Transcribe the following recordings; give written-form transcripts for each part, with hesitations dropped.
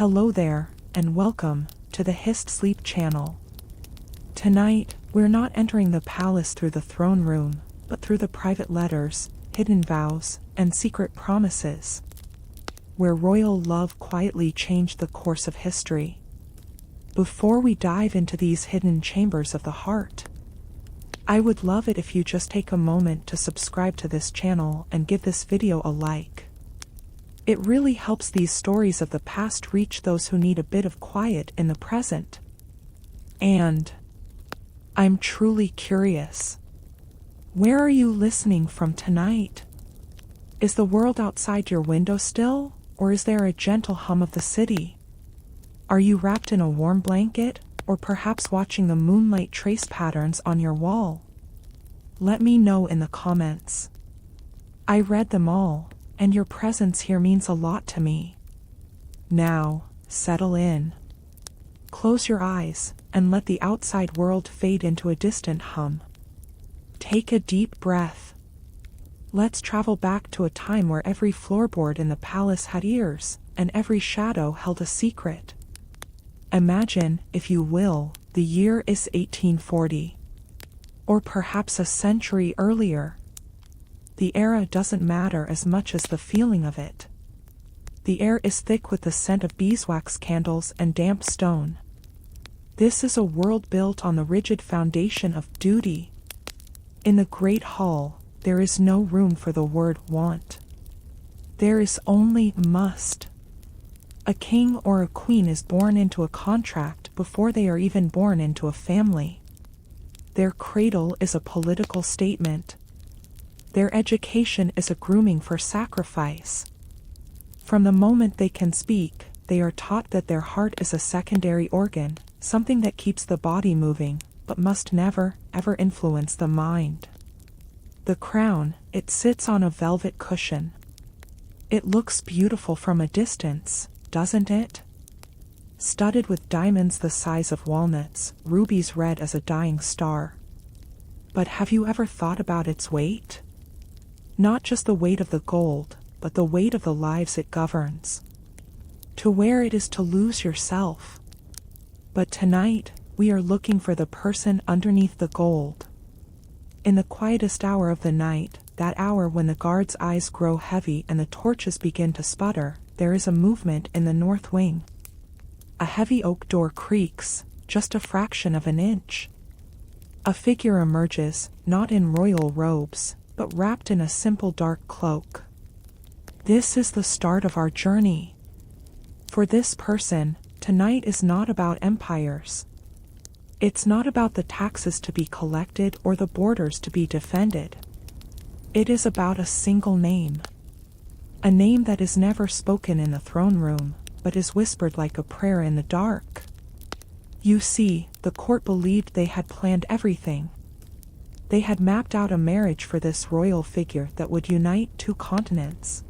Hello there, and welcome to the HistSleep channel. Tonight, we're not entering the palace through the throne room, but through the private letters, hidden vows, and secret promises, where royal love quietly changed the course of history. Before we dive into these hidden chambers of the heart, I would love it if you just take a moment to subscribe to this channel and give this video a like. It really helps these stories of the past reach those who need a bit of quiet in the present. And I'm truly curious. Where are you listening from tonight? Is the world outside your window still, or is there a gentle hum of the city? Are you wrapped in a warm blanket, or perhaps watching the moonlight trace patterns on your wall? Let me know in the comments. I read them all, and your presence here means a lot to me. Now, settle in. Close your eyes, and let the outside world fade into a distant hum. Take a deep breath. Let's travel back to a time where every floorboard in the palace had ears, and every shadow held a secret. Imagine, if you will, the year is 1840. Or perhaps a century earlier. The era doesn't matter as much as the feeling of it. The air is thick with the scent of beeswax candles and damp stone. This is a world built on the rigid foundation of duty. In the great hall, there is no room for the word want. There is only must. A king or a queen is born into a contract before they are even born into a family. Their cradle is a political statement. Their education is a grooming for sacrifice. From the moment they can speak, they are taught that their heart is a secondary organ, something that keeps the body moving, but must never, ever influence the mind. The crown, it sits on a velvet cushion. It looks beautiful from a distance, doesn't it? Studded with diamonds the size of walnuts, rubies red as a dying star. But have you ever thought about its weight? Not just the weight of the gold, but the weight of the lives it governs. To wear it is to lose yourself. But tonight, we are looking for the person underneath the gold. In the quietest hour of the night, that hour when the guards' eyes grow heavy and the torches begin to sputter, there is a movement in the north wing. A heavy oak door creaks, just a fraction of an inch. A figure emerges, not in royal robes, but wrapped in a simple dark cloak. This is the start of our journey. For this person, tonight is not about empires. It's not about the taxes to be collected or the borders to be defended. It is about a single name. A name that is never spoken in the throne room, but is whispered like a prayer in the dark. You see, the court believed they had planned everything. They had mapped out a marriage for this royal figure that would unite two continents.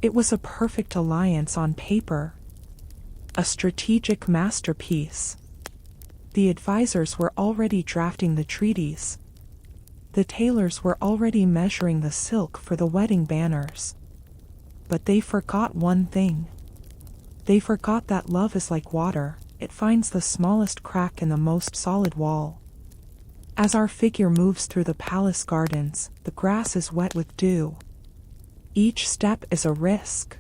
It was a perfect alliance on paper. A strategic masterpiece. The advisors were already drafting the treaties. The tailors were already measuring the silk for the wedding banners. But they forgot one thing. They forgot that love is like water, it finds the smallest crack in the most solid wall. As our figure moves through the palace gardens, the grass is wet with dew. Each step is a risk.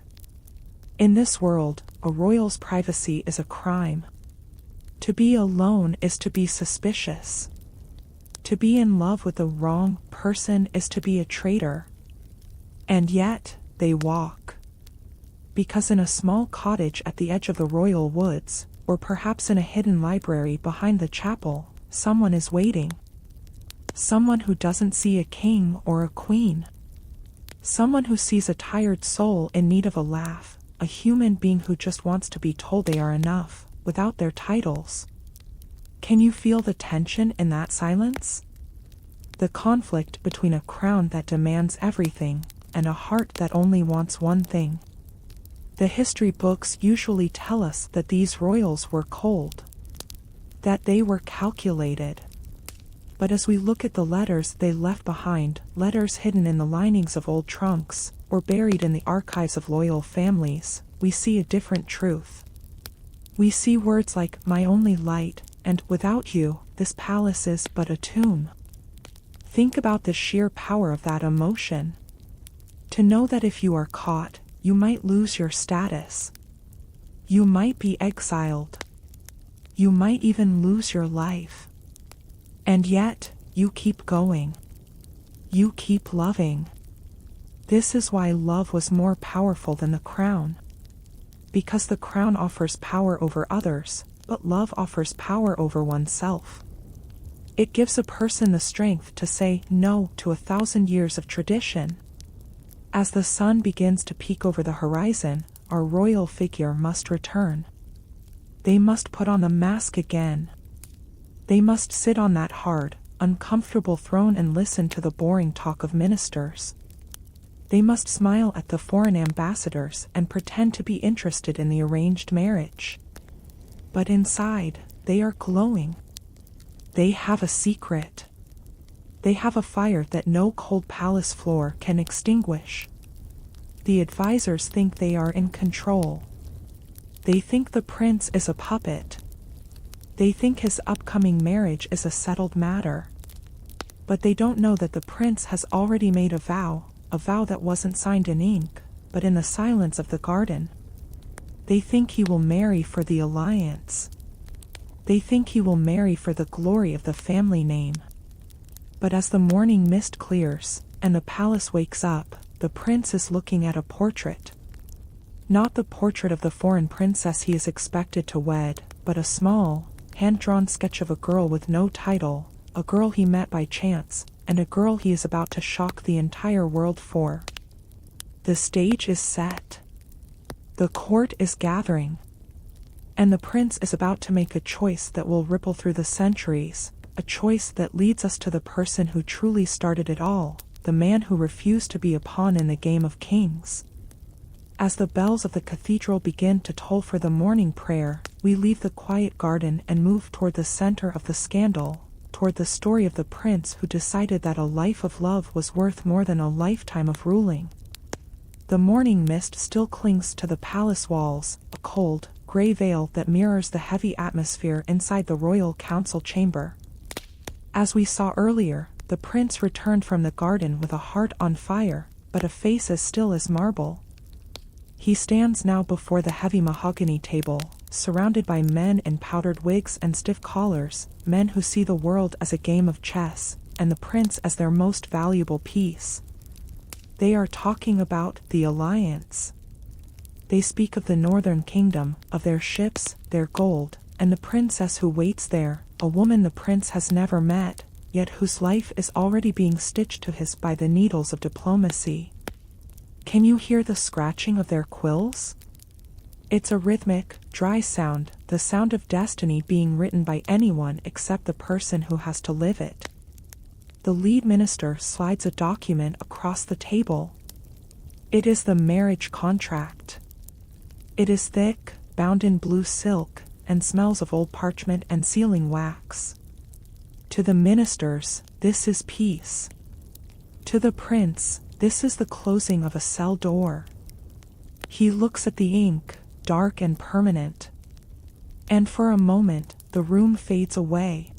In this world, a royal's privacy is a crime. To be alone is to be suspicious. To be in love with the wrong person is to be a traitor. And yet, they walk. Because in a small cottage at the edge of the royal woods, or perhaps in a hidden library behind the chapel, someone is waiting. Someone who doesn't see a king or a queen. Someone who sees a tired soul in need of a laugh, a human being who just wants to be told they are enough, without their titles. Can you feel the tension in that silence? The conflict between a crown that demands everything, and a heart that only wants one thing. The history books usually tell us that these royals were cold. That they were calculated. But as we look at the letters they left behind, letters hidden in the linings of old trunks, or buried in the archives of loyal families, we see a different truth. We see words like "my only light" and "without you, this palace is but a tomb." Think about the sheer power of that emotion. To know that if you are caught, you might lose your status. You might be exiled. You might even lose your life. And yet, you keep going. You keep loving. This is why love was more powerful than the crown. Because the crown offers power over others, but love offers power over oneself. It gives a person the strength to say no to 1,000 years of tradition. As the sun begins to peek over the horizon, our royal figure must return. They must put on the mask again. They must sit on that hard, uncomfortable throne and listen to the boring talk of ministers. They must smile at the foreign ambassadors and pretend to be interested in the arranged marriage. But inside, they are glowing. They have a secret. They have a fire that no cold palace floor can extinguish. The advisors think they are in control. They think the prince is a puppet. They think his upcoming marriage is a settled matter. But they don't know that the prince has already made a vow that wasn't signed in ink, but in the silence of the garden. They think he will marry for the alliance. They think he will marry for the glory of the family name. But as the morning mist clears, and the palace wakes up, the prince is looking at a portrait. Not the portrait of the foreign princess he is expected to wed, but a small, hand-drawn sketch of a girl with no title, a girl he met by chance, and a girl he is about to shock the entire world for. The stage is set. The court is gathering. And the prince is about to make a choice that will ripple through the centuries, a choice that leads us to the person who truly started it all, the man who refused to be a pawn in the game of kings. As the bells of the cathedral begin to toll for the morning prayer, we leave the quiet garden and move toward the center of the scandal, toward the story of the prince who decided that a life of love was worth more than a lifetime of ruling. The morning mist still clings to the palace walls, a cold, gray veil that mirrors the heavy atmosphere inside the royal council chamber. As we saw earlier, the prince returned from the garden with a heart on fire, but a face as still as marble. He stands now before the heavy mahogany table, surrounded by men in powdered wigs and stiff collars, men who see the world as a game of chess, and the prince as their most valuable piece. They are talking about the alliance. They speak of the northern kingdom, of their ships, their gold, and the princess who waits there, a woman the prince has never met, yet whose life is already being stitched to his by the needles of diplomacy. Can you hear the scratching of their quills? It's a rhythmic, dry sound, the sound of destiny being written by anyone except the person who has to live it. The lead minister slides a document across the table. It is the marriage contract. It is thick, bound in blue silk, and smells of old parchment and sealing wax. To the ministers, this is peace. To the prince, this is the closing of a cell door. He looks at the ink, dark and permanent. And for a moment, the room fades away.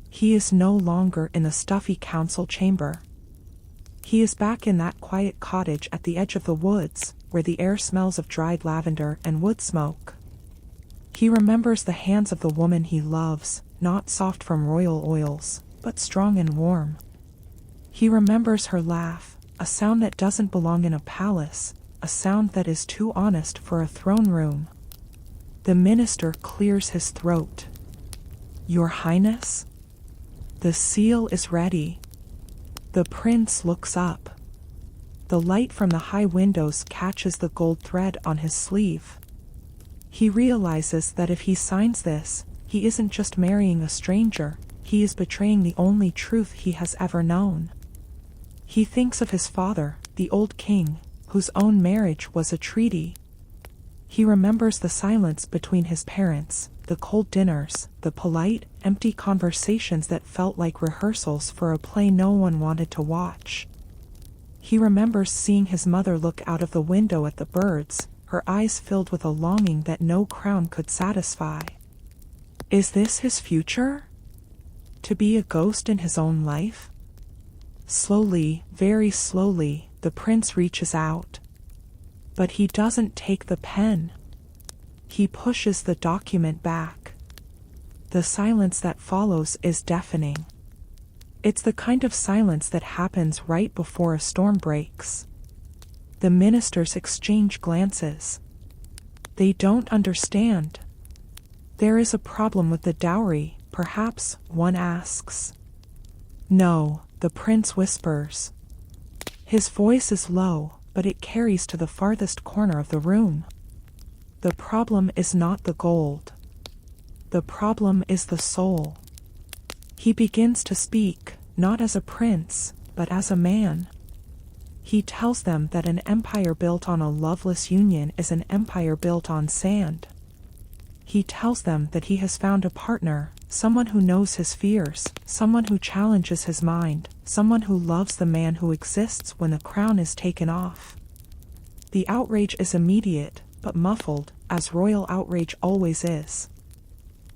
He is no longer in the stuffy council chamber. He is back in that quiet cottage at the edge of the woods, where the air smells of dried lavender and wood smoke. He remembers the hands of the woman he loves, not soft from royal oils, but strong and warm. He remembers her laugh, a sound that doesn't belong in a palace, a sound that is too honest for a throne room. The minister clears his throat. Your Highness? The seal is ready. The prince looks up. The light from the high windows catches the gold thread on his sleeve. He realizes that if he signs this, he isn't just marrying a stranger, he is betraying the only truth he has ever known. He thinks of his father, the old king, whose own marriage was a treaty. He remembers the silence between his parents, the cold dinners, the polite, empty conversations that felt like rehearsals for a play no one wanted to watch. He remembers seeing his mother look out of the window at the birds, her eyes filled with a longing that no crown could satisfy. Is this his future? To be a ghost in his own life? Slowly, very slowly, the prince reaches out. But he doesn't take the pen. He pushes the document back. The silence that follows is deafening. It's the kind of silence that happens right before a storm breaks. The ministers exchange glances. They don't understand. There is a problem with the dowry, perhaps, one asks. No, the prince whispers. His voice is low, but it carries to the farthest corner of the room. The problem is not the gold. The problem is the soul. He begins to speak, not as a prince, but as a man. He tells them that an empire built on a loveless union is an empire built on sand. He tells them that he has found a partner, someone who knows his fears, someone who challenges his mind, someone who loves the man who exists when the crown is taken off. The outrage is immediate, but muffled, as royal outrage always is.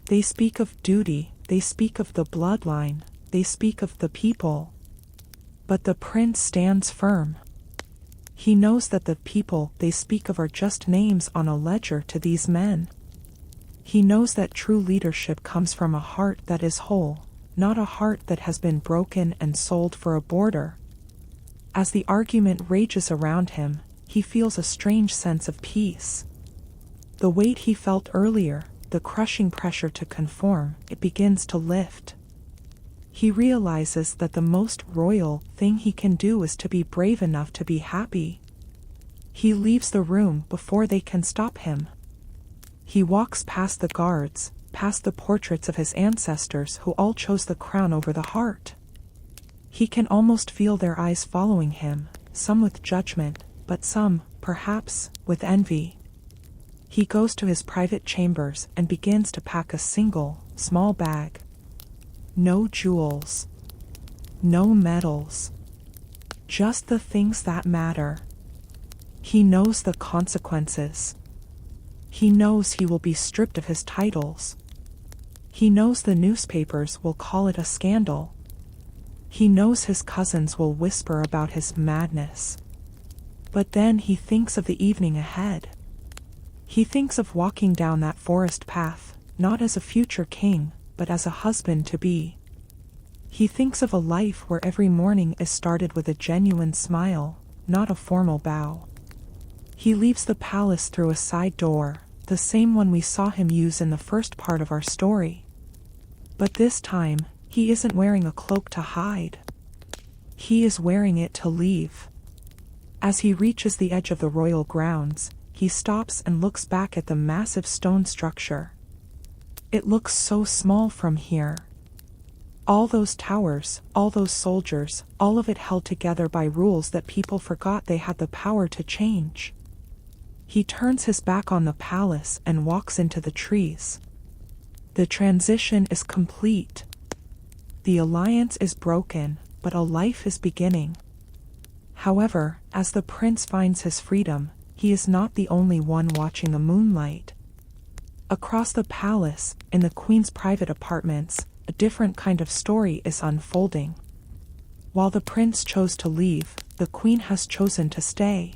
They speak of duty, they speak of the bloodline, they speak of the people. But the prince stands firm. He knows that the people they speak of are just names on a ledger to these men. He knows that true leadership comes from a heart that is whole, not a heart that has been broken and sold for a border. As the argument rages around him, he feels a strange sense of peace. The weight he felt earlier, the crushing pressure to conform, it begins to lift. He realizes that the most royal thing he can do is to be brave enough to be happy. He leaves the room before they can stop him. He walks past the guards, past the portraits of his ancestors who all chose the crown over the heart. He can almost feel their eyes following him, some with judgment, but some, perhaps, with envy. He goes to his private chambers and begins to pack a single, small bag. No jewels. No medals. Just the things that matter. He knows the consequences. He knows he will be stripped of his titles. He knows the newspapers will call it a scandal. He knows his cousins will whisper about his madness. But then he thinks of the evening ahead. He thinks of walking down that forest path, not as a future king, but as a husband-to-be. He thinks of a life where every morning is started with a genuine smile, not a formal bow. He leaves the palace through a side door, the same one we saw him use in the first part of our story. But this time, he isn't wearing a cloak to hide. He is wearing it to leave. As he reaches the edge of the royal grounds, he stops and looks back at the massive stone structure. It looks so small from here. All those towers, all those soldiers, all of it held together by rules that people forgot they had the power to change. He turns his back on the palace and walks into the trees. The transition is complete. The alliance is broken, but a life is beginning. However, as the prince finds his freedom, he is not the only one watching the moonlight. Across the palace, in the queen's private apartments, a different kind of story is unfolding. While the prince chose to leave, the queen has chosen to stay.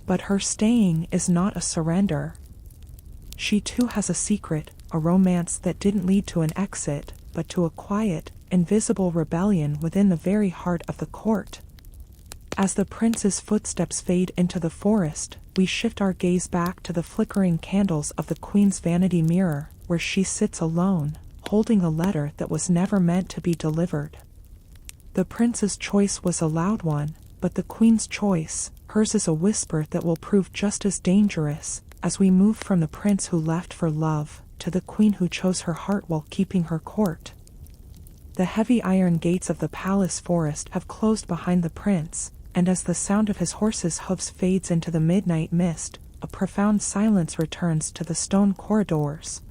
But her staying is not a surrender. She too has a secret, a romance that didn't lead to an exit, but to a quiet, invisible rebellion within the very heart of the court. As the prince's footsteps fade into the forest, we shift our gaze back to the flickering candles of the queen's vanity mirror, where she sits alone, holding a letter that was never meant to be delivered. The prince's choice was a loud one, but the queen's choice, hers is a whisper that will prove just as dangerous, as we move from the prince who left for love, to the queen who chose her heart while keeping her court. The heavy iron gates of the palace forest have closed behind the prince, and as the sound of his horse's hooves fades into the midnight mist, a profound silence returns to the stone corridors.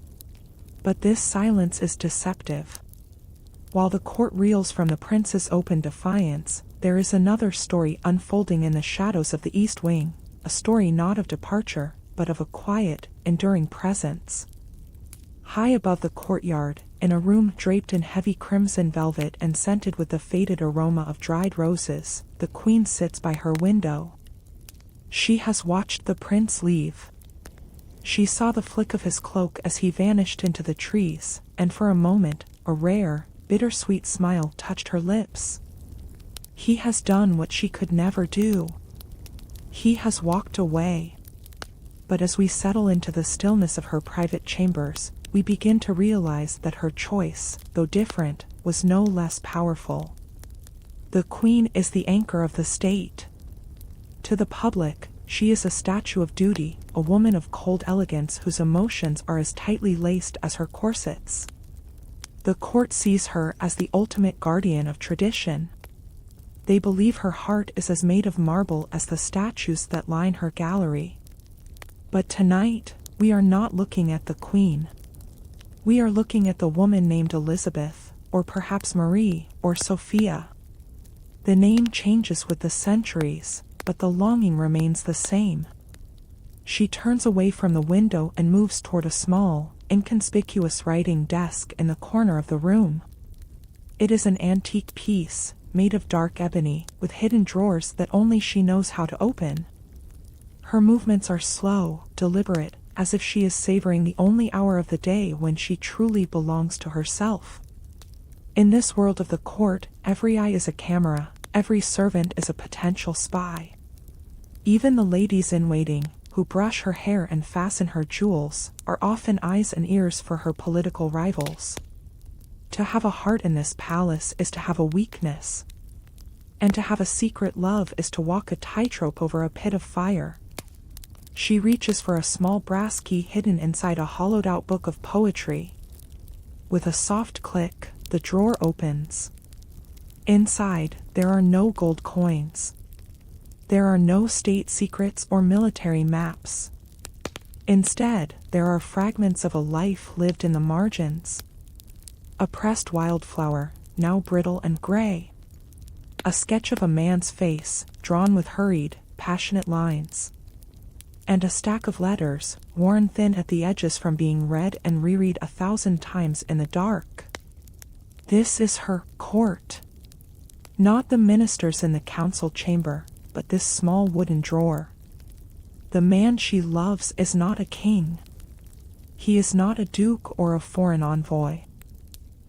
But this silence is deceptive. While the court reels from the prince's open defiance, there is another story unfolding in the shadows of the East Wing. a story not of departure, but of a quiet, enduring presence. High above the courtyard, in a room draped in heavy crimson velvet and scented with the faded aroma of dried roses, the queen sits by her window. She has watched the prince leave. She saw the flick of his cloak as he vanished into the trees, and for a moment, a rare, bittersweet smile touched her lips. He has done what she could never do. He has walked away. But as we settle into the stillness of her private chambers, we begin to realize that her choice, though different, was no less powerful. The queen is the anchor of the state. To the public, she is a statue of duty, a woman of cold elegance whose emotions are as tightly laced as her corsets. The court sees her as the ultimate guardian of tradition. They believe her heart is as made of marble as the statues that line her gallery. But tonight, we are not looking at the queen. We are looking at the woman named Elizabeth, or perhaps Marie, or Sophia. The name changes with the centuries, but the longing remains the same. She turns away from the window and moves toward a small, inconspicuous writing desk in the corner of the room. It is an antique piece, made of dark ebony, with hidden drawers that only she knows how to open. Her movements are slow, deliberate, as if she is savoring the only hour of the day when she truly belongs to herself. In this world of the court, every eye is a camera, every servant is a potential spy. Even the ladies in waiting, who brush her hair and fasten her jewels, are often eyes and ears for her political rivals. To have a heart in this palace is to have a weakness. And to have a secret love is to walk a tightrope over a pit of fire. She reaches for a small brass key hidden inside a hollowed-out book of poetry. With a soft click, the drawer opens. Inside, there are no gold coins. There are no state secrets or military maps. Instead, there are fragments of a life lived in the margins. A pressed wildflower, now brittle and gray. A sketch of a man's face, drawn with hurried, passionate lines. And a stack of letters, worn thin at the edges from being read and reread 1,000 times in the dark. This is her court. Not the ministers in the council chamber, but this small wooden drawer. The man she loves is not a king. He is not a duke or a foreign envoy.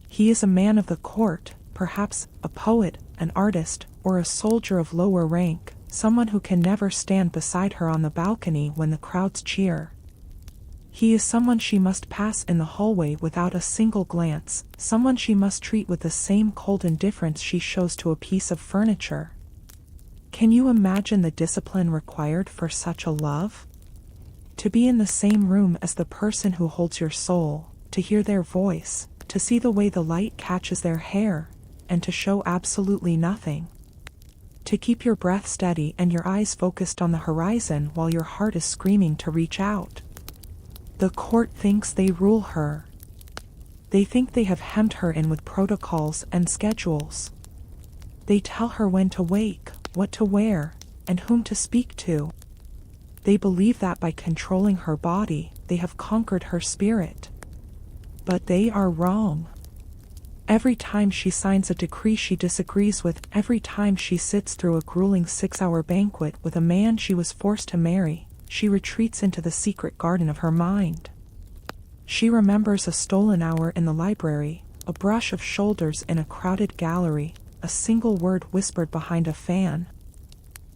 He is a man of the court, perhaps a poet, an artist, or a soldier of lower rank, someone who can never stand beside her on the balcony when the crowds cheer. He is someone she must pass in the hallway without a single glance, someone she must treat with the same cold indifference she shows to a piece of furniture. Can you imagine the discipline required for such a love? To be in the same room as the person who holds your soul, to hear their voice, to see the way the light catches their hair, and to show absolutely nothing. To keep your breath steady and your eyes focused on the horizon while your heart is screaming to reach out. The court thinks they rule her. They think they have hemmed her in with protocols and schedules. They tell her when to wake, what to wear, and whom to speak to. They believe that by controlling her body, they have conquered her spirit. But they are wrong. Every time she signs a decree she disagrees with, every time she sits through a grueling 6-hour banquet with a man she was forced to marry, she retreats into the secret garden of her mind. She remembers a stolen hour in the library, a brush of shoulders in a crowded gallery, a single word whispered behind a fan.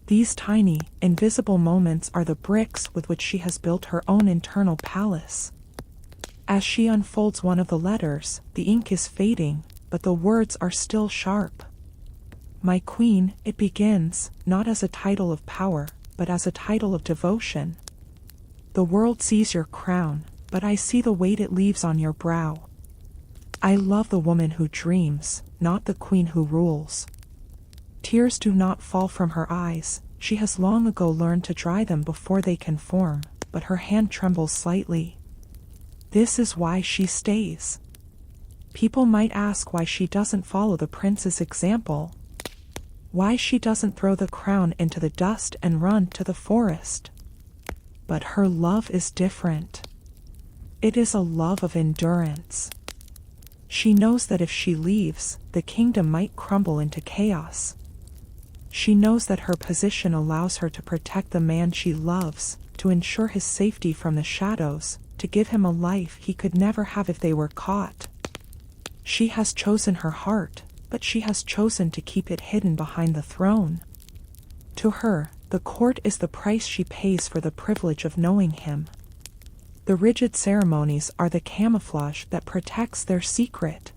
These tiny, invisible moments are the bricks with which she has built her own internal palace. As she unfolds one of the letters, the ink is fading, but the words are still sharp. My queen, it begins, not as a title of power, but as a title of devotion. The world sees your crown, but I see the weight it leaves on your brow. I love the woman who dreams, not the queen who rules. Tears do not fall from her eyes, she has long ago learned to dry them before they can form, but her hand trembles slightly. This is why she stays. People might ask why she doesn't follow the prince's example. why she doesn't throw the crown into the dust and run to the forest. But her love is different. It is a love of endurance. She knows that if she leaves, the kingdom might crumble into chaos. She knows that her position allows her to protect the man she loves, to ensure his safety from the shadows, to give him a life he could never have if they were caught. She has chosen her heart, but she has chosen to keep it hidden behind the throne. To her, the court is the price she pays for the privilege of knowing him. The rigid ceremonies are the camouflage that protects their secret.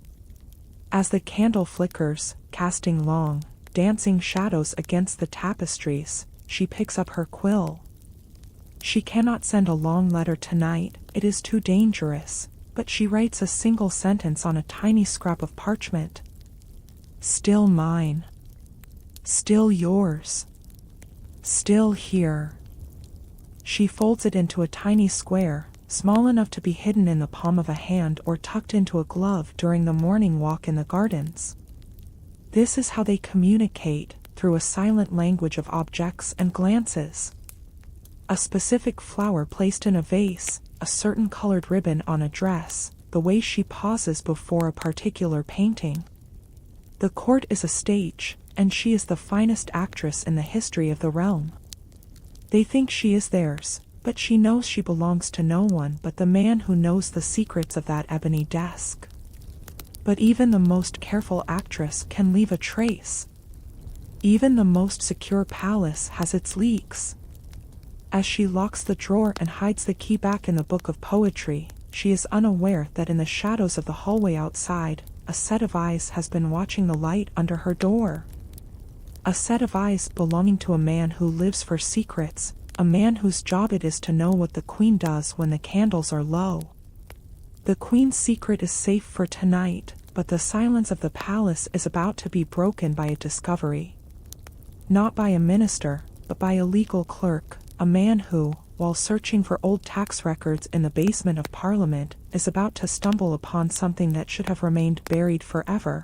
As the candle flickers, casting long, dancing shadows against the tapestries, she picks up her quill. She cannot send a long letter tonight, it is too dangerous, but she writes a single sentence on a tiny scrap of parchment. Still mine. Still yours. Still here. She folds it into a tiny square, small enough to be hidden in the palm of a hand or tucked into a glove during the morning walk in the gardens. This is how they communicate, through a silent language of objects and glances. A specific flower placed in a vase, a certain colored ribbon on a dress, the way she pauses before a particular painting. The court is a stage, and she is the finest actress in the history of the realm. They think she is theirs, but she knows she belongs to no one but the man who knows the secrets of that ebony desk. But even the most careful actress can leave a trace. Even the most secure palace has its leaks. As she locks the drawer and hides the key back in the book of poetry, she is unaware that in the shadows of the hallway outside, a set of eyes has been watching the light under her door. A set of eyes belonging to a man who lives for secrets, a man whose job it is to know what the queen does when the candles are low. The queen's secret is safe for tonight, but the silence of the palace is about to be broken by a discovery. Not by a minister, but by a legal clerk, a man who, while searching for old tax records in the basement of Parliament, is about to stumble upon something that should have remained buried forever.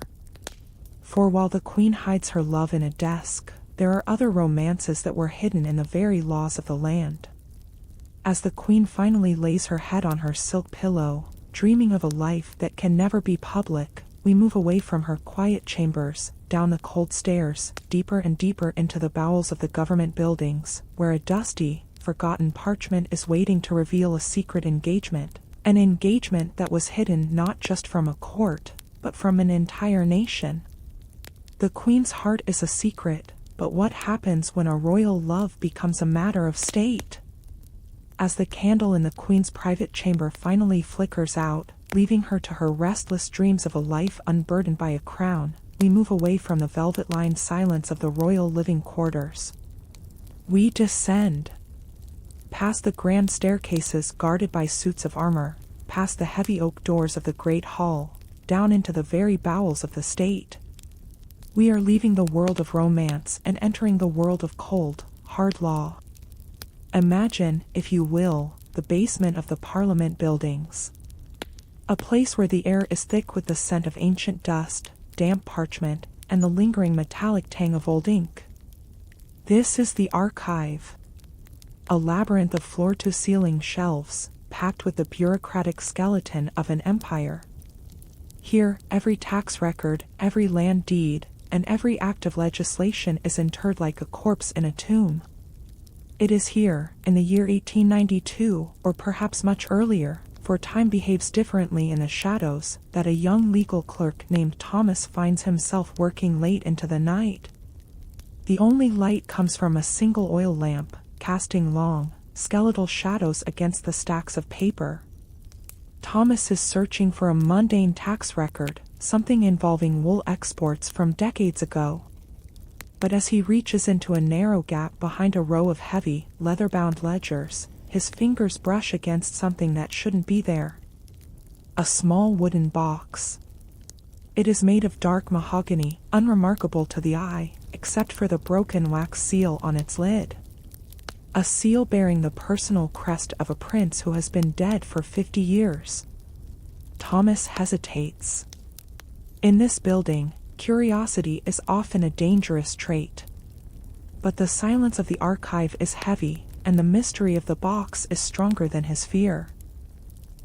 For while the queen hides her love in a desk, there are other romances that were hidden in the very laws of the land. As the queen finally lays her head on her silk pillow, dreaming of a life that can never be public, we move away from her quiet chambers, down the cold stairs, deeper and deeper into the bowels of the government buildings, where a dusty, forgotten parchment is waiting to reveal a secret engagement, an engagement that was hidden not just from a court, but from an entire nation. The queen's heart is a secret, but what happens when a royal love becomes a matter of state? As the candle in the queen's private chamber finally flickers out, leaving her to her restless dreams of a life unburdened by a crown, we move away from the velvet-lined silence of the royal living quarters. We descend. Past the grand staircases guarded by suits of armor, past the heavy oak doors of the great hall, down into the very bowels of the state. We are leaving the world of romance and entering the world of cold, hard law. Imagine, if you will, the basement of the Parliament buildings. A place where the air is thick with the scent of ancient dust, damp parchment, and the lingering metallic tang of old ink. This is the archive. A labyrinth of floor-to-ceiling shelves, packed with the bureaucratic skeleton of an empire. Here, every tax record, every land deed, and every act of legislation is interred like a corpse in a tomb. It is here, in the year 1892, or perhaps much earlier, for time behaves differently in the shadows, that a young legal clerk named Thomas finds himself working late into the night. The only light comes from a single oil lamp, casting long, skeletal shadows against the stacks of paper. Thomas is searching for a mundane tax record, something involving wool exports from decades ago. But as he reaches into a narrow gap behind a row of heavy, leather-bound ledgers, his fingers brush against something that shouldn't be there. A small wooden box. It is made of dark mahogany, unremarkable to the eye, except for the broken wax seal on its lid. A seal bearing the personal crest of a prince who has been dead for 50 years. Thomas hesitates. In this building, Curiosity is often a dangerous trait. But the silence of the archive is heavy, and the mystery of the box is stronger than his fear.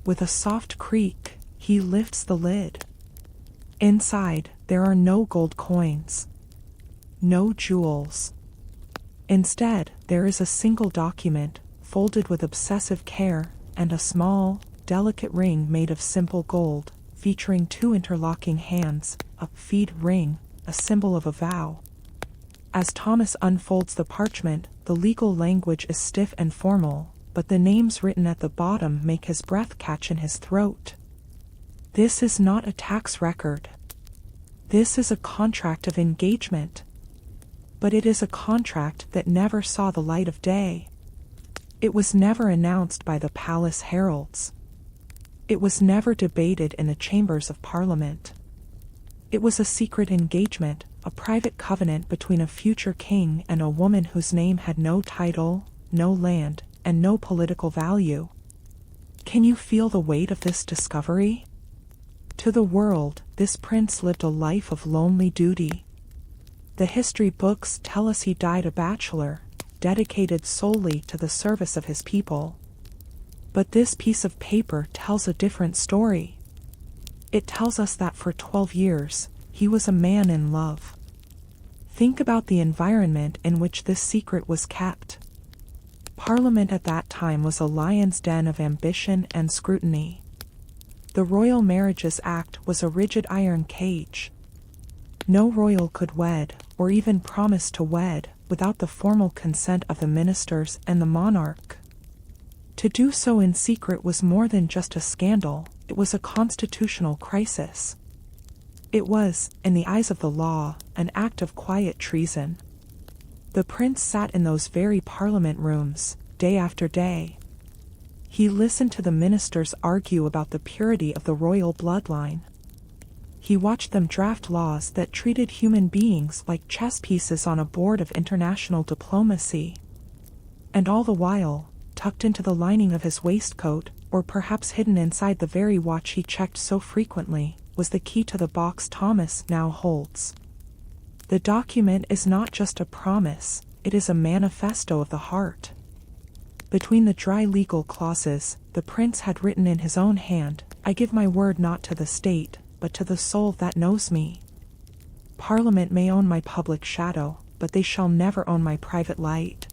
With a soft creak, he lifts the lid. Inside, there are no gold coins. No jewels. Instead, there is a single document, folded with obsessive care, and a small, delicate ring made of simple gold, featuring 2 interlocking hands, a feed ring, a symbol of a vow. As Thomas unfolds the parchment, the legal language is stiff and formal, but the names written at the bottom make his breath catch in his throat. This is not a tax record. This is a contract of engagement. But it is a contract that never saw the light of day. It was never announced by the palace heralds. It was never debated in the chambers of Parliament. It was a secret engagement, a private covenant between a future king and a woman whose name had no title, no land, and no political value. Can you feel the weight of this discovery? To the world, this prince lived a life of lonely duty. The history books tell us he died a bachelor, dedicated solely to the service of his people. But this piece of paper tells a different story. It tells us that for 12 years, he was a man in love. Think about the environment in which this secret was kept. Parliament at that time was a lion's den of ambition and scrutiny. The Royal Marriages Act was a rigid iron cage. No royal could wed, or even promise to wed, without the formal consent of the ministers and the monarch. To do so in secret was more than just a scandal, it was a constitutional crisis. It was, in the eyes of the law, an act of quiet treason. The prince sat in those very parliament rooms, day after day. He listened to the ministers argue about the purity of the royal bloodline. He watched them draft laws that treated human beings like chess pieces on a board of international diplomacy. And all the while, tucked into the lining of his waistcoat, or perhaps hidden inside the very watch he checked so frequently, was the key to the box Thomas now holds. The document is not just a promise, it is a manifesto of the heart. Between the dry legal clauses, the prince had written in his own hand, "I give my word not to the state, but to the soul that knows me. Parliament may own my public shadow, but they shall never own my private light."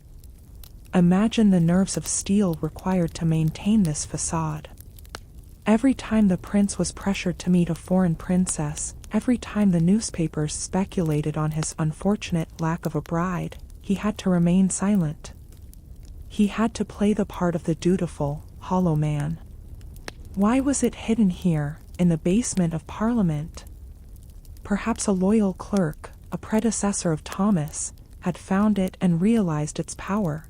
Imagine the nerves of steel required to maintain this facade. Every time the prince was pressured to meet a foreign princess, every time the newspapers speculated on his unfortunate lack of a bride, he had to remain silent. He had to play the part of the dutiful, hollow man. Why was it hidden here, in the basement of Parliament? Perhaps a loyal clerk, a predecessor of Thomas, had found it and realized its power.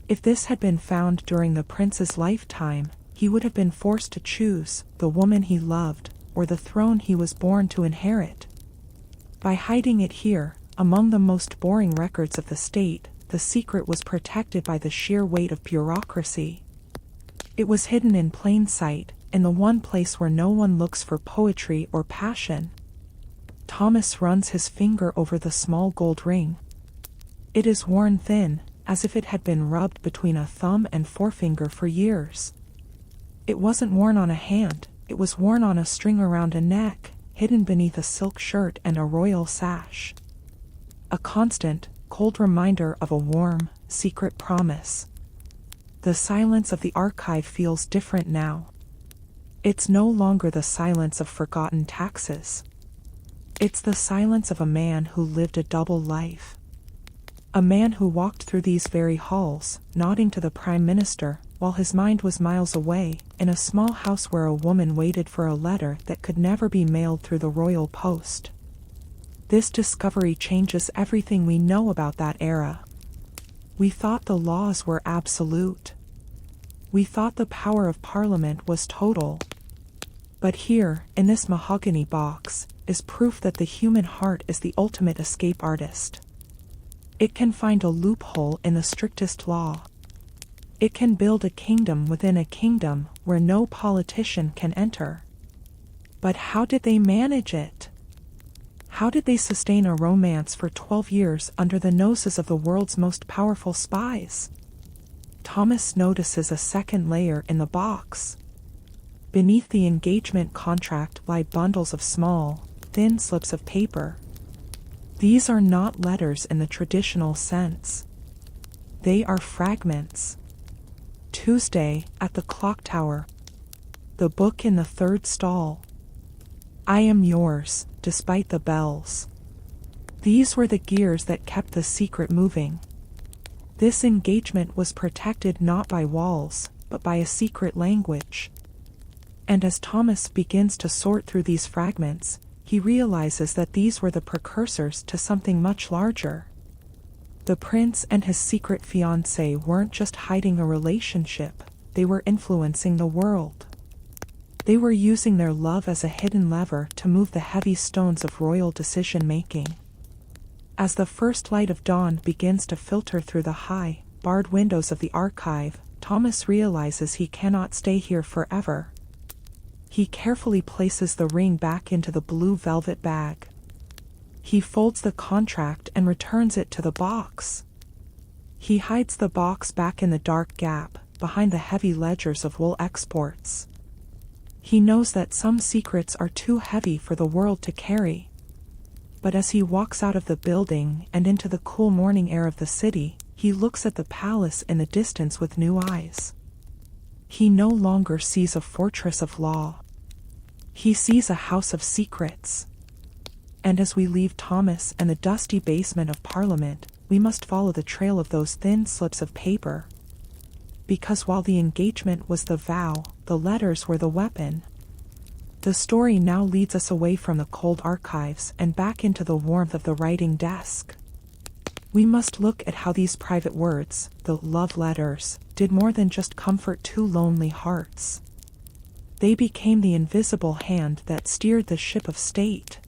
If this had been found during the prince's lifetime, he would have been forced to choose the woman he loved, or the throne he was born to inherit. By hiding it here, among the most boring records of the state, the secret was protected by the sheer weight of bureaucracy. It was hidden in plain sight, in the one place where no one looks for poetry or passion. Thomas runs his finger over the small gold ring. It is worn thin, as if it had been rubbed between a thumb and forefinger for years. It wasn't worn on a hand, it was worn on a string around a neck, hidden beneath a silk shirt and a royal sash. A constant, cold reminder of a warm, secret promise. The silence of the archive feels different now. It's no longer the silence of forgotten taxes. It's the silence of a man who lived a double life. A man who walked through these very halls, nodding to the Prime Minister, while his mind was miles away, in a small house where a woman waited for a letter that could never be mailed through the royal post. This discovery changes everything we know about that era. We thought the laws were absolute. We thought the power of Parliament was total. But here, in this mahogany box, is proof that the human heart is the ultimate escape artist. It can find a loophole in the strictest law. It can build a kingdom within a kingdom where no politician can enter. But how did they manage it? How did they sustain a romance for 12 years under the noses of the world's most powerful spies? Thomas notices a second layer in the box. Beneath the engagement contract lie bundles of small, thin slips of paper. These are not letters in the traditional sense. They are fragments. Tuesday, at the clock tower. The book in the third stall. I am yours, despite the bells. These were the gears that kept the secret moving. This engagement was protected not by walls, but by a secret language. And as Thomas begins to sort through these fragments, he realizes that these were the precursors to something much larger. The prince and his secret fiancée weren't just hiding a relationship, they were influencing the world. They were using their love as a hidden lever to move the heavy stones of royal decision-making. As the first light of dawn begins to filter through the high, barred windows of the archive, Thomas realizes he cannot stay here forever. He carefully places the ring back into the blue velvet bag. He folds the contract and returns it to the box. He hides the box back in the dark gap, behind the heavy ledgers of wool exports. He knows that some secrets are too heavy for the world to carry. But as he walks out of the building and into the cool morning air of the city, he looks at the palace in the distance with new eyes. He no longer sees a fortress of law. He sees a house of secrets. And as we leave Thomas and the dusty basement of Parliament, we must follow the trail of those thin slips of paper. Because while the engagement was the vow, the letters were the weapon. The story now leads us away from the cold archives and back into the warmth of the writing desk. We must look at how these private words, the love letters, did more than just comfort two lonely hearts. They became the invisible hand that steered the ship of state.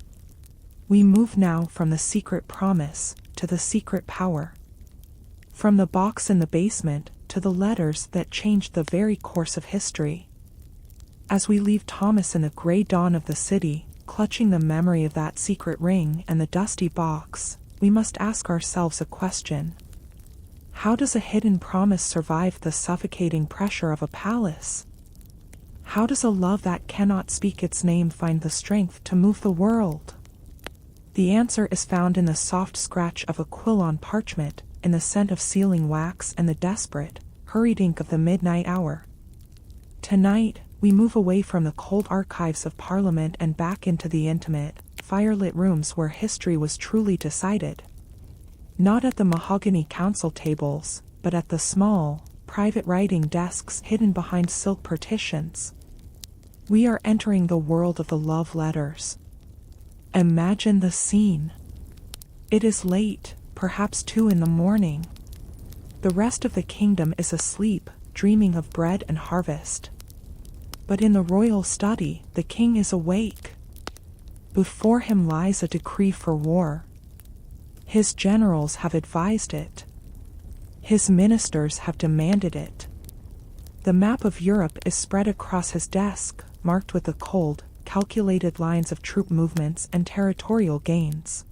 We move now from the secret promise to the secret power. From the box in the basement to the letters that changed the very course of history. As we leave Thomas in the gray dawn of the city, clutching the memory of that secret ring and the dusty box, we must ask ourselves a question. How does a hidden promise survive the suffocating pressure of a palace? How does a love that cannot speak its name find the strength to move the world? The answer is found in the soft scratch of a quill on parchment, in the scent of sealing wax and the desperate, hurried ink of the midnight hour. Tonight, we move away from the cold archives of Parliament and back into the intimate, firelit rooms where history was truly decided. Not at the mahogany council tables, but at the small, private writing desks hidden behind silk partitions. We are entering the world of the love letters. Imagine the scene. It is late, perhaps 2 a.m. The rest of the kingdom is asleep, dreaming of bread and harvest. But in the royal study, the king is awake. Before him lies a decree for war. His generals have advised it. His ministers have demanded it. The map of Europe is spread across his desk, marked with the cold, calculated lines of troop movements and territorial gains.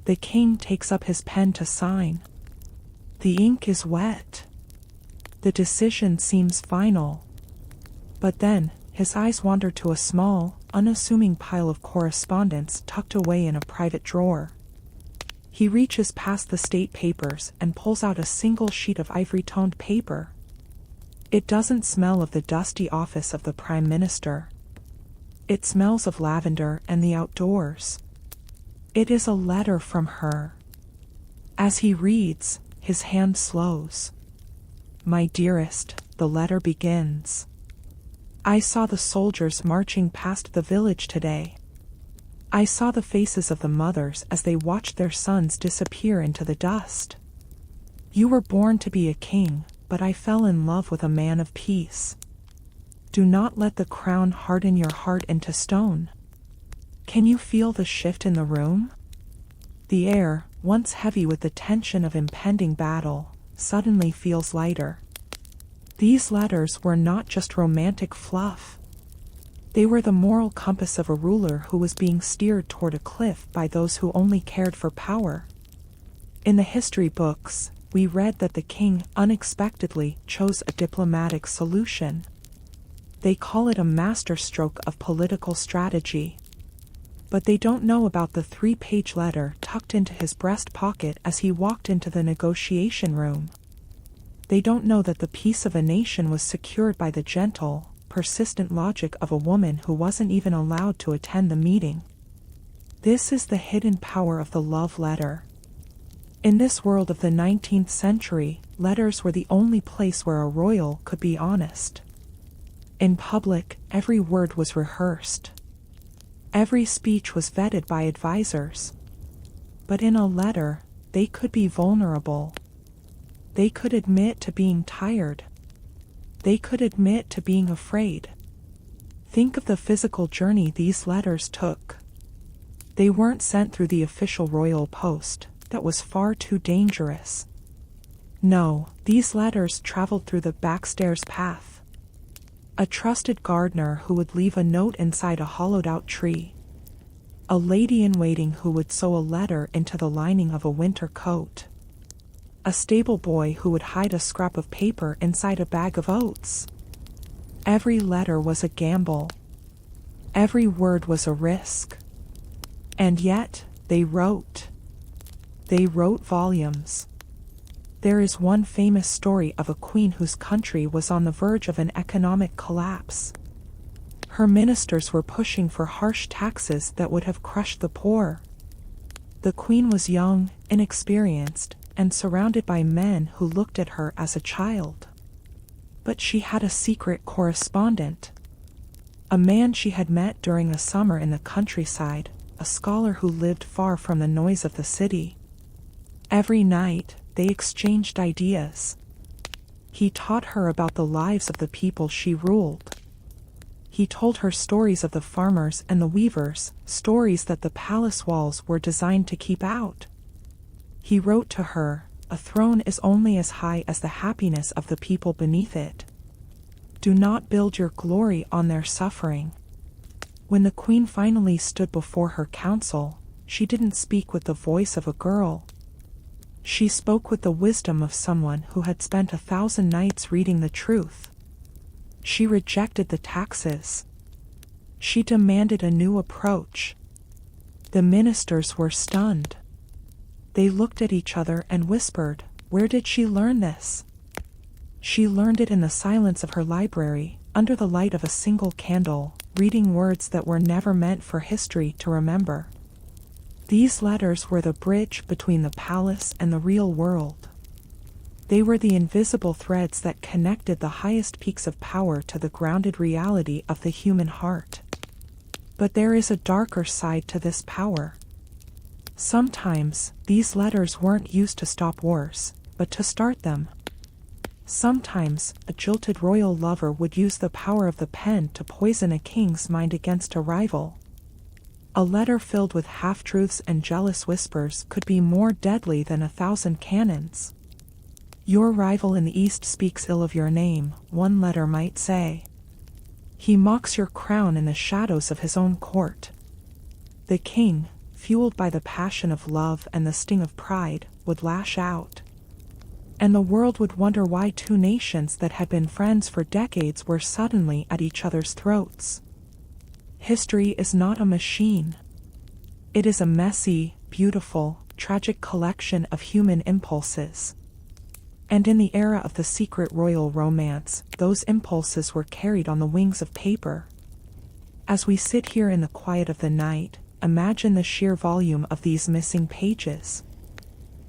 The king takes up his pen to sign. The ink is wet. The decision seems final. But then, his eyes wander to a small, unassuming pile of correspondence tucked away in a private drawer. He reaches past the state papers and pulls out a single sheet of ivory-toned paper. It doesn't smell of the dusty office of the Prime Minister. It smells of lavender and the outdoors. It is a letter from her. As he reads, his hand slows. My dearest, the letter begins. I saw the soldiers marching past the village today. I saw the faces of the mothers as they watched their sons disappear into the dust. You were born to be a king, but I fell in love with a man of peace. Do not let the crown harden your heart into stone. Can you feel the shift in the room? The air, once heavy with the tension of impending battle, suddenly feels lighter. These letters were not just romantic fluff. They were the moral compass of a ruler who was being steered toward a cliff by those who only cared for power. In the history books, we read that the king unexpectedly chose a diplomatic solution. They call it a masterstroke of political strategy. But they don't know about the 3-page letter tucked into his breast pocket as he walked into the negotiation room. They don't know that the peace of a nation was secured by the gentle, persistent logic of a woman who wasn't even allowed to attend the meeting. This is the hidden power of the love letter. In this world of the 19th century, letters were the only place where a royal could be honest. In public, every word was rehearsed. Every speech was vetted by advisors. But in a letter, they could be vulnerable. They could admit to being tired. They could admit to being afraid. Think of the physical journey these letters took. They weren't sent through the official royal post. That was far too dangerous. No, these letters traveled through the backstairs path. A trusted gardener who would leave a note inside a hollowed-out tree. A lady-in-waiting who would sew a letter into the lining of a winter coat. A stable boy who would hide a scrap of paper inside a bag of oats. Every letter was a gamble. Every word was a risk. And yet, they wrote. They wrote volumes. There is one famous story of a queen whose country was on the verge of an economic collapse. Her ministers were pushing for harsh taxes that would have crushed the poor. The queen was young, inexperienced, and surrounded by men who looked at her as a child. But she had a secret correspondent. A man she had met during a summer in the countryside, a scholar who lived far from the noise of the city. Every night, they exchanged ideas. He taught her about the lives of the people she ruled. He told her stories of the farmers and the weavers, stories that the palace walls were designed to keep out. He wrote to her, "A throne is only as high as the happiness of the people beneath it. Do not build your glory on their suffering." When the queen finally stood before her council, she didn't speak with the voice of a girl. She spoke with the wisdom of someone who had spent 1,000 nights reading the truth. She rejected the taxes. She demanded a new approach. The ministers were stunned. They looked at each other and whispered, "Where did she learn this?" She learned it in the silence of her library, under the light of a single candle, reading words that were never meant for history to remember. These letters were the bridge between the palace and the real world. They were the invisible threads that connected the highest peaks of power to the grounded reality of the human heart. But there is a darker side to this power. Sometimes, these letters weren't used to stop wars, but to start them. Sometimes, a jilted royal lover would use the power of the pen to poison a king's mind against a rival. A letter filled with half-truths and jealous whispers could be more deadly than 1,000 cannons. "Your rival in the East speaks ill of your name," one letter might say. "He mocks your crown in the shadows of his own court." The king, fueled by the passion of love and the sting of pride, would lash out. And the world would wonder why two nations that had been friends for decades were suddenly at each other's throats. History is not a machine. It is a messy, beautiful, tragic collection of human impulses. And in the era of the secret royal romance, those impulses were carried on the wings of paper. As we sit here in the quiet of the night, imagine the sheer volume of these missing pages.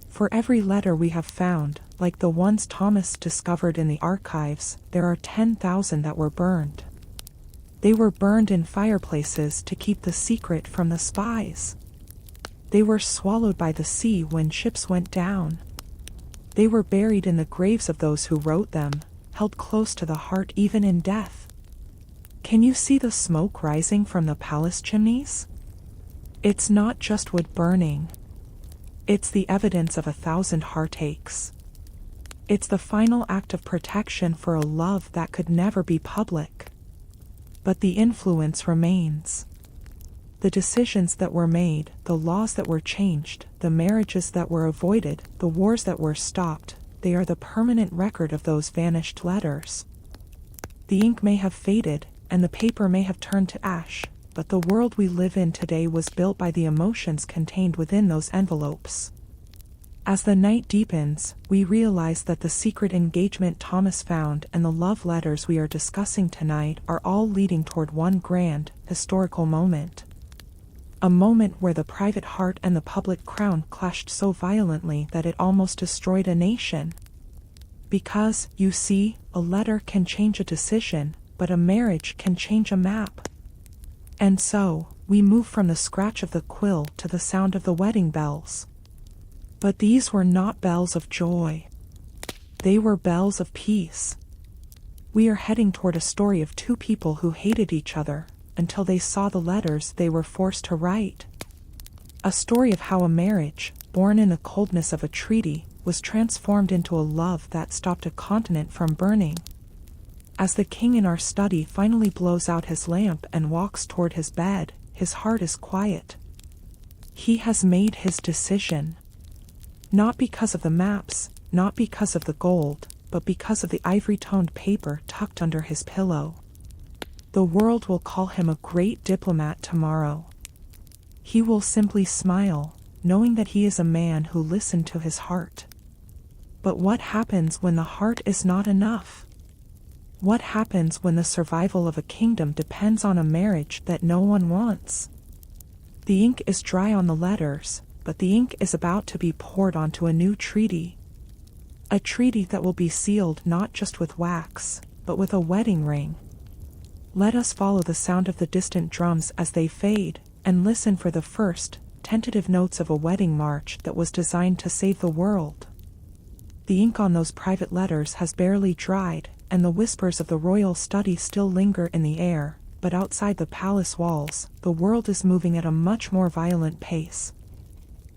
For every letter we have found, like the ones Thomas discovered in the archives, there are 10,000 that were burned. They were burned in fireplaces to keep the secret from the spies. They were swallowed by the sea when ships went down. They were buried in the graves of those who wrote them, held close to the heart even in death. Can you see the smoke rising from the palace chimneys? It's not just wood burning. It's the evidence of 1,000 heartaches. It's the final act of protection for a love that could never be public. But the influence remains. The decisions that were made, the laws that were changed, the marriages that were avoided, the wars that were stopped, they are the permanent record of those vanished letters. The ink may have faded, and the paper may have turned to ash, but the world we live in today was built by the emotions contained within those envelopes. As the night deepens, we realize that the secret engagement Thomas found and the love letters we are discussing tonight are all leading toward one grand, historical moment. A moment where the private heart and the public crown clashed so violently that it almost destroyed a nation. Because, you see, a letter can change a decision, but a marriage can change a map. And so, we move from the scratch of the quill to the sound of the wedding bells. But these were not bells of joy. They were bells of peace. We are heading toward a story of two people who hated each other until they saw the letters they were forced to write. A story of how a marriage, born in the coldness of a treaty, was transformed into a love that stopped a continent from burning. As the king in our study finally blows out his lamp and walks toward his bed, his heart is quiet. He has made his decision. Not because of the maps, not because of the gold, but because of the ivory-toned paper tucked under his pillow. The world will call him a great diplomat tomorrow. He will simply smile, knowing that he is a man who listened to his heart. But what happens when the heart is not enough? What happens when the survival of a kingdom depends on a marriage that no one wants? The ink is dry on the letters, but the ink is about to be poured onto a new treaty. A treaty that will be sealed not just with wax, but with a wedding ring. Let us follow the sound of the distant drums as they fade, and listen for the first, tentative notes of a wedding march that was designed to save the world. The ink on those private letters has barely dried, and the whispers of the royal study still linger in the air, but outside the palace walls, the world is moving at a much more violent pace.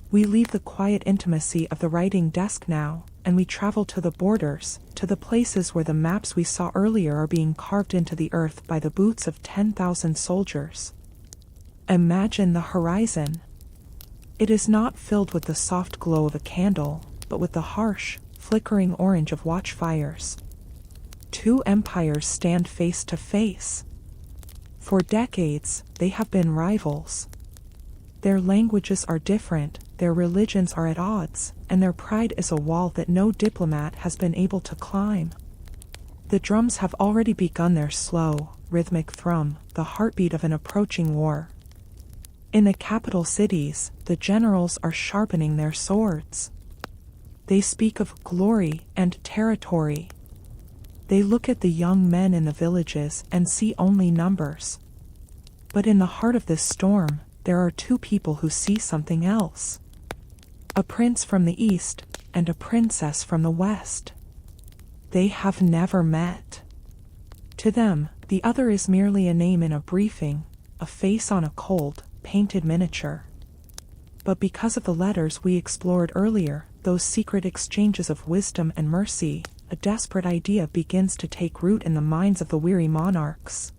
We leave the quiet intimacy of the writing desk now, and we travel to the borders, to the places where the maps we saw earlier are being carved into the earth by the boots of 10,000 soldiers. Imagine the horizon. It is not filled with the soft glow of a candle, but with the harsh, flickering orange of watchfires. Two empires stand face to face. For decades, they have been rivals. Their languages are different, their religions are at odds, and their pride is a wall that no diplomat has been able to climb. The drums have already begun their slow, rhythmic thrum, the heartbeat of an approaching war. In the capital cities, the generals are sharpening their swords. They speak of glory and territory. They look at the young men in the villages and see only numbers. But in the heart of this storm, there are two people who see something else. A prince from the east, and a princess from the west. They have never met. To them, the other is merely a name in a briefing, a face on a cold, painted miniature. But because of the letters we explored earlier, those secret exchanges of wisdom and mercy, a desperate idea begins to take root in the minds of the weary monarchs.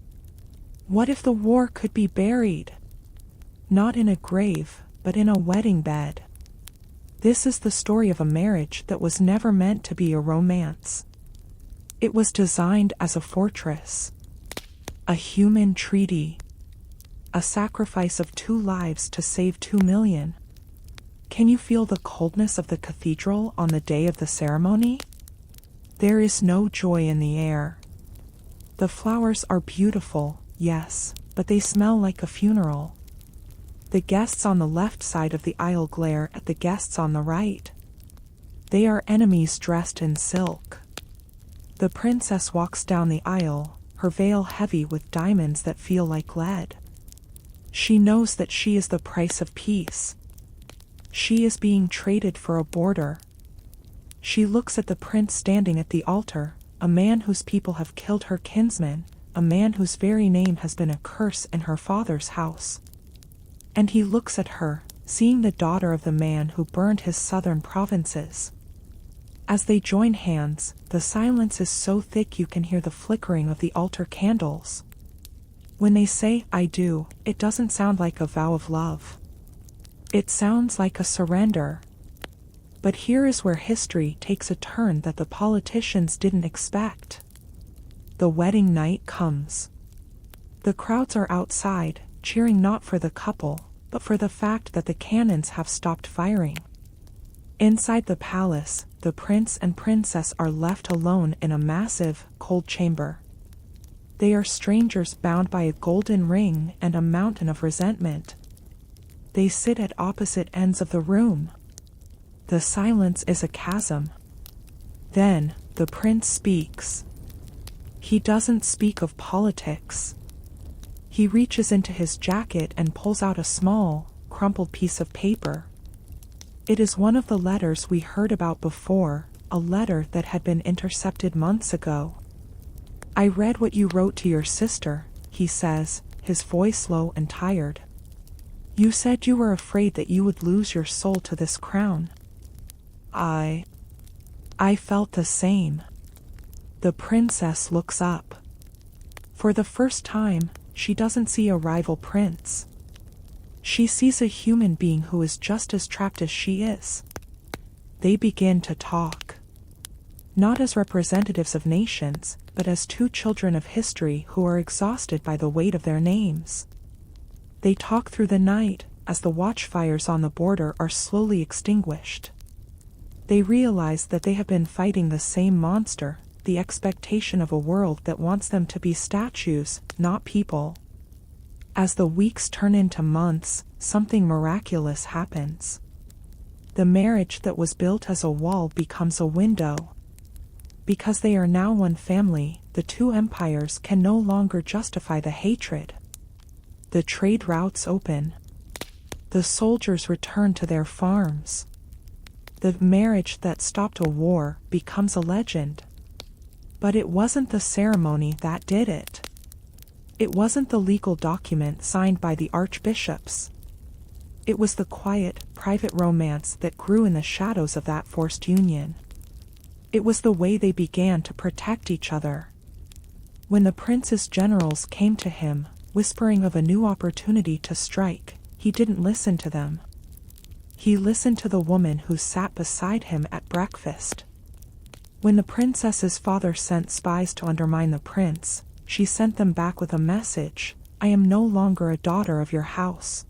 What if the war could be buried? Not in a grave, but in a wedding bed. This is the story of a marriage that was never meant to be a romance. It was designed as a fortress. A human treaty. A sacrifice of 2 lives to save 2 million. Can you feel the coldness of the cathedral on the day of the ceremony? There is no joy in the air. The flowers are beautiful, yes, but they smell like a funeral. The guests on the left side of the aisle glare at the guests on the right. They are enemies dressed in silk. The princess walks down the aisle, her veil heavy with diamonds that feel like lead. She knows that she is the price of peace. She is being traded for a border. She looks at the prince standing at the altar, a man whose people have killed her kinsman, a man whose very name has been a curse in her father's house. And he looks at her, seeing the daughter of the man who burned his southern provinces. As they join hands, the silence is so thick you can hear the flickering of the altar candles. When they say, "I do," it doesn't sound like a vow of love. It sounds like a surrender. But here is where history takes a turn that the politicians didn't expect. The wedding night comes. The crowds are outside, cheering not for the couple, but for the fact that the cannons have stopped firing. Inside the palace, the prince and princess are left alone in a massive, cold chamber. They are strangers bound by a golden ring and a mountain of resentment. They sit at opposite ends of the room. The silence is a chasm. Then, the prince speaks. He doesn't speak of politics. He reaches into his jacket and pulls out a small, crumpled piece of paper. It is one of the letters we heard about before, a letter that had been intercepted months ago. "I read what you wrote to your sister," he says, his voice low and tired. "You said you were afraid that you would lose your soul to this crown." I felt the same." The princess looks up. For the first time, she doesn't see a rival prince. She sees a human being who is just as trapped as she is. They begin to talk. Not as representatives of nations, but as two children of history who are exhausted by the weight of their names. They talk through the night, as the watchfires on the border are slowly extinguished. They realize that they have been fighting the same monster, the expectation of a world that wants them to be statues, not people. As the weeks turn into months, something miraculous happens. The marriage that was built as a wall becomes a window. Because they are now one family, the two empires can no longer justify the hatred. The trade routes open. The soldiers return to their farms. The marriage that stopped a war becomes a legend. But it wasn't the ceremony that did it. It wasn't the legal document signed by the archbishops. It was the quiet, private romance that grew in the shadows of that forced union. It was the way they began to protect each other. When the prince's generals came to him, whispering of a new opportunity to strike, he didn't listen to them. He listened to the woman who sat beside him at breakfast. When the princess's father sent spies to undermine the prince, she sent them back with a message: "I am no longer a daughter of your house.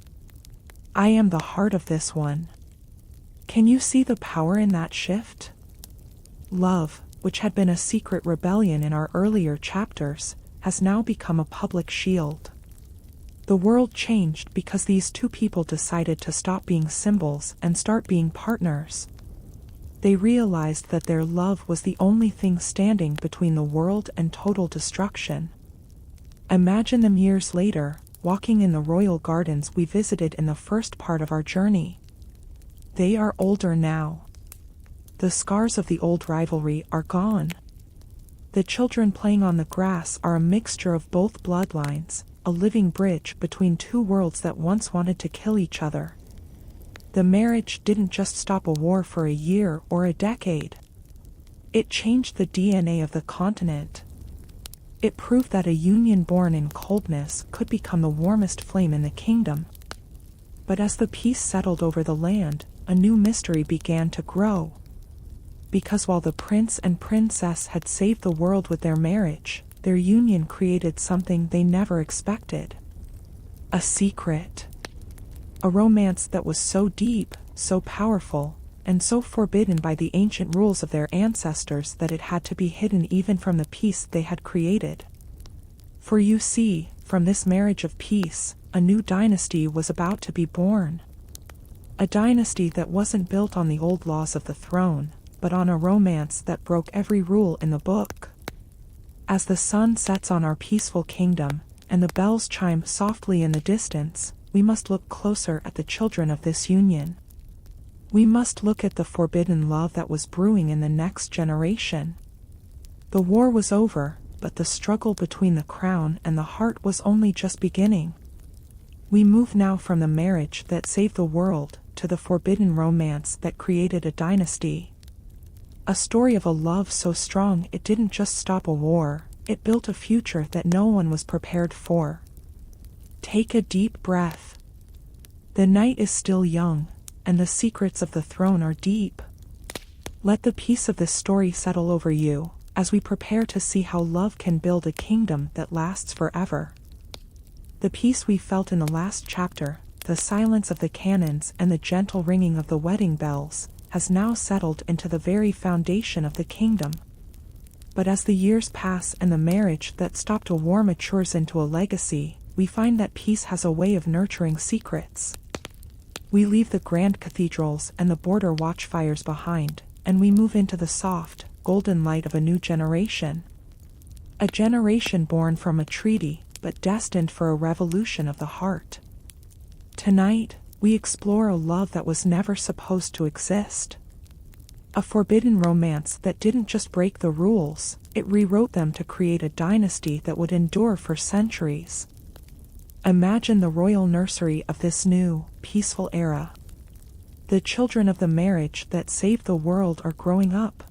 I am the heart of this one." Can you see the power in that shift? Love, which had been a secret rebellion in our earlier chapters, has now become a public shield. The world changed because these two people decided to stop being symbols and start being partners. They realized that their love was the only thing standing between the world and total destruction. Imagine them years later, walking in the royal gardens we visited in the first part of our journey. They are older now. The scars of the old rivalry are gone. The children playing on the grass are a mixture of both bloodlines, a living bridge between two worlds that once wanted to kill each other. The marriage didn't just stop a war for a year or a decade. It changed the DNA of the continent. It proved that a union born in coldness could become the warmest flame in the kingdom. But as the peace settled over the land, a new mystery began to grow. Because while the prince and princess had saved the world with their marriage, their union created something they never expected. A secret. A romance that was so deep, so powerful, and so forbidden by the ancient rules of their ancestors that it had to be hidden even from the peace they had created. For you see, from this marriage of peace, a new dynasty was about to be born. A dynasty that wasn't built on the old laws of the throne, but on a romance that broke every rule in the book. As the sun sets on our peaceful kingdom, and the bells chime softly in the distance, we must look closer at the children of this union. We must look at the forbidden love that was brewing in the next generation. The war was over, but the struggle between the crown and the heart was only just beginning. We move now from the marriage that saved the world to the forbidden romance that created a dynasty. A story of a love so strong it didn't just stop a war, it built a future that no one was prepared for. Take a deep breath. The night is still young, and the secrets of the throne are deep. Let the peace of this story settle over you, as we prepare to see how love can build a kingdom that lasts forever. The peace we felt in the last chapter, the silence of the cannons and the gentle ringing of the wedding bells, has now settled into the very foundation of the kingdom. But as the years pass and the marriage that stopped a war matures into a legacy, we find that peace has a way of nurturing secrets. We leave the grand cathedrals and the border watchfires behind, and we move into the soft, golden light of a new generation. A generation born from a treaty, but destined for a revolution of the heart. Tonight, we explore a love that was never supposed to exist. A forbidden romance that didn't just break the rules, it rewrote them to create a dynasty that would endure for centuries. Imagine the royal nursery of this new, peaceful era. The children of the marriage that saved the world are growing up.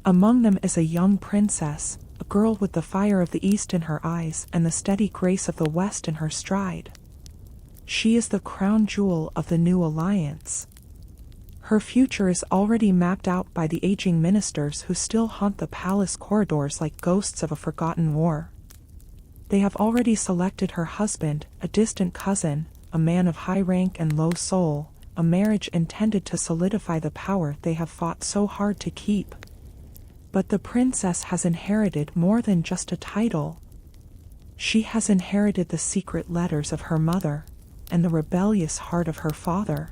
Among them is a young princess, a girl with the fire of the East in her eyes and the steady grace of the West in her stride. She is the crown jewel of the new alliance. Her future is already mapped out by the aging ministers who still haunt the palace corridors like ghosts of a forgotten war. They have already selected her husband, a distant cousin, a man of high rank and low soul, a marriage intended to solidify the power they have fought so hard to keep. But the princess has inherited more than just a title. She has inherited the secret letters of her mother, and the rebellious heart of her father.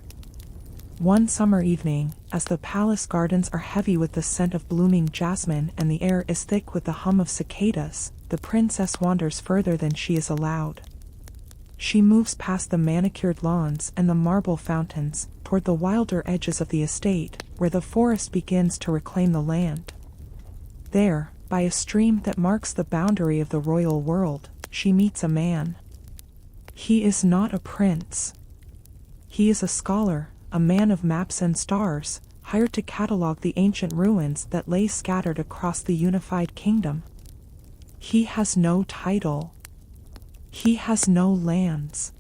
One summer evening, as the palace gardens are heavy with the scent of blooming jasmine and the air is thick with the hum of cicadas, the princess wanders further than she is allowed. She moves past the manicured lawns and the marble fountains, toward the wilder edges of the estate, where the forest begins to reclaim the land. There, by a stream that marks the boundary of the royal world, she meets a man. He is not a prince. He is a scholar, a man of maps and stars, hired to catalog the ancient ruins that lay scattered across the unified kingdom. He has no title. He has no lands.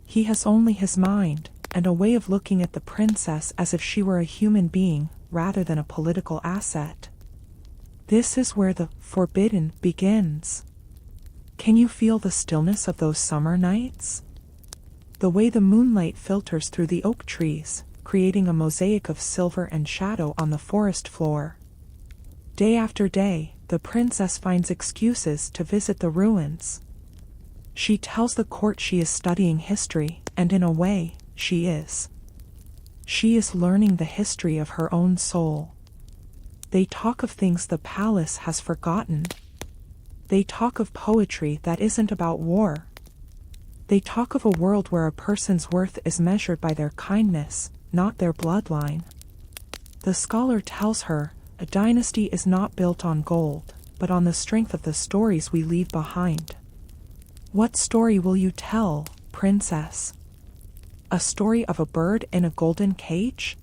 He has only his mind, and a way of looking at the princess as if she were a human being, rather than a political asset. This is where the forbidden begins. Can you feel the stillness of those summer nights? The way the moonlight filters through the oak trees, creating a mosaic of silver and shadow on the forest floor. Day after day, the princess finds excuses to visit the ruins. She tells the court she is studying history, and in a way, she is. She is learning the history of her own soul. They talk of things the palace has forgotten. They talk of poetry that isn't about war. They talk of a world where a person's worth is measured by their kindness, not their bloodline. The scholar tells her, a dynasty is not built on gold, but on the strength of the stories we leave behind. What story will you tell, princess? A story of a bird in a golden cage?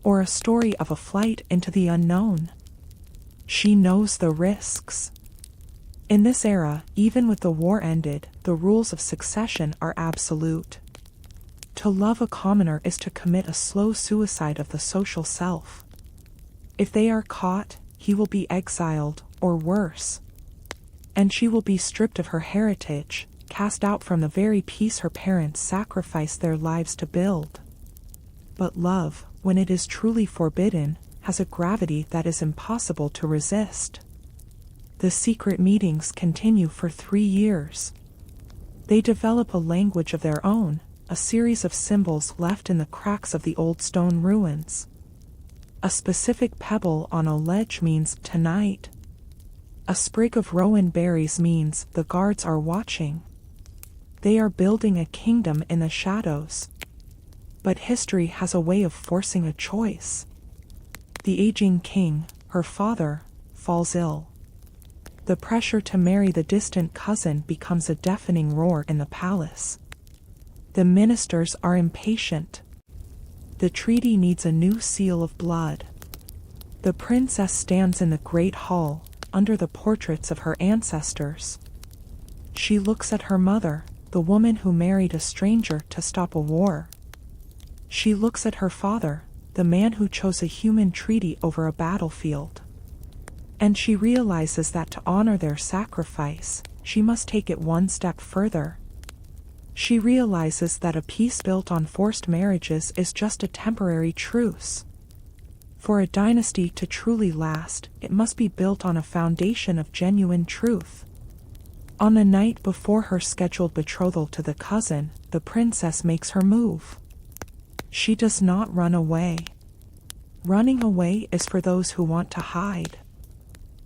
Or a story of a flight into the unknown? She knows the risks. In this era, even with the war ended, the rules of succession are absolute. To love a commoner is to commit a slow suicide of the social self. If they are caught, he will be exiled, or worse. And she will be stripped of her heritage, cast out from the very peace her parents sacrificed their lives to build. But love, when it is truly forbidden, has a gravity that is impossible to resist. The secret meetings continue for 3 years. They develop a language of their own, a series of symbols left in the cracks of the old stone ruins. A specific pebble on a ledge means tonight. A sprig of rowan berries means the guards are watching. They are building a kingdom in the shadows. But history has a way of forcing a choice. The aging king, her father, falls ill. The pressure to marry the distant cousin becomes a deafening roar in the palace. The ministers are impatient. The treaty needs a new seal of blood. The princess stands in the great hall, under the portraits of her ancestors. She looks at her mother, the woman who married a stranger to stop a war. She looks at her father, the man who chose a human treaty over a battlefield. And she realizes that to honor their sacrifice, she must take it one step further. She realizes that a peace built on forced marriages is just a temporary truce. For a dynasty to truly last, it must be built on a foundation of genuine truth. On the night before her scheduled betrothal to the cousin, the princess makes her move. She does not run away. Running away is for those who want to hide.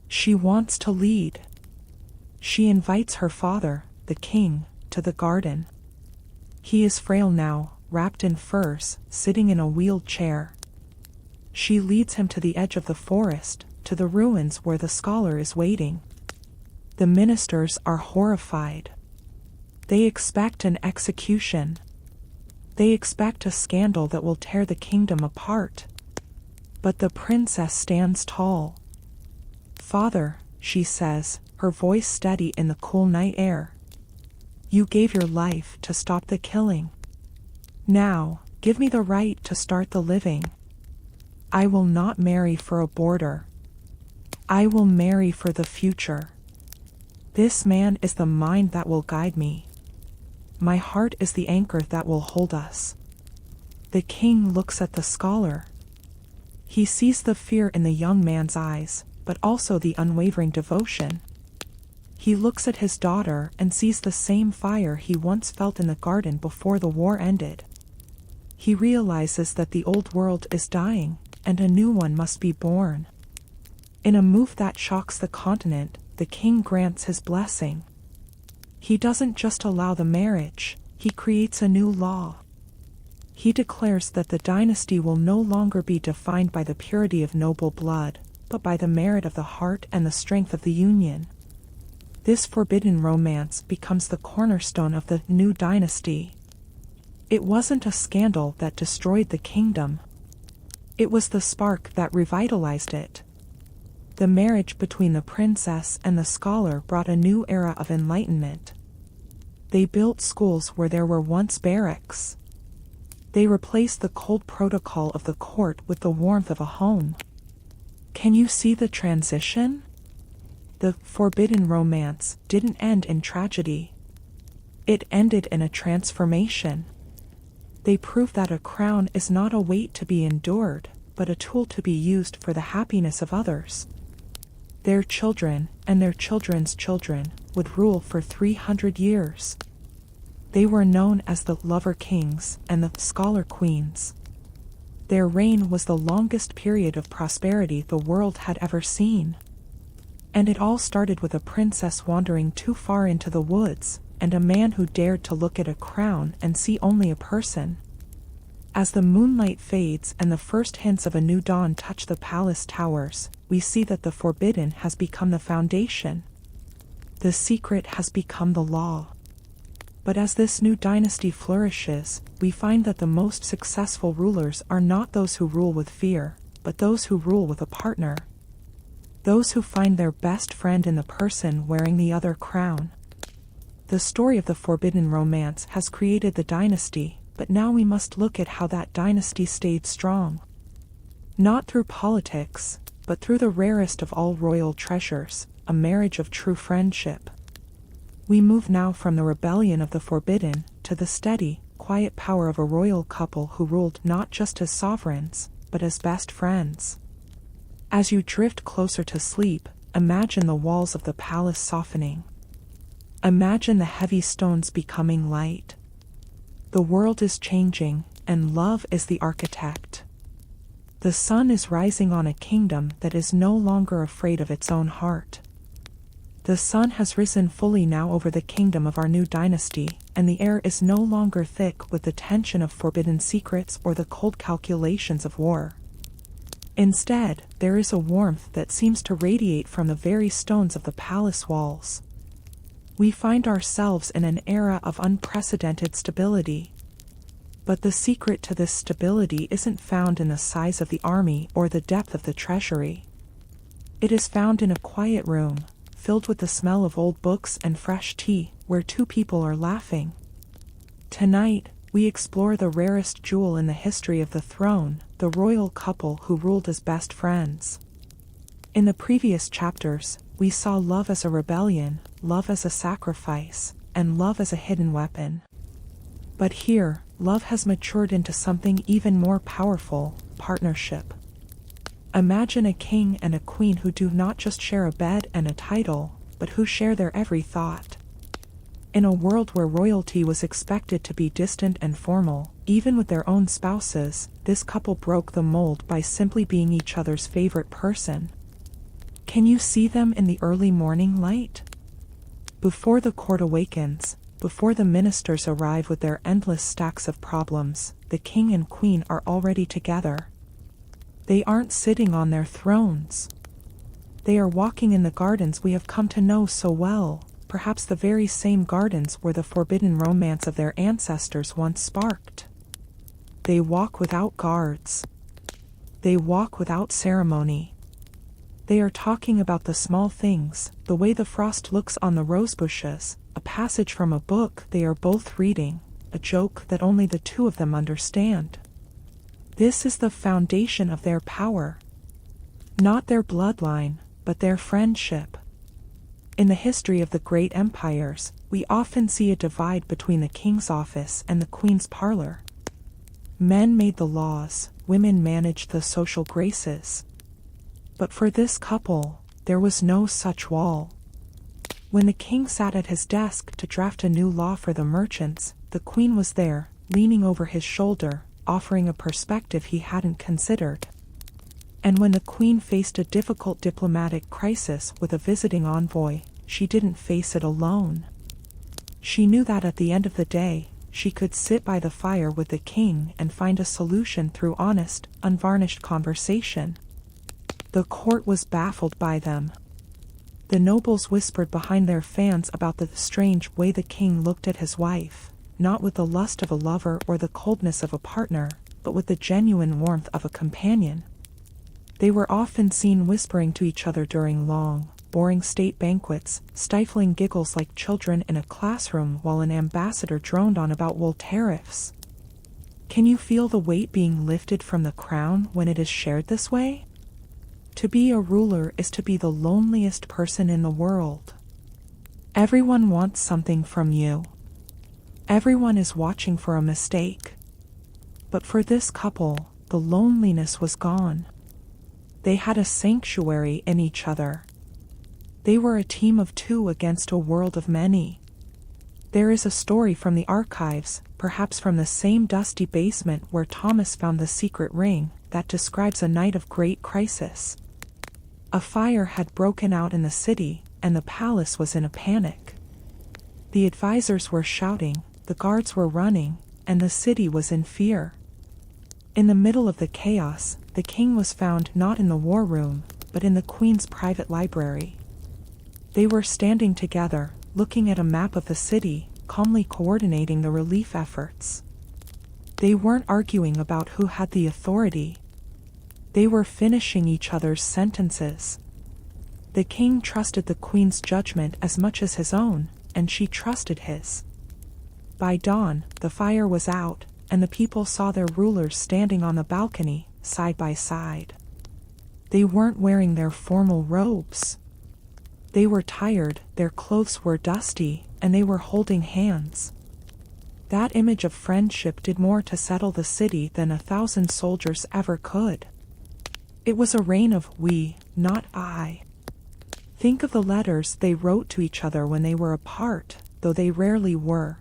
She wants to lead. She invites her father, the king, to the garden. He is frail now, wrapped in furs, sitting in a wheeled chair. She leads him to the edge of the forest, to the ruins where the scholar is waiting. The ministers are horrified. They expect an execution. They expect a scandal that will tear the kingdom apart. But the princess stands tall. "Father," she says, her voice steady in the cool night air. "You gave your life to stop the killing. Now, give me the right to start the living. I will not marry for a boarder. I will marry for the future. This man is the mind that will guide me. My heart is the anchor that will hold us." The king looks at the scholar. He sees the fear in the young man's eyes, but also the unwavering devotion. He looks at his daughter and sees the same fire he once felt in the garden before the war ended. He realizes that the old world is dying, and a new one must be born. In a move that shocks the continent, the king grants his blessing. He doesn't just allow the marriage, he creates a new law. He declares that the dynasty will no longer be defined by the purity of noble blood, but by the merit of the heart and the strength of the union. This forbidden romance becomes the cornerstone of the new dynasty. It wasn't a scandal that destroyed the kingdom. It was the spark that revitalized it. The marriage between the princess and the scholar brought a new era of enlightenment. They built schools where there were once barracks. They replaced the cold protocol of the court with the warmth of a home. Can you see the transition? The forbidden romance didn't end in tragedy. It ended in a transformation. They proved that a crown is not a weight to be endured, but a tool to be used for the happiness of others. Their children, and their children's children, would rule for 300 years. They were known as the lover kings and the scholar queens. Their reign was the longest period of prosperity the world had ever seen. And it all started with a princess wandering too far into the woods, and a man who dared to look at a crown and see only a person. As the moonlight fades and the first hints of a new dawn touch the palace towers, we see that the forbidden has become the foundation. The secret has become the law. But as this new dynasty flourishes, we find that the most successful rulers are not those who rule with fear, but those who rule with a partner. Those who find their best friend in the person wearing the other crown. The story of the forbidden romance has created the dynasty, but now we must look at how that dynasty stayed strong. Not through politics, but through the rarest of all royal treasures, a marriage of true friendship. We move now from the rebellion of the forbidden to the steady, quiet power of a royal couple who ruled not just as sovereigns, but as best friends. As you drift closer to sleep, imagine the walls of the palace softening. Imagine the heavy stones becoming light. The world is changing, and love is the architect. The sun is rising on a kingdom that is no longer afraid of its own heart. The sun has risen fully now over the kingdom of our new dynasty, and the air is no longer thick with the tension of forbidden secrets or the cold calculations of war. Instead, there is a warmth that seems to radiate from the very stones of the palace walls. We find ourselves in an era of unprecedented stability. But the secret to this stability isn't found in the size of the army or the depth of the treasury. It is found in a quiet room, filled with the smell of old books and fresh tea, where two people are laughing. Tonight, we explore the rarest jewel in the history of the throne, the royal couple who ruled as best friends. In the previous chapters, we saw love as a rebellion, love as a sacrifice, and love as a hidden weapon. But here, love has matured into something even more powerful: partnership. Imagine a king and a queen who do not just share a bed and a title, but who share their every thought. In a world where royalty was expected to be distant and formal, even with their own spouses, this couple broke the mold by simply being each other's favorite person. Can you see them in the early morning light? Before the court awakens, before the ministers arrive with their endless stacks of problems, the king and queen are already together. They aren't sitting on their thrones. They are walking in the gardens we have come to know so well, perhaps the very same gardens where the forbidden romance of their ancestors once sparked. They walk without guards. They walk without ceremony. They are talking about the small things, the way the frost looks on the rose bushes, a passage from a book they are both reading, a joke that only the two of them understand. This is the foundation of their power. Not their bloodline, but their friendship. In the history of the great empires, we often see a divide between the king's office and the queen's parlor. Men made the laws, women managed the social graces. But for this couple, there was no such wall. When the king sat at his desk to draft a new law for the merchants, the queen was there, leaning over his shoulder, offering a perspective he hadn't considered. And when the queen faced a difficult diplomatic crisis with a visiting envoy, she didn't face it alone. She knew that at the end of the day, she could sit by the fire with the king and find a solution through honest, unvarnished conversation. The court was baffled by them. The nobles whispered behind their fans about the strange way the king looked at his wife, not with the lust of a lover or the coldness of a partner, but with the genuine warmth of a companion. They were often seen whispering to each other during long, boring state banquets, stifling giggles like children in a classroom while an ambassador droned on about wool tariffs. Can you feel the weight being lifted from the crown when it is shared this way? To be a ruler is to be the loneliest person in the world. Everyone wants something from you. Everyone is watching for a mistake. But for this couple, the loneliness was gone. They had a sanctuary in each other. They were a team of two against a world of many. There is a story from the archives, perhaps from the same dusty basement where Thomas found the secret ring, that describes a night of great crisis. A fire had broken out in the city, and the palace was in a panic. The advisors were shouting, the guards were running, and the city was in fear. In the middle of the chaos, the king was found not in the war room, but in the queen's private library. They were standing together, looking at a map of the city, calmly coordinating the relief efforts. They weren't arguing about who had the authority. They were finishing each other's sentences. The king trusted the queen's judgment as much as his own, and she trusted his. By dawn, the fire was out, and the people saw their rulers standing on the balcony, side by side. They weren't wearing their formal robes. They were tired, their clothes were dusty, and they were holding hands. That image of friendship did more to settle the city than 1,000 soldiers ever could. It was a reign of we, not I. Think of the letters they wrote to each other when they were apart, though they rarely were.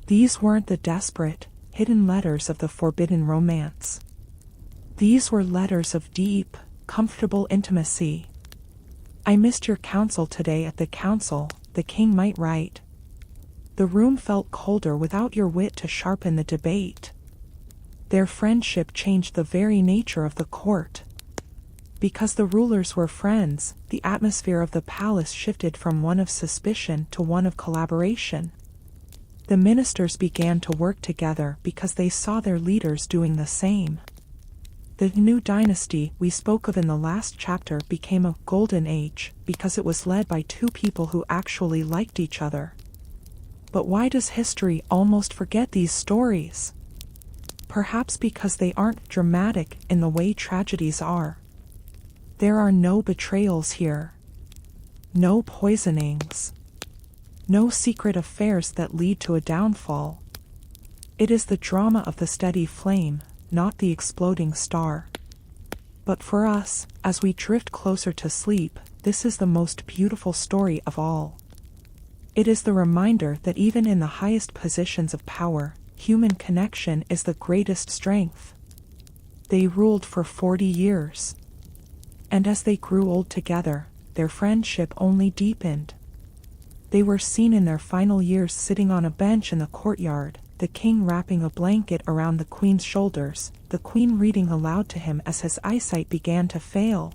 These weren't the desperate, hidden letters of the forbidden romance. These were letters of deep, comfortable intimacy. I missed your counsel today at the council, the king might write. The room felt colder without your wit to sharpen the debate. Their friendship changed the very nature of the court. Because the rulers were friends, the atmosphere of the palace shifted from one of suspicion to one of collaboration. The ministers began to work together because they saw their leaders doing the same. The new dynasty we spoke of in the last chapter became a golden age because it was led by two people who actually liked each other. But why does history almost forget these stories? Perhaps because they aren't dramatic in the way tragedies are. There are no betrayals here. No poisonings. No secret affairs that lead to a downfall. It is the drama of the steady flame, not the exploding star. But for us, as we drift closer to sleep, this is the most beautiful story of all. It is the reminder that even in the highest positions of power, human connection is the greatest strength. They ruled for 40 years. And as they grew old together, their friendship only deepened. They were seen in their final years sitting on a bench in the courtyard, the king wrapping a blanket around the queen's shoulders, the queen reading aloud to him as his eyesight began to fail.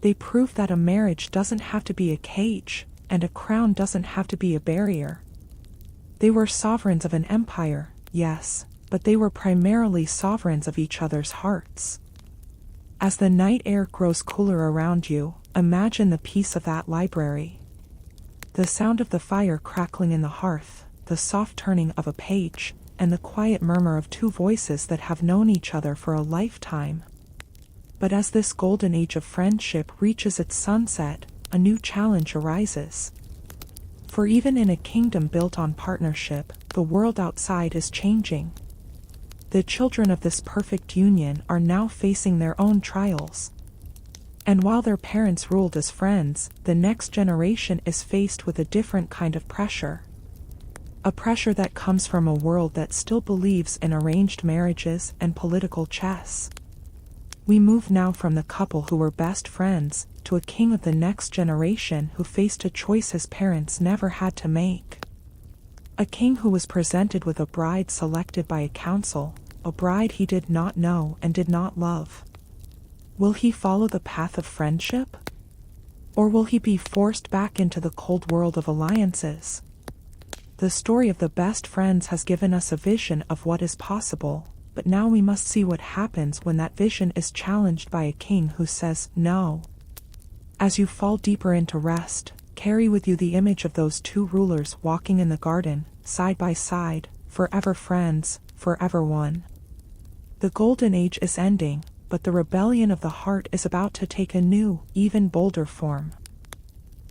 They proved that a marriage doesn't have to be a cage, and a crown doesn't have to be a barrier. They were sovereigns of an empire, yes, but they were primarily sovereigns of each other's hearts. As the night air grows cooler around you, imagine the peace of that library. The sound of the fire crackling in the hearth, the soft turning of a page, and the quiet murmur of two voices that have known each other for a lifetime. But as this golden age of friendship reaches its sunset, a new challenge arises. For even in a kingdom built on partnership, the world outside is changing. The children of this perfect union are now facing their own trials. And while their parents ruled as friends, the next generation is faced with a different kind of pressure. A pressure that comes from a world that still believes in arranged marriages and political chess. We move now from the couple who were best friends to a king of the next generation who faced a choice his parents never had to make. A king who was presented with a bride selected by a council, a bride he did not know and did not love. Will he follow the path of friendship? Or will he be forced back into the cold world of alliances? The story of the best friends has given us a vision of what is possible, but now we must see what happens when that vision is challenged by a king who says no. As you fall deeper into rest, carry with you the image of those two rulers walking in the garden, side by side, forever friends, forever one. The golden age is ending, but the rebellion of the heart is about to take a new, even bolder form.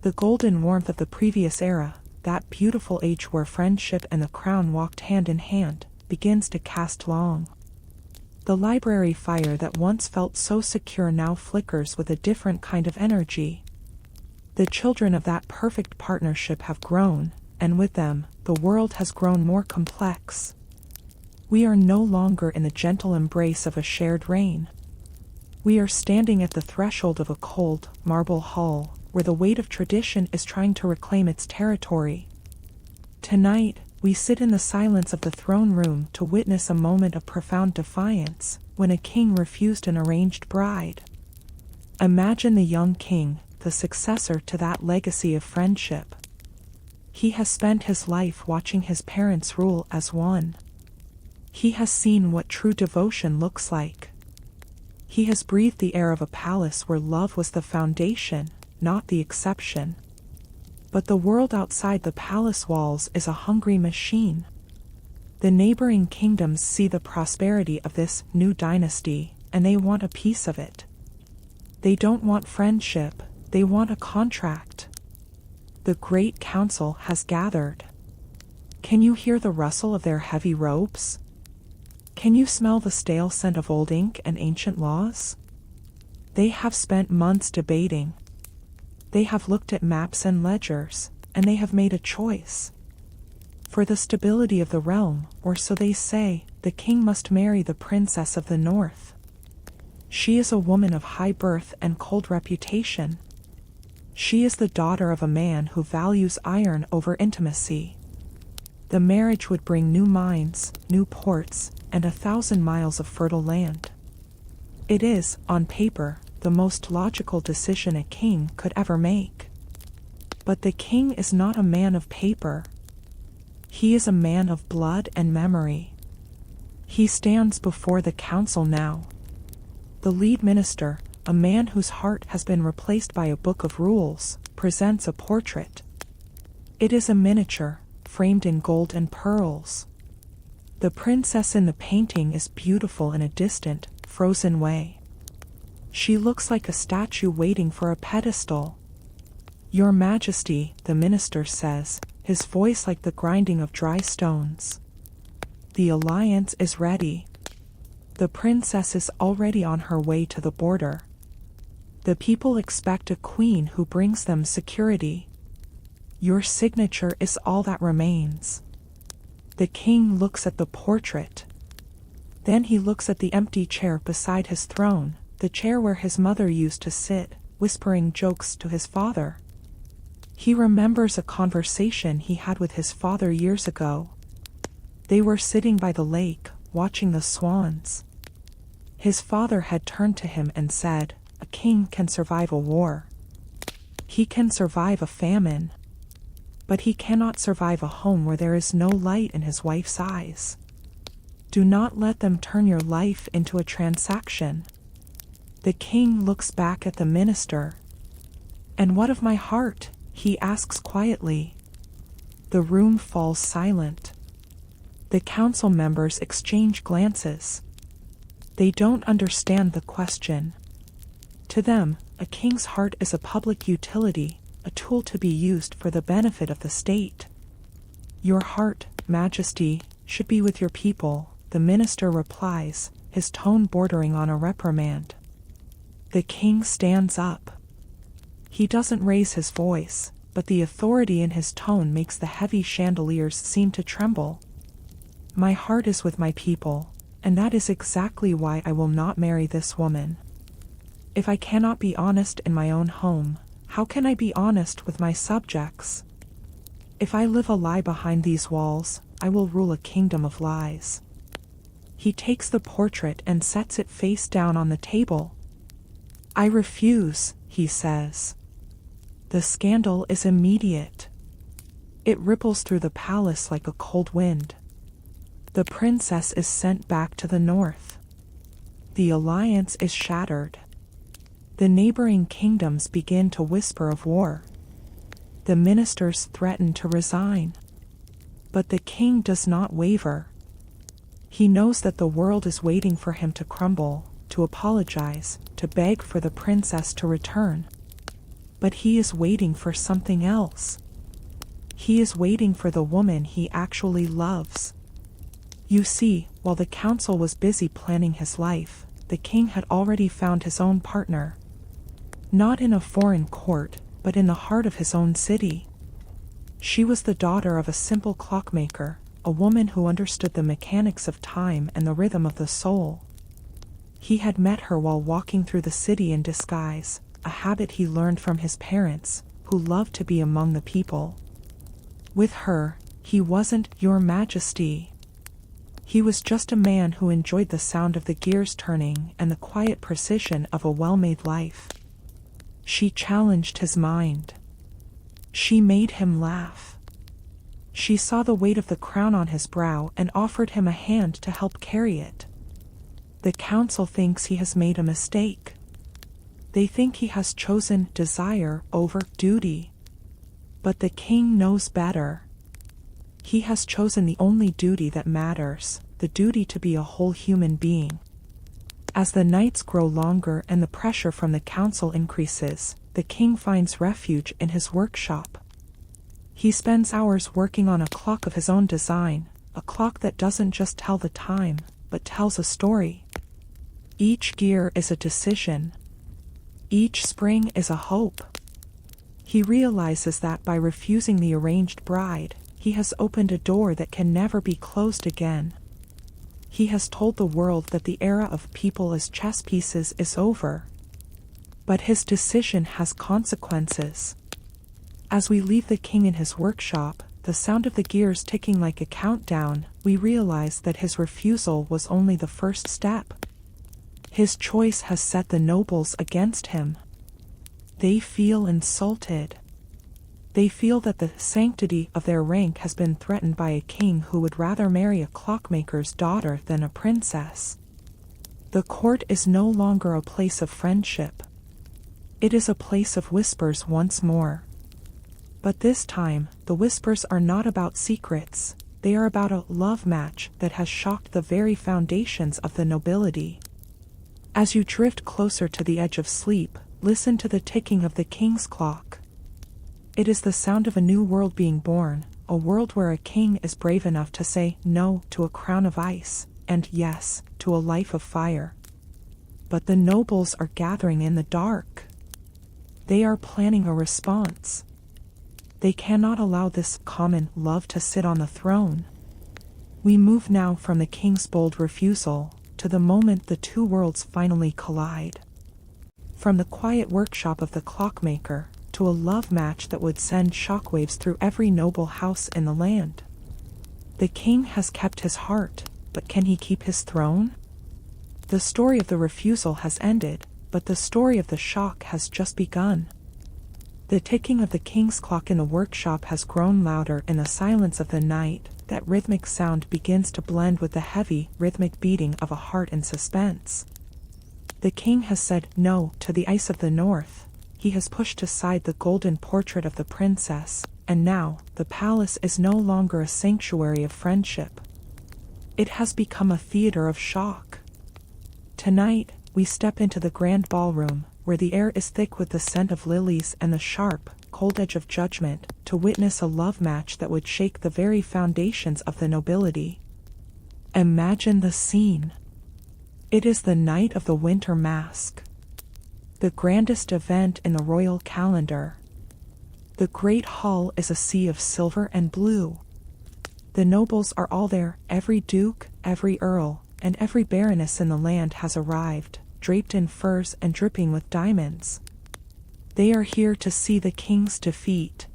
The golden warmth of the previous era, that beautiful age where friendship and the crown walked hand in hand, begins to cast long. The library fire that once felt so secure now flickers with a different kind of energy. The children of that perfect partnership have grown, and with them, the world has grown more complex. We are no longer in the gentle embrace of a shared reign. We are standing at the threshold of a cold, marble hall, where the weight of tradition is trying to reclaim its territory. Tonight, we sit in the silence of the throne room to witness a moment of profound defiance, when a king refused an arranged bride. Imagine the young king, the successor to that legacy of friendship. He has spent his life watching his parents rule as one. He has seen what true devotion looks like. He has breathed the air of a palace where love was the foundation, not the exception. But the world outside the palace walls is a hungry machine. The neighboring kingdoms see the prosperity of this new dynasty, and they want a piece of it. They don't want friendship, they want a contract. The great council has gathered. Can you hear the rustle of their heavy robes? Can you smell the stale scent of old ink and ancient laws? They have spent months debating. They have looked at maps and ledgers, and they have made a choice. For the stability of the realm, or so they say, the king must marry the princess of the north. She is a woman of high birth and cold reputation. She is the daughter of a man who values iron over intimacy. The marriage would bring new mines, new ports, and 1,000 miles of fertile land. It is, on paper, the most logical decision a king could ever make. But the king is not a man of paper. He is a man of blood and memory. He stands before the council now. The lead minister, a man whose heart has been replaced by a book of rules, presents a portrait. It is a miniature, framed in gold and pearls. The princess in the painting is beautiful in a distant, frozen way. She looks like a statue waiting for a pedestal. "Your Majesty," the minister says, his voice like the grinding of dry stones. "The alliance is ready. The princess is already on her way to the border. The people expect a queen who brings them security. Your signature is all that remains." The king looks at the portrait. Then he looks at the empty chair beside his throne, the chair where his mother used to sit, whispering jokes to his father. He remembers a conversation he had with his father years ago. They were sitting by the lake, watching the swans. His father had turned to him and said, "A king can survive a war. He can survive a famine. But he cannot survive a home where there is no light in his wife's eyes. Do not let them turn your life into a transaction." The king looks back at the minister. "And what of my heart?" he asks quietly. The room falls silent. The council members exchange glances. They don't understand the question. To them, a king's heart is a public utility, a tool to be used for the benefit of the state. "Your heart, Majesty, should be with your people," the minister replies, his tone bordering on a reprimand. The king stands up. He doesn't raise his voice, but the authority in his tone makes the heavy chandeliers seem to tremble. "My heart is with my people, and that is exactly why I will not marry this woman. If I cannot be honest in my own home, how can I be honest with my subjects? If I live a lie behind these walls, I will rule a kingdom of lies." He takes the portrait and sets it face down on the table. "I refuse," he says. The scandal is immediate. It ripples through the palace like a cold wind. The princess is sent back to the north. The alliance is shattered. The neighboring kingdoms begin to whisper of war. The ministers threaten to resign. But the king does not waver. He knows that the world is waiting for him to crumble, to apologize, to beg for the princess to return. But he is waiting for something else. He is waiting for the woman he actually loves. You see, while the council was busy planning his life, the king had already found his own partner. Not in a foreign court, but in the heart of his own city. She was the daughter of a simple clockmaker, a woman who understood the mechanics of time and the rhythm of the soul. He had met her while walking through the city in disguise, a habit he learned from his parents, who loved to be among the people. With her, he wasn't "Your Majesty." He was just a man who enjoyed the sound of the gears turning and the quiet precision of a well-made life. She challenged his mind. She made him laugh. She saw the weight of the crown on his brow and offered him a hand to help carry it. The council thinks he has made a mistake. They think he has chosen desire over duty. But the king knows better. He has chosen the only duty that matters, the duty to be a whole human being. As the nights grow longer and the pressure from the council increases, the king finds refuge in his workshop. He spends hours working on a clock of his own design, a clock that doesn't just tell the time, but tells a story. Each gear is a decision. Each spring is a hope. He realizes that by refusing the arranged bride, he has opened a door that can never be closed again. He has told the world that the era of people as chess pieces is over. But his decision has consequences. As we leave the king in his workshop, the sound of the gears ticking like a countdown, we realize that his refusal was only the first step. His choice has set the nobles against him. They feel insulted. They feel that the sanctity of their rank has been threatened by a king who would rather marry a clockmaker's daughter than a princess. The court is no longer a place of friendship. It is a place of whispers once more. But this time, the whispers are not about secrets, they are about a love match that has shocked the very foundations of the nobility. As you drift closer to the edge of sleep, listen to the ticking of the king's clock. It is the sound of a new world being born, a world where a king is brave enough to say no to a crown of ice, and yes to a life of fire. But the nobles are gathering in the dark. They are planning a response. They cannot allow this common love to sit on the throne. We move now from the king's bold refusal to the moment the two worlds finally collide. From the quiet workshop of the clockmaker to a love match that would send shockwaves through every noble house in the land. The king has kept his heart, but can he keep his throne? The story of the refusal has ended, but the story of the shock has just begun. The ticking of the king's clock in the workshop has grown louder in the silence of the night. That rhythmic sound begins to blend with the heavy, rhythmic beating of a heart in suspense. The king has said no to the ice of the north. He has pushed aside the golden portrait of the princess, and now the palace is no longer a sanctuary of friendship. It has become a theater of shock. Tonight, we step into the grand ballroom, where the air is thick with the scent of lilies and the sharp, cold edge of judgment, to witness a love match that would shake the very foundations of the nobility. Imagine the scene. It is the night of the winter masque. The grandest event in the royal calendar. The great hall is a sea of silver and blue. The nobles are all there, every duke, every earl, and every baroness in the land has arrived, draped in furs and dripping with diamonds. They are here to see the king's defeat.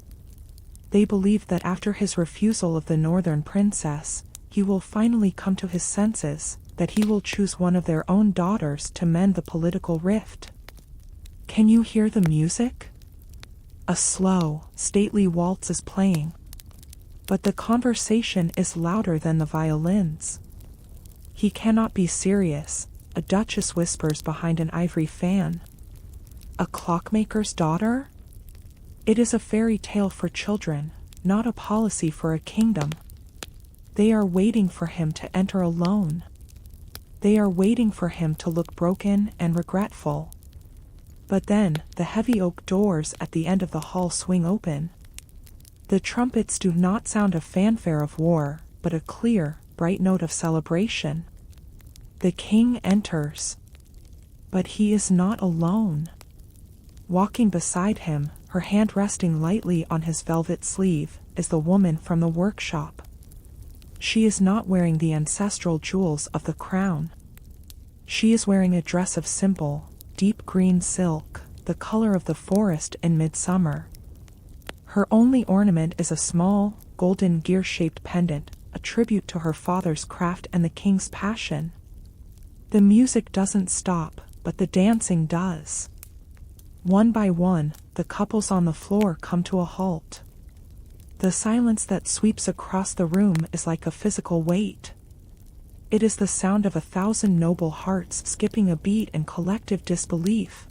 They believe that after his refusal of the northern princess, he will finally come to his senses, that he will choose one of their own daughters to mend the political rift. Can you hear the music? A slow, stately waltz is playing. But the conversation is louder than the violins. He cannot be serious, a duchess whispers behind an ivory fan. A clockmaker's daughter? It is a fairy tale for children, not a policy for a kingdom. They are waiting for him to enter alone. They are waiting for him to look broken and regretful. But then, the heavy oak doors at the end of the hall swing open. The trumpets do not sound a fanfare of war, but a clear, bright note of celebration. The king enters. But he is not alone. Walking beside him, her hand resting lightly on his velvet sleeve, is the woman from the workshop. She is not wearing the ancestral jewels of the crown. She is wearing a dress of simple, deep green silk, the color of the forest in midsummer. Her only ornament is a small, golden gear-shaped pendant, a tribute to her father's craft and the king's passion. The music doesn't stop, but the dancing does. One by one, the couples on the floor come to a halt. The silence that sweeps across the room is like a physical weight. It is the sound of 1,000 noble hearts skipping a beat in collective disbelief.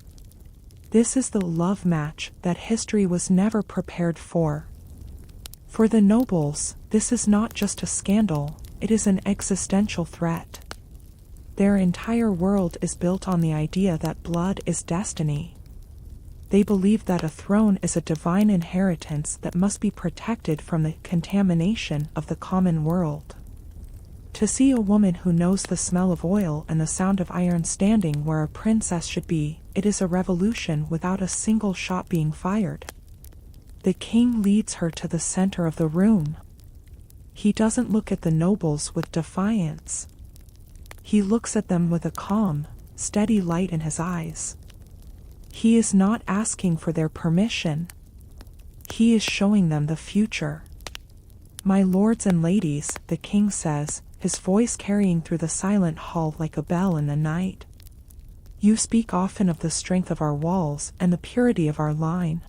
This is the love match that history was never prepared for. For the nobles, this is not just a scandal, it is an existential threat. Their entire world is built on the idea that blood is destiny. They believe that a throne is a divine inheritance that must be protected from the contamination of the common world. To see a woman who knows the smell of oil and the sound of iron standing where a princess should be, it is a revolution without a single shot being fired. The king leads her to the center of the room. He doesn't look at the nobles with defiance. He looks at them with a calm, steady light in his eyes. He is not asking for their permission. He is showing them the future. "My lords and ladies," the king says, his voice carrying through the silent hall like a bell in the night. "You speak often of the strength of our walls and the purity of our line.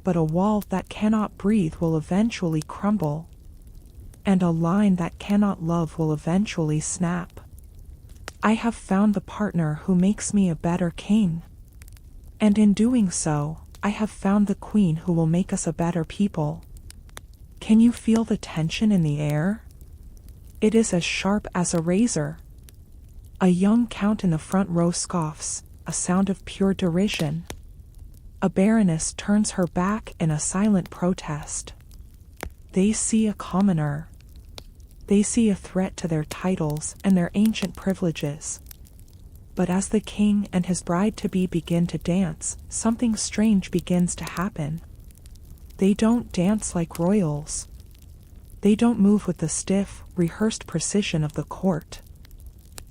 But a wall that cannot breathe will eventually crumble. And a line that cannot love will eventually snap. I have found the partner who makes me a better king. And in doing so, I have found the queen who will make us a better people. Can you feel the tension in the air? It is as sharp as a razor. A young count in the front row scoffs, a sound of pure derision. A baroness turns her back in a silent protest. They see a commoner. They see a threat to their titles and their ancient privileges. But as the king and his bride-to-be begin to dance, something strange begins to happen. They don't dance like royals. They don't move with the stiff, rehearsed precision of the court.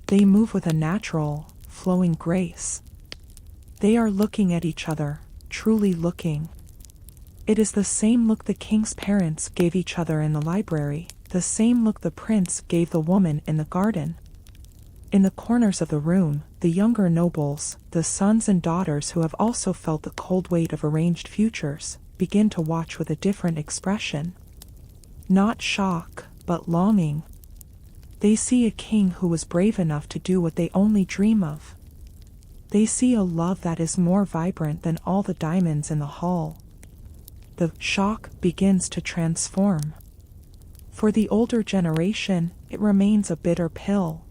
They move with a natural, flowing grace. They are looking at each other, truly looking. It is the same look the king's parents gave each other in the library, the same look the prince gave the woman in the garden. In the corners of the room, the younger nobles, the sons and daughters who have also felt the cold weight of arranged futures, begin to watch with a different expression. Not shock, but longing. They see a king who was brave enough to do what they only dream of. They see a love that is more vibrant than all the diamonds in the hall. The shock begins to transform. For the older generation, it remains a bitter pill.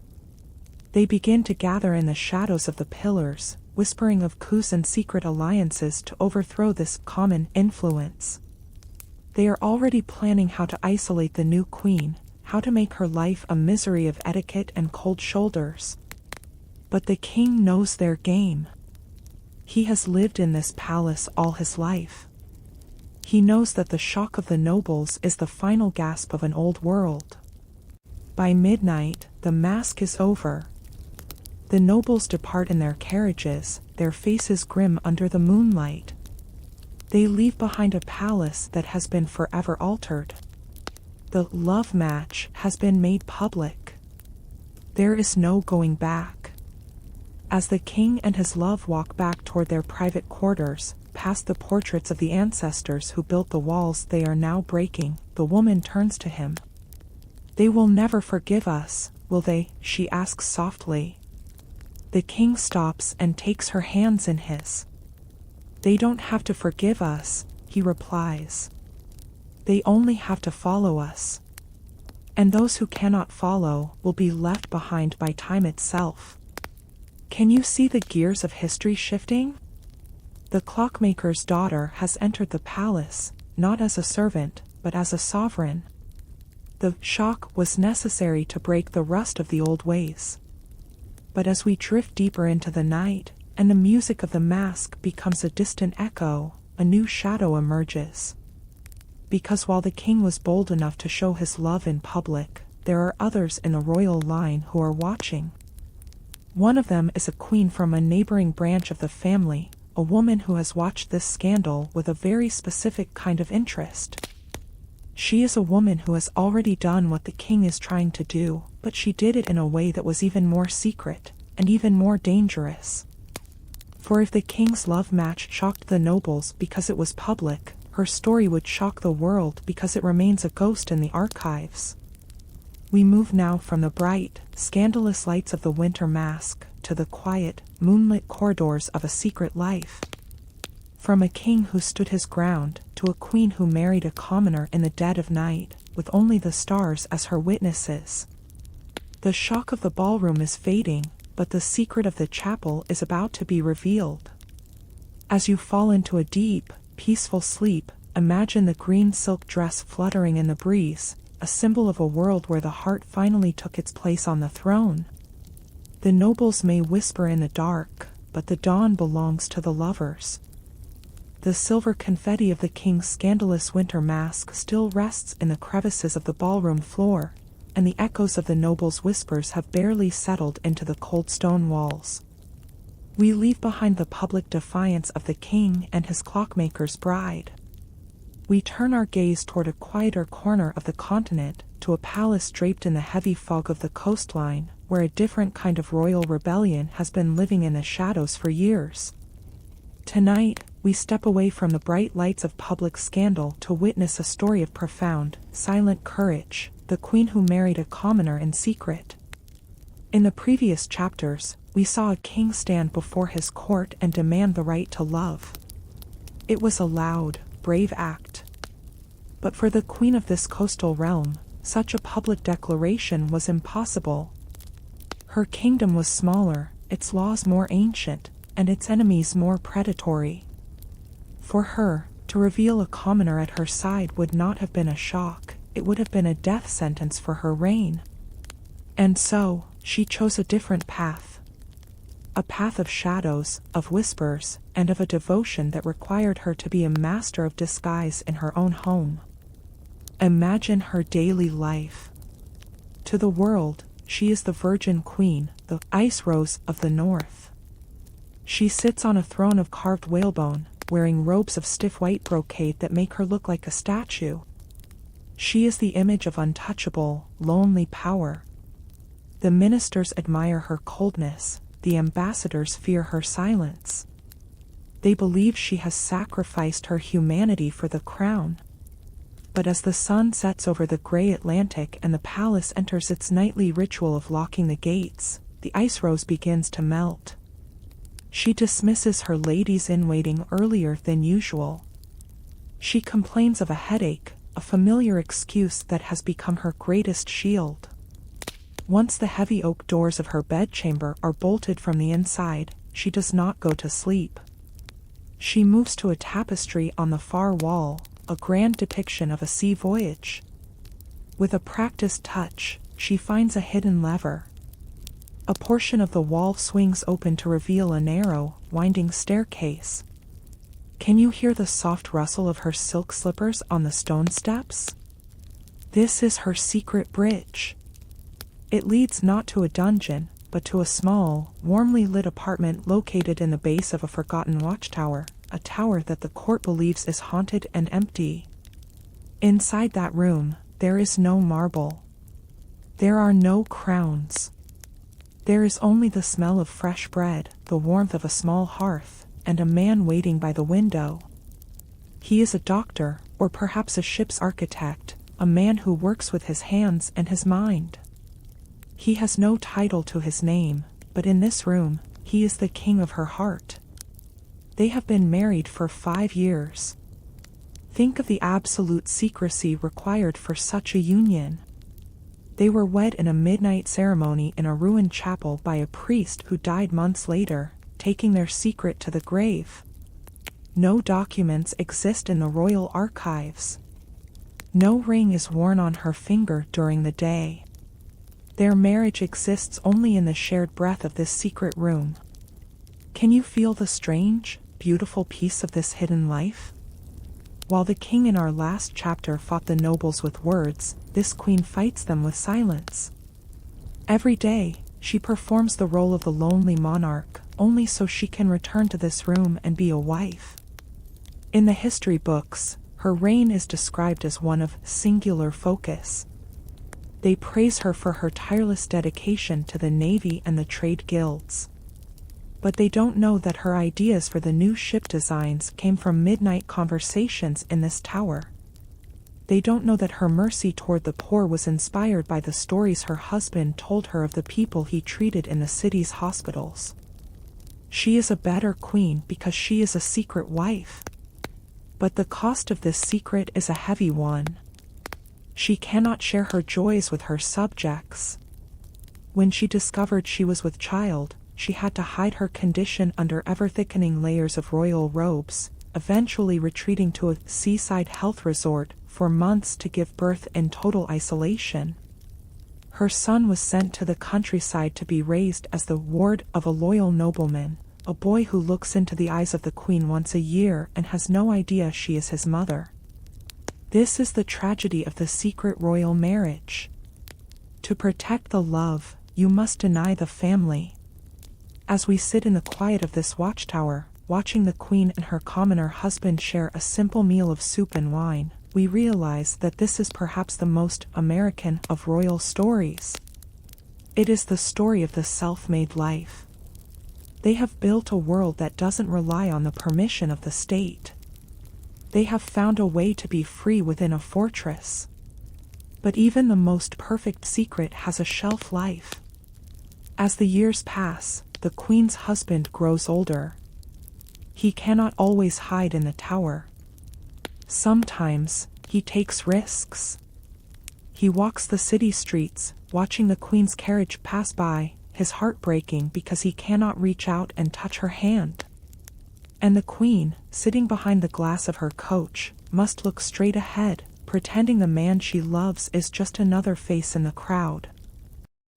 They begin to gather in the shadows of the pillars, whispering of coups and secret alliances to overthrow this common influence. They are already planning how to isolate the new queen, how to make her life a misery of etiquette and cold shoulders. But the king knows their game. He has lived in this palace all his life. He knows that the shock of the nobles is the final gasp of an old world. By midnight, the masque is over. The nobles depart in their carriages, their faces grim under the moonlight. They leave behind a palace that has been forever altered. The love match has been made public. There is no going back. As the king and his love walk back toward their private quarters, past the portraits of the ancestors who built the walls they are now breaking, the woman turns to him. They will never forgive us, will they? She asks softly. The king stops and takes her hands in his. They don't have to forgive us, he replies. They only have to follow us. And those who cannot follow will be left behind by time itself. Can you see the gears of history shifting? The clockmaker's daughter has entered the palace, not as a servant, but as a sovereign. The shock was necessary to break the rust of the old ways. But as we drift deeper into the night, and the music of the masque becomes a distant echo, a new shadow emerges. Because while the king was bold enough to show his love in public, there are others in the royal line who are watching. One of them is a queen from a neighboring branch of the family, a woman who has watched this scandal with a very specific kind of interest. She is a woman who has already done what the king is trying to do, but she did it in a way that was even more secret, and even more dangerous. For if the king's love match shocked the nobles because it was public, her story would shock the world because it remains a ghost in the archives. We move now from the bright, scandalous lights of the winter masque to the quiet, moonlit corridors of a secret life. From a king who stood his ground to a queen who married a commoner in the dead of night, with only the stars as her witnesses. The shock of the ballroom is fading, but the secret of the chapel is about to be revealed. As you fall into a deep, peaceful sleep, imagine the green silk dress fluttering in the breeze, a symbol of a world where the heart finally took its place on the throne. The nobles may whisper in the dark, but the dawn belongs to the lovers. The silver confetti of the king's scandalous winter masque still rests in the crevices of the ballroom floor, and the echoes of the nobles' whispers have barely settled into the cold stone walls. We leave behind the public defiance of the king and his clockmaker's bride. We turn our gaze toward a quieter corner of the continent, to a palace draped in the heavy fog of the coastline, where a different kind of royal rebellion has been living in the shadows for years. Tonight, we step away from the bright lights of public scandal to witness a story of profound, silent courage, the queen who married a commoner in secret. In the previous chapters, we saw a king stand before his court and demand the right to love. It was a loud, brave act. But for the queen of this coastal realm, such a public declaration was impossible. Her kingdom was smaller, its laws more ancient, and its enemies more predatory. For her, to reveal a commoner at her side would not have been a shock, it would have been a death sentence for her reign. And so, she chose a different path. A path of shadows, of whispers, and of a devotion that required her to be a master of disguise in her own home. Imagine her daily life. To the world, she is the Virgin Queen, the Ice Rose of the North. She sits on a throne of carved whalebone, wearing robes of stiff white brocade that make her look like a statue. She is the image of untouchable, lonely power. The ministers admire her coldness, the ambassadors fear her silence. They believe she has sacrificed her humanity for the crown. But as the sun sets over the gray Atlantic and the palace enters its nightly ritual of locking the gates, the ice rose begins to melt. She dismisses her ladies-in-waiting earlier than usual. She complains of a headache, a familiar excuse that has become her greatest shield. Once the heavy oak doors of her bedchamber are bolted from the inside, she does not go to sleep. She moves to a tapestry on the far wall, a grand depiction of a sea voyage. With a practiced touch, she finds a hidden lever. A portion of the wall swings open to reveal a narrow, winding staircase. Can you hear the soft rustle of her silk slippers on the stone steps? This is her secret bridge. It leads not to a dungeon, but to a small, warmly lit apartment located in the base of a forgotten watchtower, a tower that the court believes is haunted and empty. Inside that room, there is no marble. There are no crowns. There is only the smell of fresh bread, the warmth of a small hearth, and a man waiting by the window. He is a doctor, or perhaps a ship's architect, a man who works with his hands and his mind. He has no title to his name, but in this room, he is the king of her heart. They have been married for 5 years. Think of the absolute secrecy required for such a union. They were wed in a midnight ceremony in a ruined chapel by a priest who died months later, taking their secret to the grave. No documents exist in the royal archives. No ring is worn on her finger during the day. Their marriage exists only in the shared breath of this secret room. Can you feel the strange, beautiful peace of this hidden life? While the king in our last chapter fought the nobles with words, this queen fights them with silence. Every day, she performs the role of the lonely monarch, only so she can return to this room and be a wife. In the history books, her reign is described as one of singular focus. They praise her for her tireless dedication to the navy and the trade guilds. But they don't know that her ideas for the new ship designs came from midnight conversations in this tower. They don't know that her mercy toward the poor was inspired by the stories her husband told her of the people he treated in the city's hospitals. She is a better queen because she is a secret wife. But the cost of this secret is a heavy one. She cannot share her joys with her subjects. When she discovered she was with child, she had to hide her condition under ever-thickening layers of royal robes, eventually retreating to a seaside health resort for months to give birth in total isolation. Her son was sent to the countryside to be raised as the ward of a loyal nobleman, a boy who looks into the eyes of the queen once a year and has no idea she is his mother. This is the tragedy of the secret royal marriage. To protect the love, you must deny the family. As we sit in the quiet of this watchtower, watching the queen and her commoner husband share a simple meal of soup and wine, we realize that this is perhaps the most American of royal stories. It is the story of the self-made life. They have built a world that doesn't rely on the permission of the state. They have found a way to be free within a fortress. But even the most perfect secret has a shelf life. As the years pass, the queen's husband grows older. He cannot always hide in the tower. Sometimes, he takes risks. He walks the city streets, watching the queen's carriage pass by, his heart breaking because he cannot reach out and touch her hand. And the queen, sitting behind the glass of her coach, must look straight ahead, pretending the man she loves is just another face in the crowd.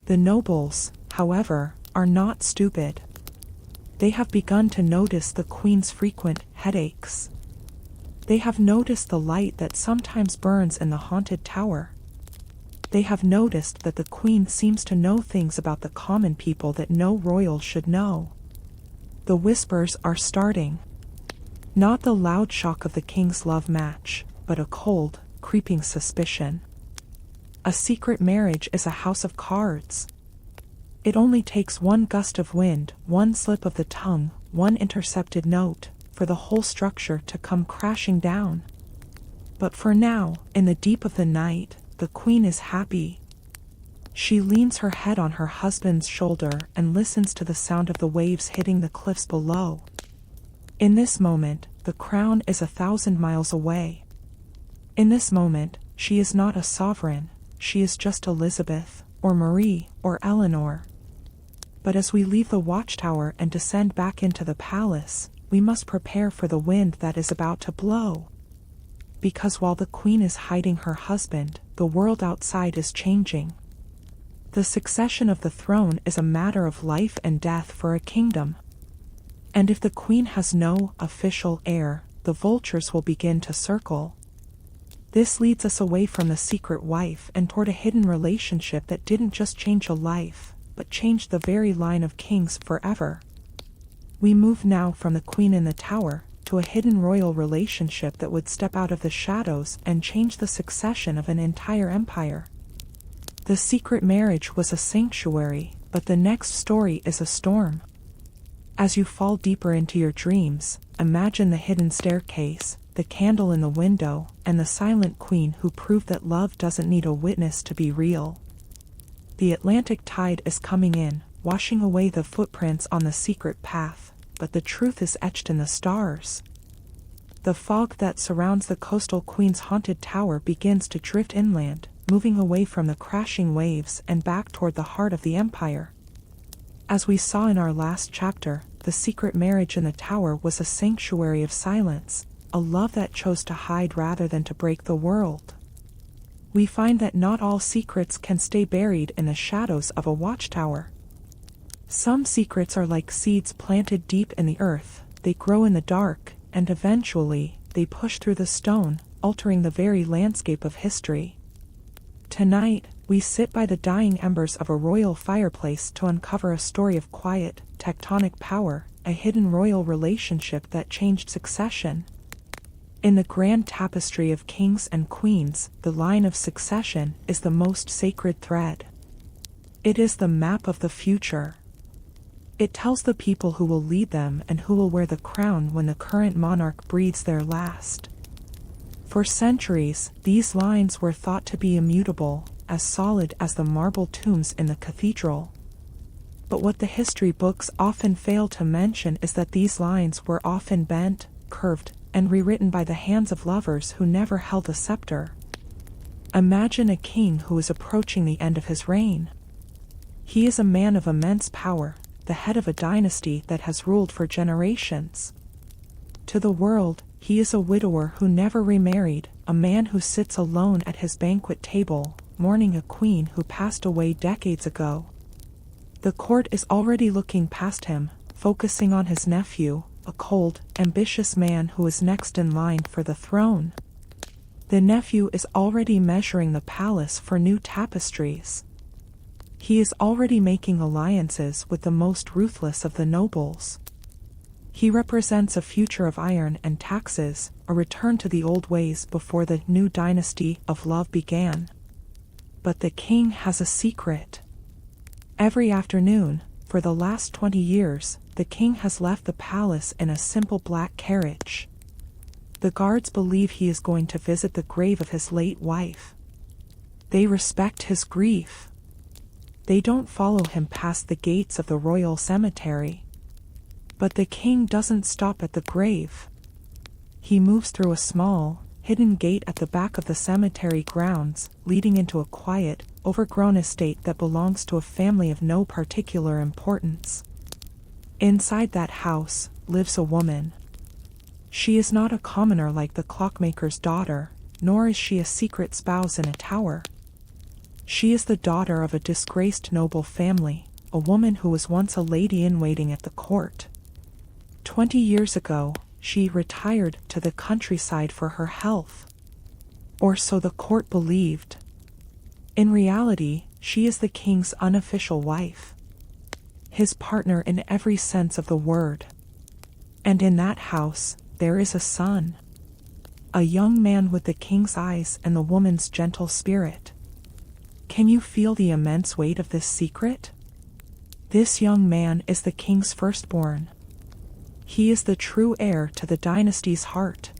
The nobles, however, are not stupid. They have begun to notice the queen's frequent headaches. They have noticed the light that sometimes burns in the haunted tower. They have noticed that the queen seems to know things about the common people that no royal should know. The whispers are starting. Not the loud shock of the king's love match, but a cold, creeping suspicion. A secret marriage is a house of cards. It only takes one gust of wind, one slip of the tongue, one intercepted note, for the whole structure to come crashing down. But for now, in the deep of the night, the queen is happy. She leans her head on her husband's shoulder and listens to the sound of the waves hitting the cliffs below. In this moment, the crown is 1,000 miles away. In this moment, she is not a sovereign, she is just Elizabeth, or Marie, or Eleanor. But as we leave the watchtower and descend back into the palace, we must prepare for the wind that is about to blow. Because while the queen is hiding her husband, the world outside is changing. The succession of the throne is a matter of life and death for a kingdom. And if the queen has no official heir, the vultures will begin to circle. This leads us away from the secret wife and toward a hidden relationship that didn't just change a life, but changed the very line of kings forever. We move now from the queen in the tower to a hidden royal relationship that would step out of the shadows and change the succession of an entire empire. The secret marriage was a sanctuary, but the next story is a storm. As you fall deeper into your dreams, imagine the hidden staircase, the candle in the window, and the silent queen who proved that love doesn't need a witness to be real. The Atlantic tide is coming in, washing away the footprints on the secret path, but the truth is etched in the stars. The fog that surrounds the coastal queen's haunted tower begins to drift inland, moving away from the crashing waves and back toward the heart of the empire. As we saw in our last chapter, the secret marriage in the tower was a sanctuary of silence, a love that chose to hide rather than to break the world. We find that not all secrets can stay buried in the shadows of a watchtower. Some secrets are like seeds planted deep in the earth, they grow in the dark, and eventually, they push through the stone, altering the very landscape of history. Tonight, we sit by the dying embers of a royal fireplace to uncover a story of quiet, tectonic power, a hidden royal relationship that changed succession. In the grand tapestry of kings and queens, the line of succession is the most sacred thread. It is the map of the future. It tells the people who will lead them and who will wear the crown when the current monarch breathes their last. For centuries, these lines were thought to be immutable, as solid as the marble tombs in the cathedral. But what the history books often fail to mention is that these lines were often bent, curved, and rewritten by the hands of lovers who never held a scepter. Imagine a king who is approaching the end of his reign. He is a man of immense power, the head of a dynasty that has ruled for generations. To the world, he is a widower who never remarried, a man who sits alone at his banquet table, mourning a queen who passed away decades ago. The court is already looking past him, focusing on his nephew, a cold, ambitious man who is next in line for the throne. The nephew is already measuring the palace for new tapestries. He is already making alliances with the most ruthless of the nobles. He represents a future of iron and taxes, a return to the old ways before the new dynasty of love began. But the king has a secret. Every afternoon, for the last 20 years, the king has left the palace in a simple black carriage. The guards believe he is going to visit the grave of his late wife. They respect his grief. They don't follow him past the gates of the royal cemetery. But the king doesn't stop at the grave. He moves through a small, hidden gate at the back of the cemetery grounds, leading into a quiet, overgrown estate that belongs to a family of no particular importance. Inside that house lives a woman. She is not a commoner like the clockmaker's daughter, nor is she a secret spouse in a tower. She is the daughter of a disgraced noble family, a woman who was once a lady-in-waiting at the court. 20 years ago, she retired to the countryside for her health. Or so the court believed. In reality, she is the king's unofficial wife. His partner in every sense of the word. And in that house, there is a son. A young man with the king's eyes and the woman's gentle spirit. Can you feel the immense weight of this secret? This young man is the king's firstborn. He is the true heir to the dynasty's heart.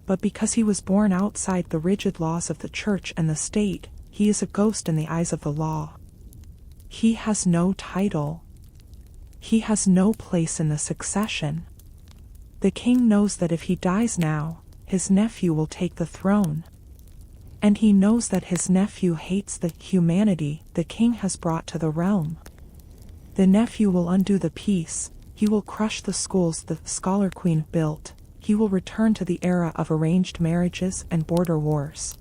But because he was born outside the rigid laws of the church and the state, he is a ghost in the eyes of the law. He has no title. He has no place in the succession. The king knows that if he dies now, his nephew will take the throne. And he knows that his nephew hates the humanity the king has brought to the realm. The nephew will undo the peace. He will crush the schools the scholar queen built. He will return to the era of arranged marriages and border wars.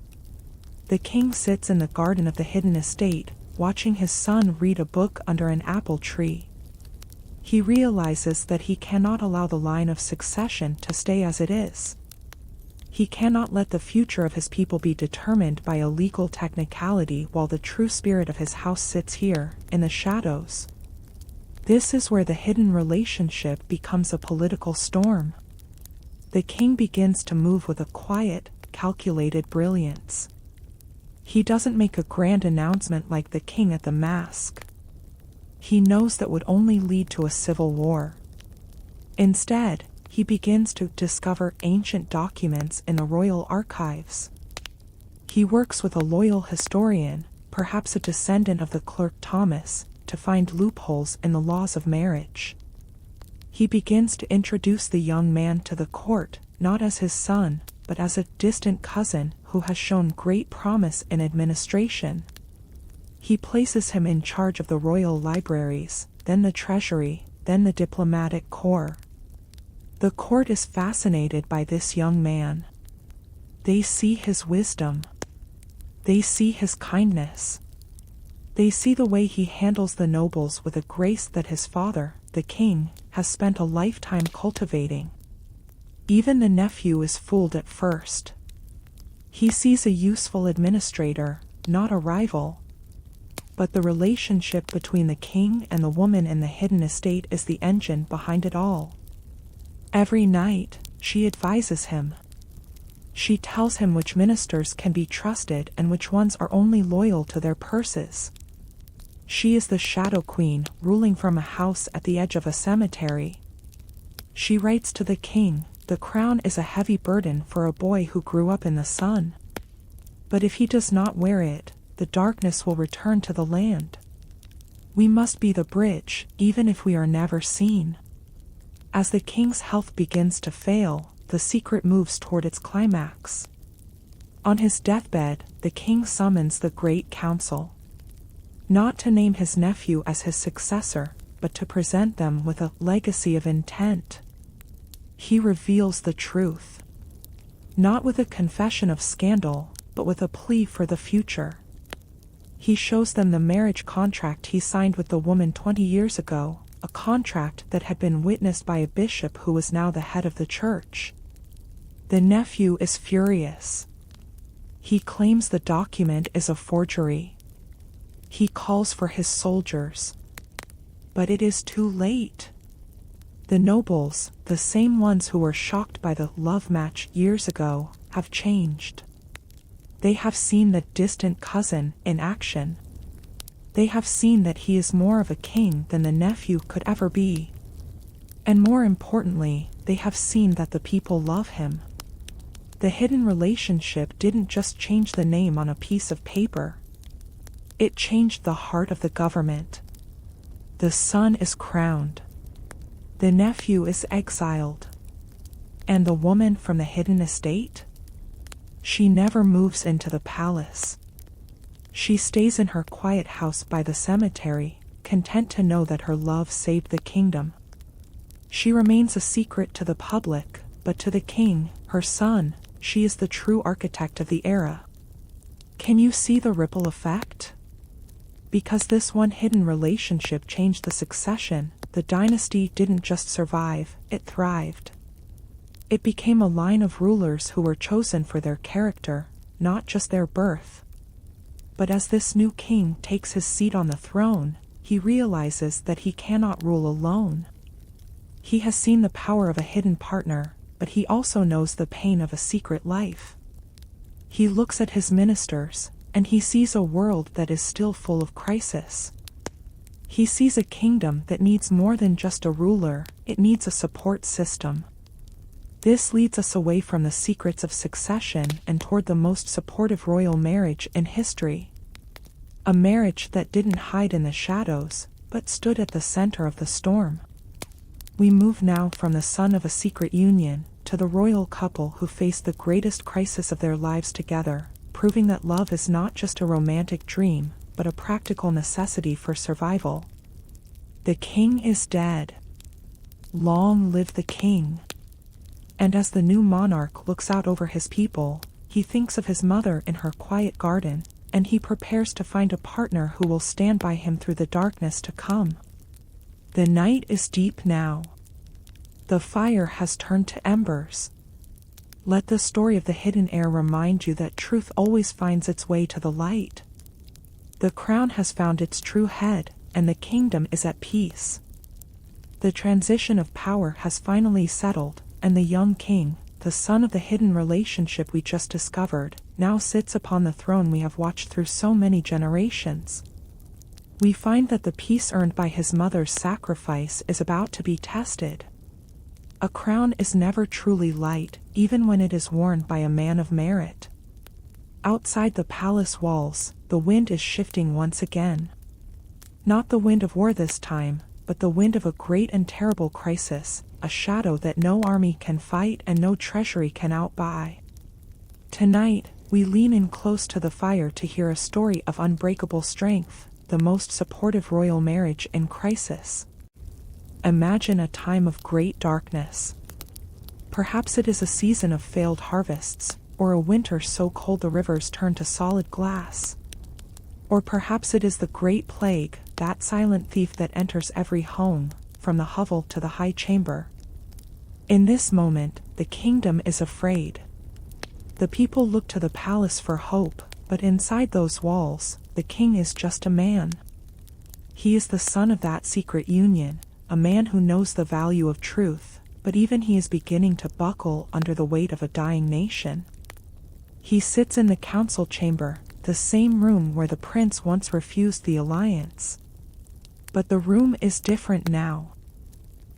The king sits in the garden of the hidden estate, watching his son read a book under an apple tree. He realizes that he cannot allow the line of succession to stay as it is. He cannot let the future of his people be determined by a legal technicality while the true spirit of his house sits here, in the shadows. This is where the hidden relationship becomes a political storm. The king begins to move with a quiet, calculated brilliance. He doesn't make a grand announcement like the king at the mask. He knows that would only lead to a civil war. Instead, he begins to discover ancient documents in the royal archives. He works with a loyal historian, perhaps a descendant of the clerk Thomas, to find loopholes in the laws of marriage. He begins to introduce the young man to the court, not as his son, but as a distant cousin who has shown great promise in administration. He places him in charge of the royal libraries, then the treasury, then the diplomatic corps. The court is fascinated by this young man. They see his wisdom. They see his kindness. They see the way he handles the nobles with a grace that his father, the king, has spent a lifetime cultivating. Even the nephew is fooled at first. He sees a useful administrator, not a rival. But the relationship between the king and the woman in the hidden estate is the engine behind it all. Every night, she advises him. She tells him which ministers can be trusted and which ones are only loyal to their purses. She is the shadow queen, ruling from a house at the edge of a cemetery. She writes to the king, the crown is a heavy burden for a boy who grew up in the sun. But if he does not wear it, the darkness will return to the land. We must be the bridge, even if we are never seen. As the king's health begins to fail, the secret moves toward its climax. On his deathbed, the king summons the Great Council. Not to name his nephew as his successor, but to present them with a legacy of intent. He reveals the truth. Not with a confession of scandal, but with a plea for the future. He shows them the marriage contract he signed with the woman 20 years ago, a contract that had been witnessed by a bishop who was now the head of the church. The nephew is furious. He claims the document is a forgery. He calls for his soldiers. But it is too late. The nobles, the same ones who were shocked by the love match years ago, have changed. They have seen the distant cousin in action. They have seen that he is more of a king than the nephew could ever be. And more importantly, they have seen that the people love him. The hidden relationship didn't just change the name on a piece of paper. It changed the heart of the government. The son is crowned. The nephew is exiled. And the woman from the hidden estate? She never moves into the palace. She stays in her quiet house by the cemetery, content to know that her love saved the kingdom. She remains a secret to the public, but to the king, her son, she is the true architect of the era. Can you see the ripple effect? Because this one hidden relationship changed the succession, the dynasty didn't just survive, it thrived. It became a line of rulers who were chosen for their character, not just their birth. But as this new king takes his seat on the throne, he realizes that he cannot rule alone. He has seen the power of a hidden partner, but he also knows the pain of a secret life. He looks at his ministers, and he sees a world that is still full of crisis. He sees a kingdom that needs more than just a ruler, it needs a support system. This leads us away from the secrets of succession and toward the most supportive royal marriage in history. A marriage that didn't hide in the shadows, but stood at the center of the storm. We move now from the son of a secret union to the royal couple who face the greatest crisis of their lives together, proving that love is not just a romantic dream, but a practical necessity for survival. The king is dead. Long live the king. And as the new monarch looks out over his people, he thinks of his mother in her quiet garden, and he prepares to find a partner who will stand by him through the darkness to come. The night is deep now. The fire has turned to embers. Let the story of the hidden heir remind you that truth always finds its way to the light. The crown has found its true head, and the kingdom is at peace. The transition of power has finally settled, and the young king, the son of the hidden relationship we just discovered, now sits upon the throne we have watched through so many generations. We find that the peace earned by his mother's sacrifice is about to be tested. A crown is never truly light, even when it is worn by a man of merit. Outside the palace walls, the wind is shifting once again. Not the wind of war this time, but the wind of a great and terrible crisis, a shadow that no army can fight and no treasury can outbuy. Tonight, we lean in close to the fire to hear a story of unbreakable strength, the most supportive royal marriage in crisis. Imagine a time of great darkness. Perhaps it is a season of failed harvests, or a winter so cold the rivers turn to solid glass. Or perhaps it is the Great Plague, that silent thief that enters every home, from the hovel to the high chamber. In this moment, the kingdom is afraid. The people look to the palace for hope, but inside those walls, the king is just a man. He is the son of that secret union, a man who knows the value of truth, but even he is beginning to buckle under the weight of a dying nation. He sits in the council chamber, the same room where the prince once refused the alliance. But the room is different now.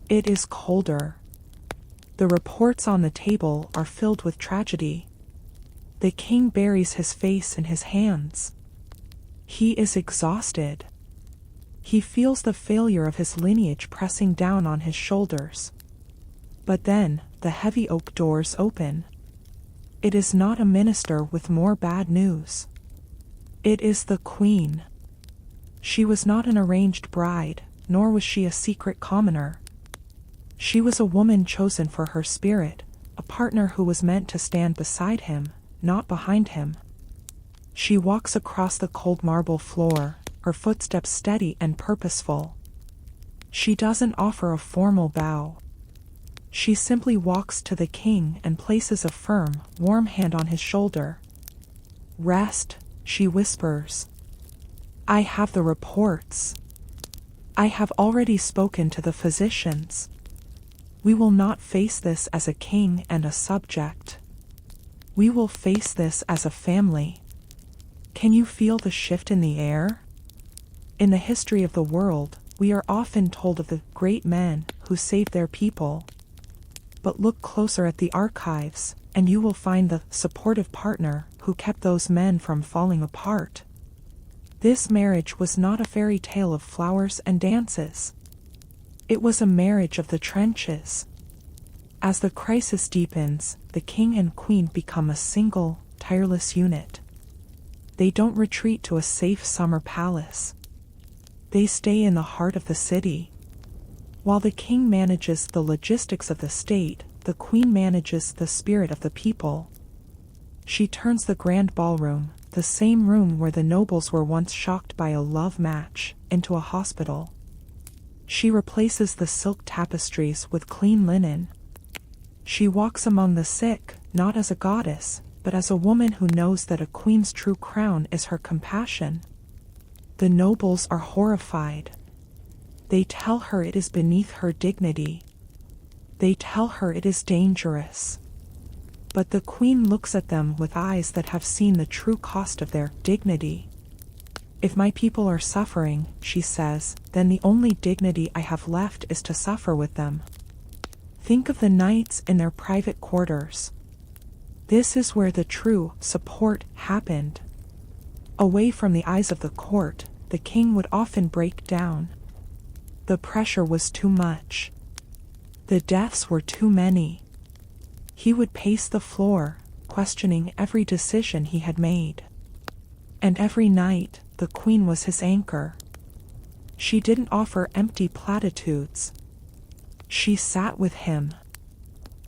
It is colder. The reports on the table are filled with tragedy. The king buries his face in his hands. He is exhausted. He feels the failure of his lineage pressing down on his shoulders. But then, the heavy oak doors open. It is not a minister with more bad news. It is the queen. She was not an arranged bride, nor was she a secret commoner. She was a woman chosen for her spirit, a partner who was meant to stand beside him, not behind him. She walks across the cold marble floor, her footsteps steady and purposeful. She doesn't offer a formal bow. She simply walks to the king and places a firm, warm hand on his shoulder. "Rest," she whispers. "I have the reports. I have already spoken to the physicians. We will not face this as a king and a subject. We will face this as a family." Can you feel the shift in the air? In the history of the world, we are often told of the great men who saved their people. But look closer at the archives, and you will find the supportive partner who kept those men from falling apart. This marriage was not a fairy tale of flowers and dances. It was a marriage of the trenches. As the crisis deepens, the king and queen become a single, tireless unit. They don't retreat to a safe summer palace. They stay in the heart of the city. While the king manages the logistics of the state, the queen manages the spirit of the people. She turns the grand ballroom, the same room where the nobles were once shocked by a love match, into a hospital. She replaces the silk tapestries with clean linen. She walks among the sick, not as a goddess, but as a woman who knows that a queen's true crown is her compassion. The nobles are horrified. They tell her it is beneath her dignity. They tell her it is dangerous. But the queen looks at them with eyes that have seen the true cost of their dignity. If my people are suffering, she says, then the only dignity I have left is to suffer with them. Think of the nights in their private quarters. This is where the true support happened. Away from the eyes of the court, the king would often break down. The pressure was too much. The deaths were too many. He would pace the floor, questioning every decision he had made. And every night, the queen was his anchor. She didn't offer empty platitudes. She sat with him.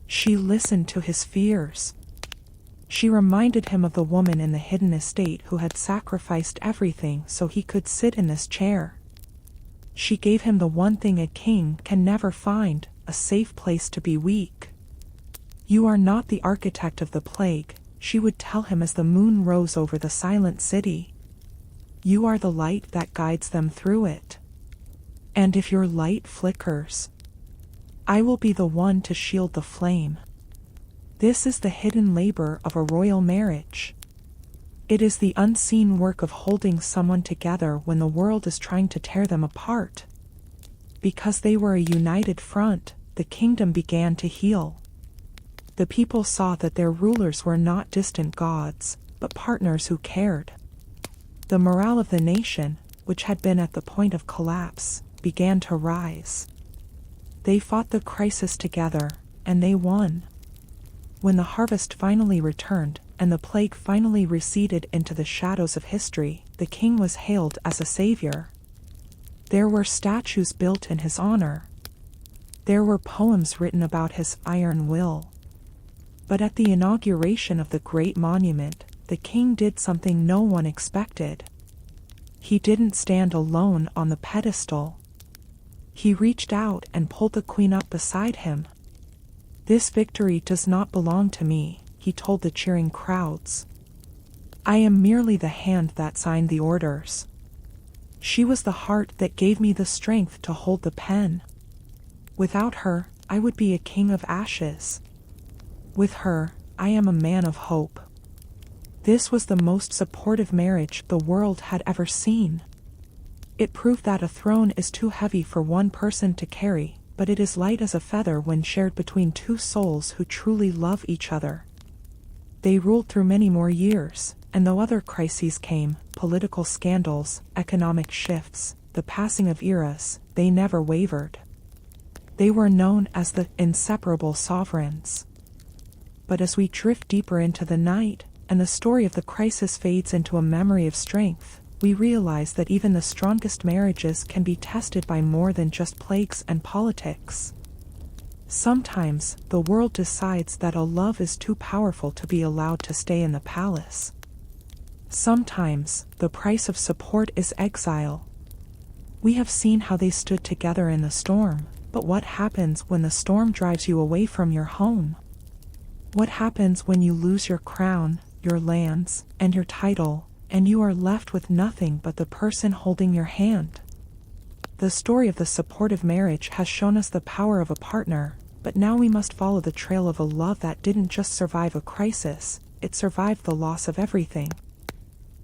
She listened to his fears. She reminded him of the woman in the hidden estate who had sacrificed everything so he could sit in this chair. She gave him the one thing a king can never find, a safe place to be weak. You are not the architect of the plague, she would tell him as the moon rose over the silent city. You are the light that guides them through it. And if your light flickers, I will be the one to shield the flame. This is the hidden labor of a royal marriage. It is the unseen work of holding someone together when the world is trying to tear them apart. Because they were a united front, the kingdom began to heal. The people saw that their rulers were not distant gods, but partners who cared. The morale of the nation, which had been at the point of collapse, began to rise. They fought the crisis together, and they won. When the harvest finally returned, and the plague finally receded into the shadows of history, the king was hailed as a savior. There were statues built in his honor. There were poems written about his iron will. But at the inauguration of the great monument, the king did something no one expected. He didn't stand alone on the pedestal. He reached out and pulled the queen up beside him. This victory does not belong to me, he told the cheering crowds. I am merely the hand that signed the orders. She was the heart that gave me the strength to hold the pen. Without her, I would be a king of ashes. With her, I am a man of hope. This was the most supportive marriage the world had ever seen. It proved that a throne is too heavy for one person to carry, but it is light as a feather when shared between two souls who truly love each other. They ruled through many more years, and though other crises came, political scandals, economic shifts, the passing of eras, they never wavered. They were known as the inseparable sovereigns. But as we drift deeper into the night, and the story of the crisis fades into a memory of strength, we realize that even the strongest marriages can be tested by more than just plagues and politics. Sometimes, the world decides that a love is too powerful to be allowed to stay in the palace. Sometimes, the price of support is exile. We have seen how they stood together in the storm, but what happens when the storm drives you away from your home? What happens when you lose your crown, your lands, and your title, and you are left with nothing but the person holding your hand? The story of the supportive marriage has shown us the power of a partner, but now we must follow the trail of a love that didn't just survive a crisis, it survived the loss of everything.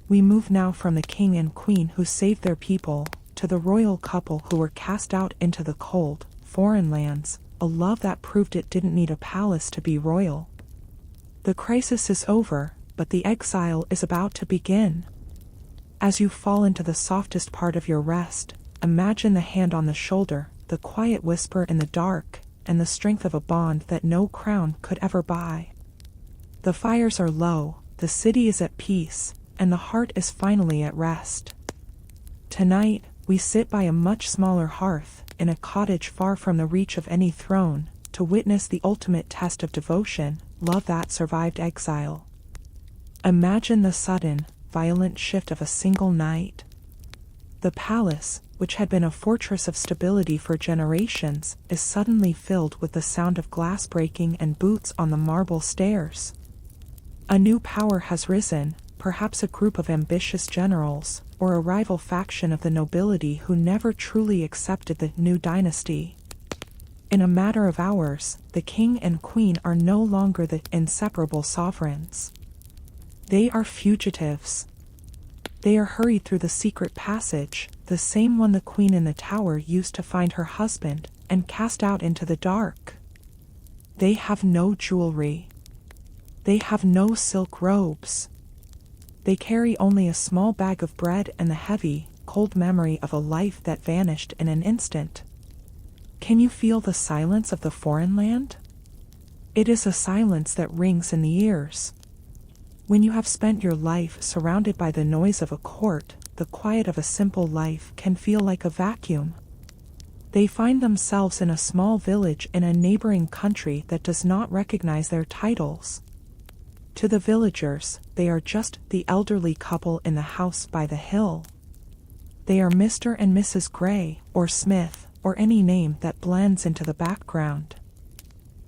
We move now from the king and queen who saved their people, to the royal couple who were cast out into the cold, foreign lands, a love that proved it didn't need a palace to be royal. The crisis is over, but the exile is about to begin. As you fall into the softest part of your rest, imagine the hand on the shoulder, the quiet whisper in the dark, and the strength of a bond that no crown could ever buy. The fires are low, the city is at peace, and the heart is finally at rest. Tonight, we sit by a much smaller hearth, in a cottage far from the reach of any throne, to witness the ultimate test of devotion, love that survived exile. Imagine the sudden, violent shift of a single night. The palace, which had been a fortress of stability for generations, is suddenly filled with the sound of glass breaking and boots on the marble stairs. A new power has risen, perhaps a group of ambitious generals, or a rival faction of the nobility who never truly accepted the new dynasty. In a matter of hours, the king and queen are no longer the inseparable sovereigns. They are fugitives. They are hurried through the secret passage, the same one the queen in the tower used to find her husband, and cast out into the dark. They have no jewelry. They have no silk robes. They carry only a small bag of bread and the heavy, cold memory of a life that vanished in an instant. Can you feel the silence of the foreign land? It is a silence that rings in the ears. When you have spent your life surrounded by the noise of a court, the quiet of a simple life can feel like a vacuum. They find themselves in a small village in a neighboring country that does not recognize their titles. To the villagers, they are just the elderly couple in the house by the hill. They are Mr. and Mrs. Gray, or Smith, or any name that blends into the background.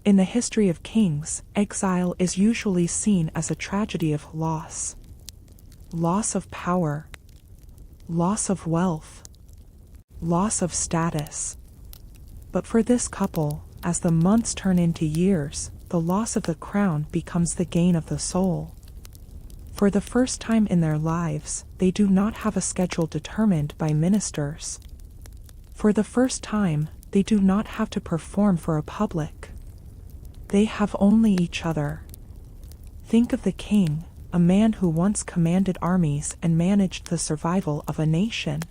In the history of kings, exile is usually seen as a tragedy of loss. Loss of power. Loss of wealth. Loss of status. But for this couple, as the months turn into years, the loss of the crown becomes the gain of the soul. For the first time in their lives, they do not have a schedule determined by ministers. For the first time, they do not have to perform for a public. They have only each other. Think of the king, a man who once commanded armies and managed the survival of a nation.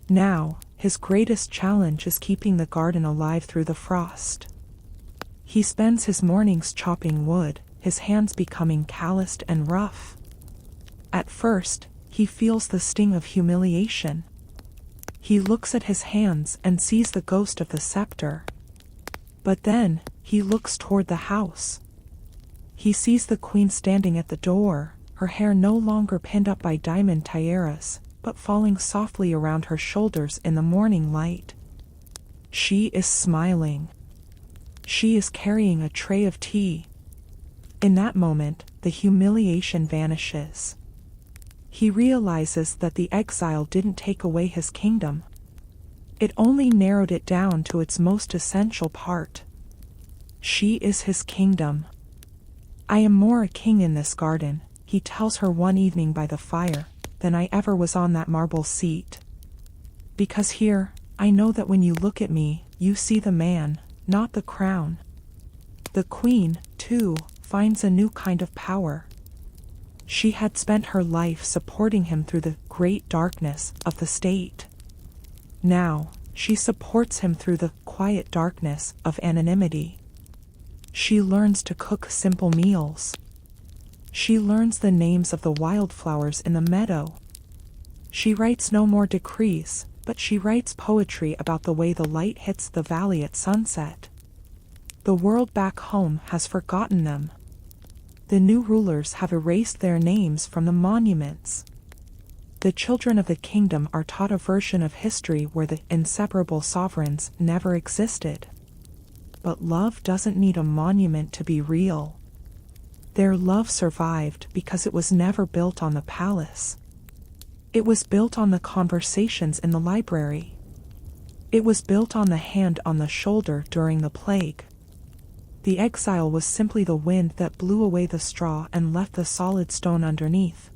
Now, his greatest challenge is keeping the garden alive through the frost. He spends his mornings chopping wood, his hands becoming calloused and rough. At first, he feels the sting of humiliation. He looks at his hands and sees the ghost of the scepter. But then, he looks toward the house. He sees the queen standing at the door, her hair no longer pinned up by diamond tiaras, but falling softly around her shoulders in the morning light. She is smiling. She is carrying a tray of tea. In that moment, the humiliation vanishes. He realizes that the exile didn't take away his kingdom. It only narrowed it down to its most essential part. She is his kingdom. I am more a king in this garden, he tells her one evening by the fire, than I ever was on that marble seat. Because here, I know that when you look at me, you see the man, not the crown. The queen, too, finds a new kind of power. She had spent her life supporting him through the great darkness of the state. Now, she supports him through the quiet darkness of anonymity. She learns to cook simple meals. She learns the names of the wildflowers in the meadow. She writes no more decrees, but she writes poetry about the way the light hits the valley at sunset. The world back home has forgotten them. The new rulers have erased their names from the monuments. The children of the kingdom are taught a version of history where the inseparable sovereigns never existed. But love doesn't need a monument to be real. Their love survived because it was never built on the palace. It was built on the conversations in the library. It was built on the hand on the shoulder during the plague. The exile was simply the wind that blew away the straw and left the solid stone underneath.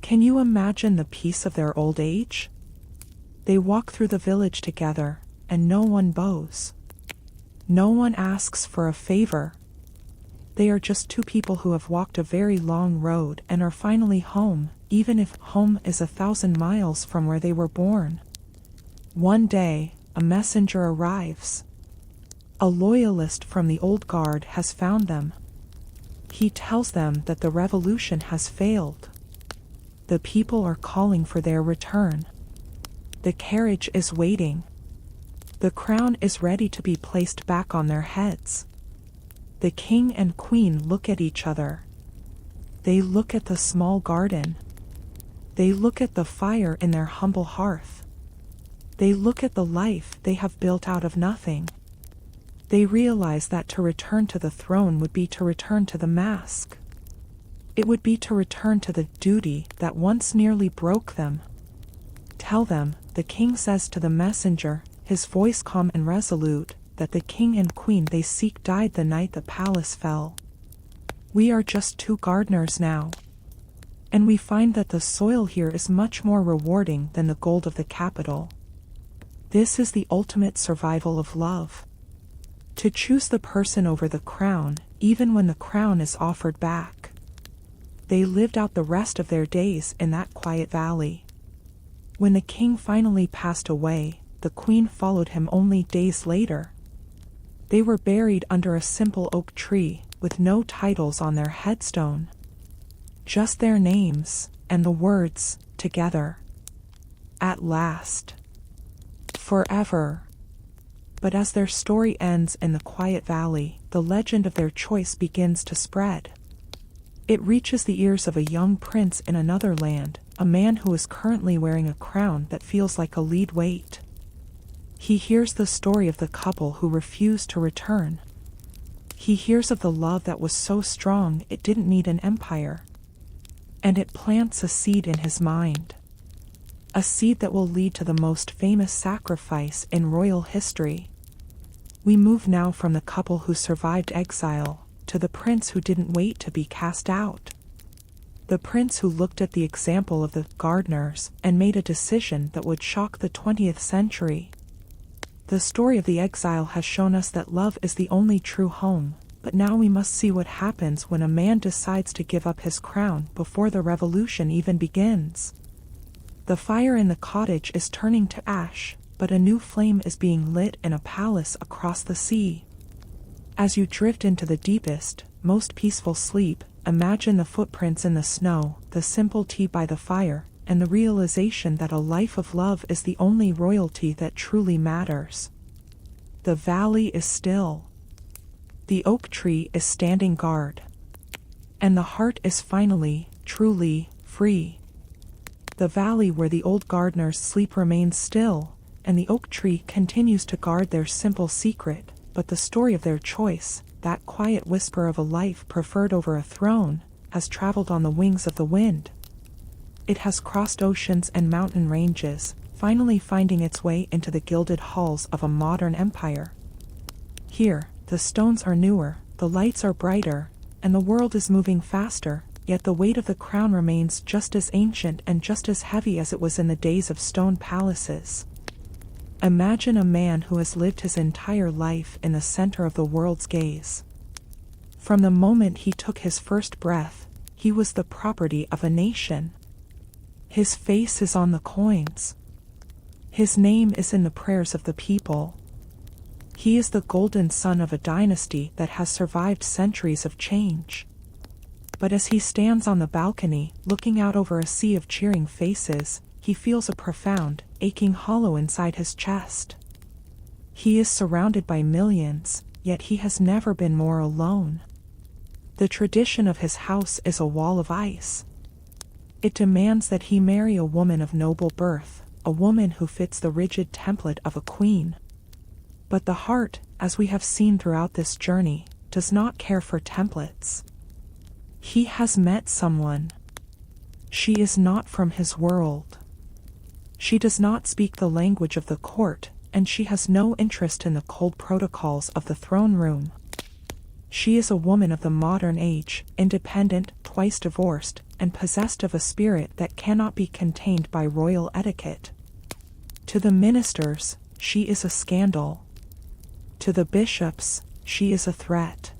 Can you imagine the peace of their old age? They walk through the village together, and no one bows. No one asks for a favor. They are just two people who have walked a very long road and are finally home, even if home is 1,000 miles from where they were born. One day, a messenger arrives. A loyalist from the old guard has found them. He tells them that the revolution has failed. The people are calling for their return. The carriage is waiting. The crown is ready to be placed back on their heads. The king and queen look at each other. They look at the small garden. They look at the fire in their humble hearth. They look at the life they have built out of nothing. They realize that to return to the throne would be to return to the mask. It would be to return to the duty that once nearly broke them. Tell them, the king says to the messenger, his voice calm and resolute, that the king and queen they seek died the night the palace fell. We are just two gardeners now. And we find that the soil here is much more rewarding than the gold of the capital. This is the ultimate survival of love. To choose the person over the crown, even when the crown is offered back. They lived out the rest of their days in that quiet valley. When the king finally passed away, the queen followed him only days later. They were buried under a simple oak tree, with no titles on their headstone. Just their names, and the words, together. At last. Forever. But as their story ends in the quiet valley, the legend of their choice begins to spread. It reaches the ears of a young prince in another land, a man who is currently wearing a crown that feels like a lead weight. He hears the story of the couple who refused to return. He hears of the love that was so strong it didn't need an empire. And it plants a seed in his mind. A seed that will lead to the most famous sacrifice in royal history. We move now from the couple who survived exile, to the prince who didn't wait to be cast out. The prince who looked at the example of the gardeners and made a decision that would shock the 20th century. The story of the exile has shown us that love is the only true home, but now we must see what happens when a man decides to give up his crown before the revolution even begins. The fire in the cottage is turning to ash, but a new flame is being lit in a palace across the sea. As you drift into the deepest, most peaceful sleep, imagine the footprints in the snow, the simple tea by the fire, and the realization that a life of love is the only royalty that truly matters. The valley is still. The oak tree is standing guard. And the heart is finally, truly, free. The valley where the old gardeners sleep remains still, and the oak tree continues to guard their simple secret, but the story of their choice, that quiet whisper of a life preferred over a throne, has traveled on the wings of the wind. It has crossed oceans and mountain ranges, finally finding its way into the gilded halls of a modern empire. Here, the stones are newer, the lights are brighter, and the world is moving faster, yet the weight of the crown remains just as ancient and just as heavy as it was in the days of stone palaces. Imagine a man who has lived his entire life in the center of the world's gaze. From the moment he took his first breath, he was the property of a nation. His face is on the coins. His name is in the prayers of the people. He is the golden son of a dynasty that has survived centuries of change. But as he stands on the balcony, looking out over a sea of cheering faces, he feels a profound, aching hollow inside his chest. He is surrounded by millions, yet he has never been more alone. The tradition of his house is a wall of ice. It demands that he marry a woman of noble birth, a woman who fits the rigid template of a queen. But the heart, as we have seen throughout this journey, does not care for templates. He has met someone. She is not from his world. She does not speak the language of the court, and she has no interest in the cold protocols of the throne room. She is a woman of the modern age, independent, twice divorced, and possessed of a spirit that cannot be contained by royal etiquette. To the ministers, she is a scandal. To the bishops, she is a threat.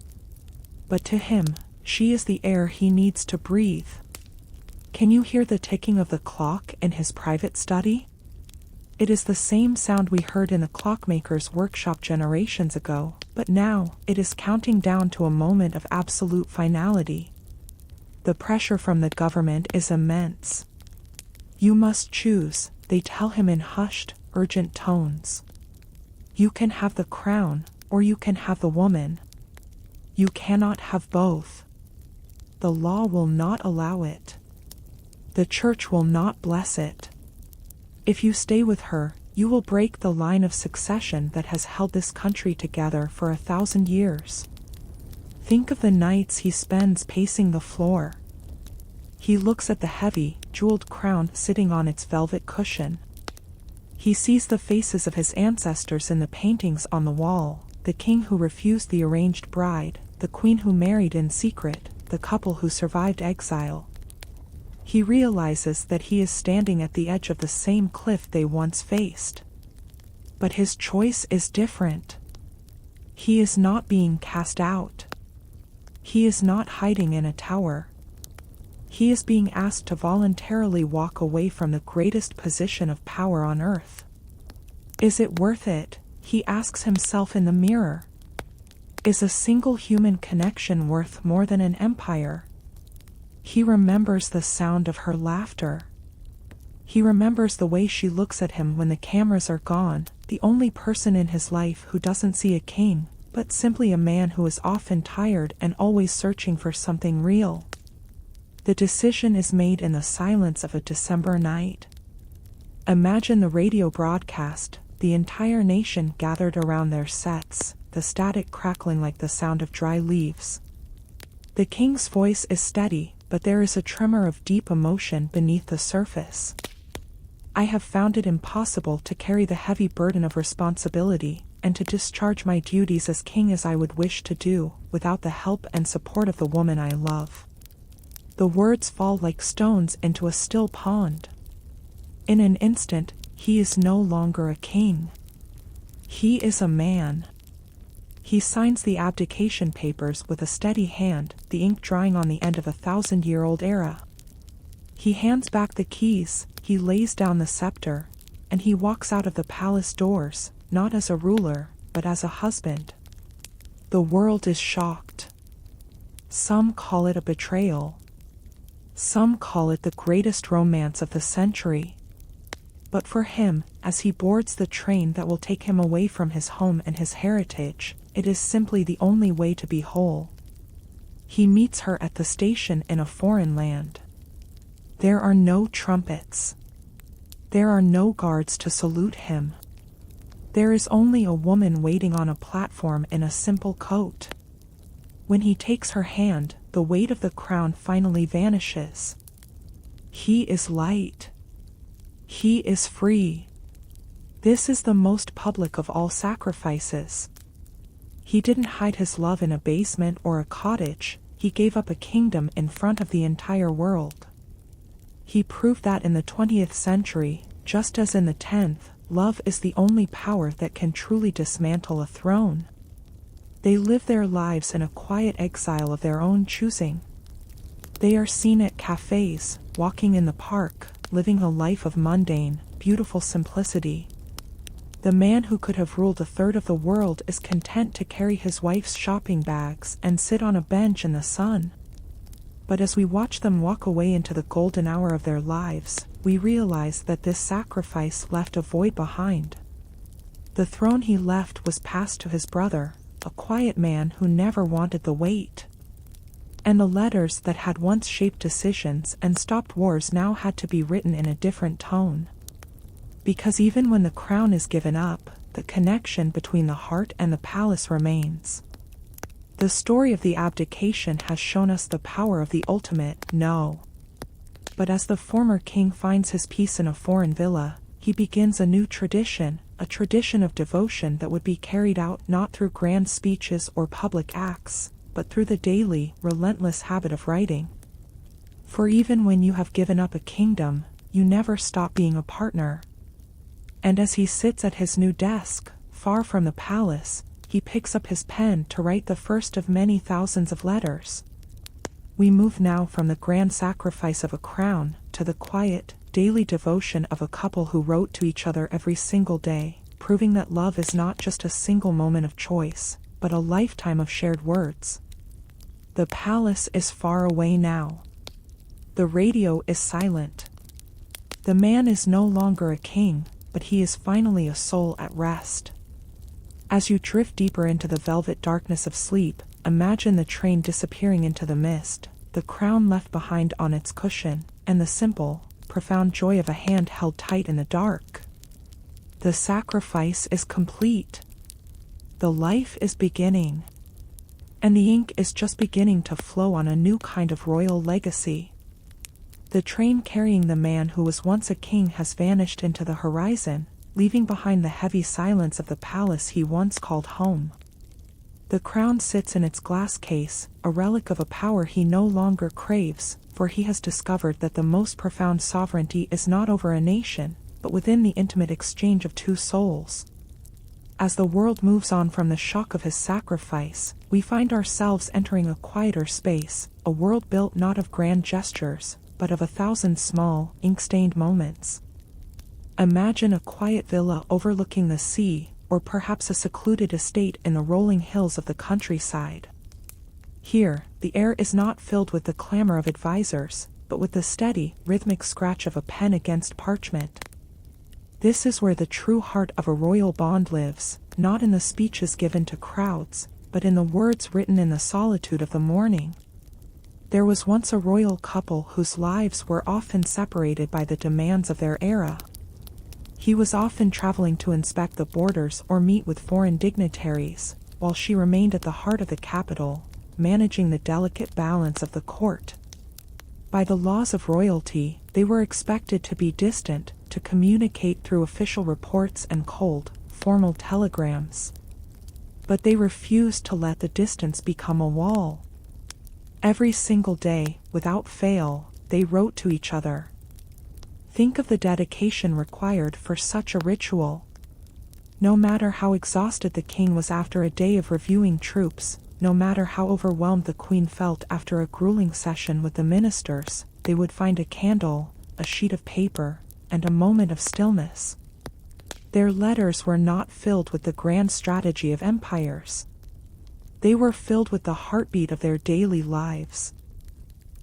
But to him, she is the air he needs to breathe. Can you hear the ticking of the clock in his private study? It is the same sound we heard in the clockmaker's workshop generations ago, but now it is counting down to a moment of absolute finality. The pressure from the government is immense. You must choose, they tell him in hushed, urgent tones. You can have the crown, or you can have the woman. You cannot have both. The law will not allow it. The church will not bless it. If you stay with her, you will break the line of succession that has held this country together for 1,000 years. Think of the nights he spends pacing the floor. He looks at the heavy, jeweled crown sitting on its velvet cushion. He sees the faces of his ancestors in the paintings on the wall, the king who refused the arranged bride, the queen who married in secret, the couple who survived exile. He realizes that he is standing at the edge of the same cliff they once faced. But his choice is different. He is not being cast out. He is not hiding in a tower. He is being asked to voluntarily walk away from the greatest position of power on earth. Is it worth it? He asks himself in the mirror. Is a single human connection worth more than an empire? He remembers the sound of her laughter. He remembers the way she looks at him when the cameras are gone, the only person in his life who doesn't see a king, but simply a man who is often tired and always searching for something real. The decision is made in the silence of a December night. Imagine the radio broadcast, the entire nation gathered around their sets, the static crackling like the sound of dry leaves. The king's voice is steady, but there is a tremor of deep emotion beneath the surface. I have found it impossible to carry the heavy burden of responsibility, and to discharge my duties as king as I would wish to do, without the help and support of the woman I love. The words fall like stones into a still pond. In an instant, he is no longer a king. He is a man. He signs the abdication papers with a steady hand, the ink drying on the end of a 1,000-year-old era. He hands back the keys, he lays down the scepter, and he walks out of the palace doors, not as a ruler, but as a husband. The world is shocked. Some call it a betrayal. Some call it the greatest romance of the century. But for him, as he boards the train that will take him away from his home and his heritage, it is simply the only way to be whole. He meets her at the station in a foreign land. There are no trumpets. There are no guards to salute him. There is only a woman waiting on a platform in a simple coat. When he takes her hand, the weight of the crown finally vanishes. He is light. He is free. This is the most public of all sacrifices. He didn't hide his love in a basement or a cottage, he gave up a kingdom in front of the entire world. He proved that in the 20th century, just as in the 10th, love is the only power that can truly dismantle a throne. They live their lives in a quiet exile of their own choosing. They are seen at cafes, walking in the park, living a life of mundane, beautiful simplicity. The man who could have ruled a third of the world is content to carry his wife's shopping bags and sit on a bench in the sun. But as we watch them walk away into the golden hour of their lives, we realize that this sacrifice left a void behind. The throne he left was passed to his brother, a quiet man who never wanted the weight. And the letters that had once shaped decisions and stopped wars now had to be written in a different tone. Because even when the crown is given up, the connection between the heart and the palace remains. The story of the abdication has shown us the power of the ultimate no. But as the former king finds his peace in a foreign villa, he begins a new tradition, a tradition of devotion that would be carried out not through grand speeches or public acts, but through the daily, relentless habit of writing. For even when you have given up a kingdom, you never stop being a partner. And as he sits at his new desk, far from the palace, he picks up his pen to write the first of many thousands of letters. We move now from the grand sacrifice of a crown to the quiet, daily devotion of a couple who wrote to each other every single day, proving that love is not just a single moment of choice, but a lifetime of shared words. The palace is far away now. The radio is silent. The man is no longer a king, but he is finally a soul at rest. As you drift deeper into the velvet darkness of sleep, imagine the train disappearing into the mist, the crown left behind on its cushion, and the simple, profound joy of a hand held tight in the dark. The sacrifice is complete. The life is beginning. And the ink is just beginning to flow on a new kind of royal legacy. The train carrying the man who was once a king has vanished into the horizon, leaving behind the heavy silence of the palace he once called home. The crown sits in its glass case, a relic of a power he no longer craves, for he has discovered that the most profound sovereignty is not over a nation, but within the intimate exchange of two souls. As the world moves on from the shock of his sacrifice, we find ourselves entering a quieter space, a world built not of grand gestures, but of 1,000 small, ink-stained moments. Imagine a quiet villa overlooking the sea, or perhaps a secluded estate in the rolling hills of the countryside. Here, the air is not filled with the clamor of advisors, but with the steady, rhythmic scratch of a pen against parchment. This is where the true heart of a royal bond lives, not in the speeches given to crowds, but in the words written in the solitude of the morning. There was once a royal couple whose lives were often separated by the demands of their era. He was often traveling to inspect the borders or meet with foreign dignitaries, while she remained at the heart of the capital, managing the delicate balance of the court. By the laws of royalty, they were expected to be distant, to communicate through official reports and cold, formal telegrams. But they refused to let the distance become a wall. Every single day, without fail, they wrote to each other. Think of the dedication required for such a ritual. No matter how exhausted the king was after a day of reviewing troops, no matter how overwhelmed the queen felt after a grueling session with the ministers, they would find a candle, a sheet of paper, and a moment of stillness. Their letters were not filled with the grand strategy of empires. They were filled with the heartbeat of their daily lives.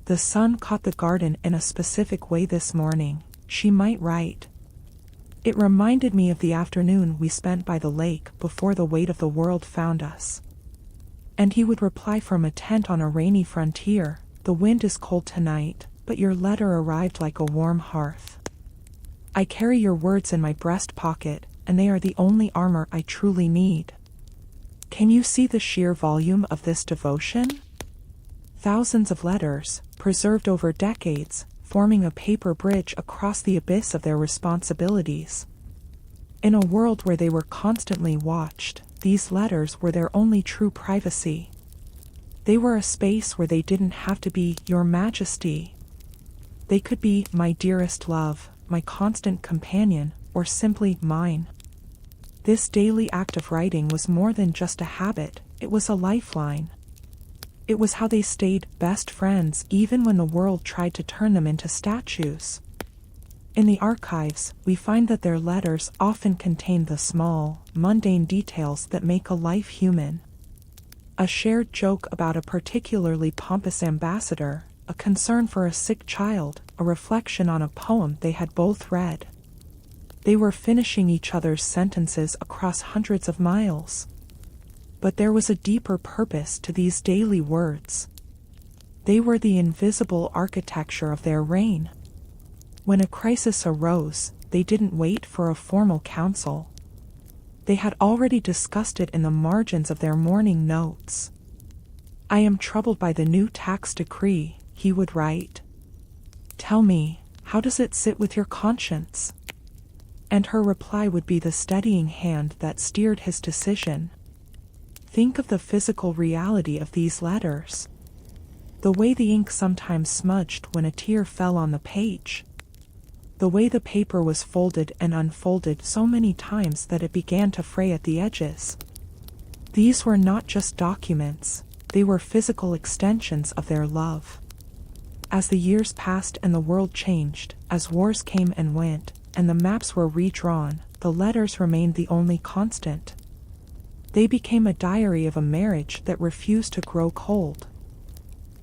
The sun caught the garden in a specific way this morning, she might write. It reminded me of the afternoon we spent by the lake before the weight of the world found us. And he would reply from a tent on a rainy frontier, the wind is cold tonight, but your letter arrived like a warm hearth. I carry your words in my breast pocket, and they are the only armor I truly need. Can you see the sheer volume of this devotion? Thousands of letters, preserved over decades, forming a paper bridge across the abyss of their responsibilities. In a world where they were constantly watched, these letters were their only true privacy. They were a space where they didn't have to be Your Majesty. They could be my dearest love, my constant companion, or simply mine. This daily act of writing was more than just a habit, it was a lifeline. It was how they stayed best friends even when the world tried to turn them into statues. In the archives, we find that their letters often contain the small, mundane details that make a life human. A shared joke about a particularly pompous ambassador, a concern for a sick child, a reflection on a poem they had both read. They were finishing each other's sentences across hundreds of miles. But there was a deeper purpose to these daily words. They were the invisible architecture of their reign. When a crisis arose, they didn't wait for a formal council. They had already discussed it in the margins of their morning notes. I am troubled by the new tax decree, he would write. Tell me, how does it sit with your conscience? And her reply would be the steadying hand that steered his decision. Think of the physical reality of these letters. The way the ink sometimes smudged when a tear fell on the page. The way the paper was folded and unfolded so many times that it began to fray at the edges. These were not just documents, they were physical extensions of their love. As the years passed and the world changed, as wars came and went, and the maps were redrawn, the letters remained the only constant. They became a diary of a marriage that refused to grow cold.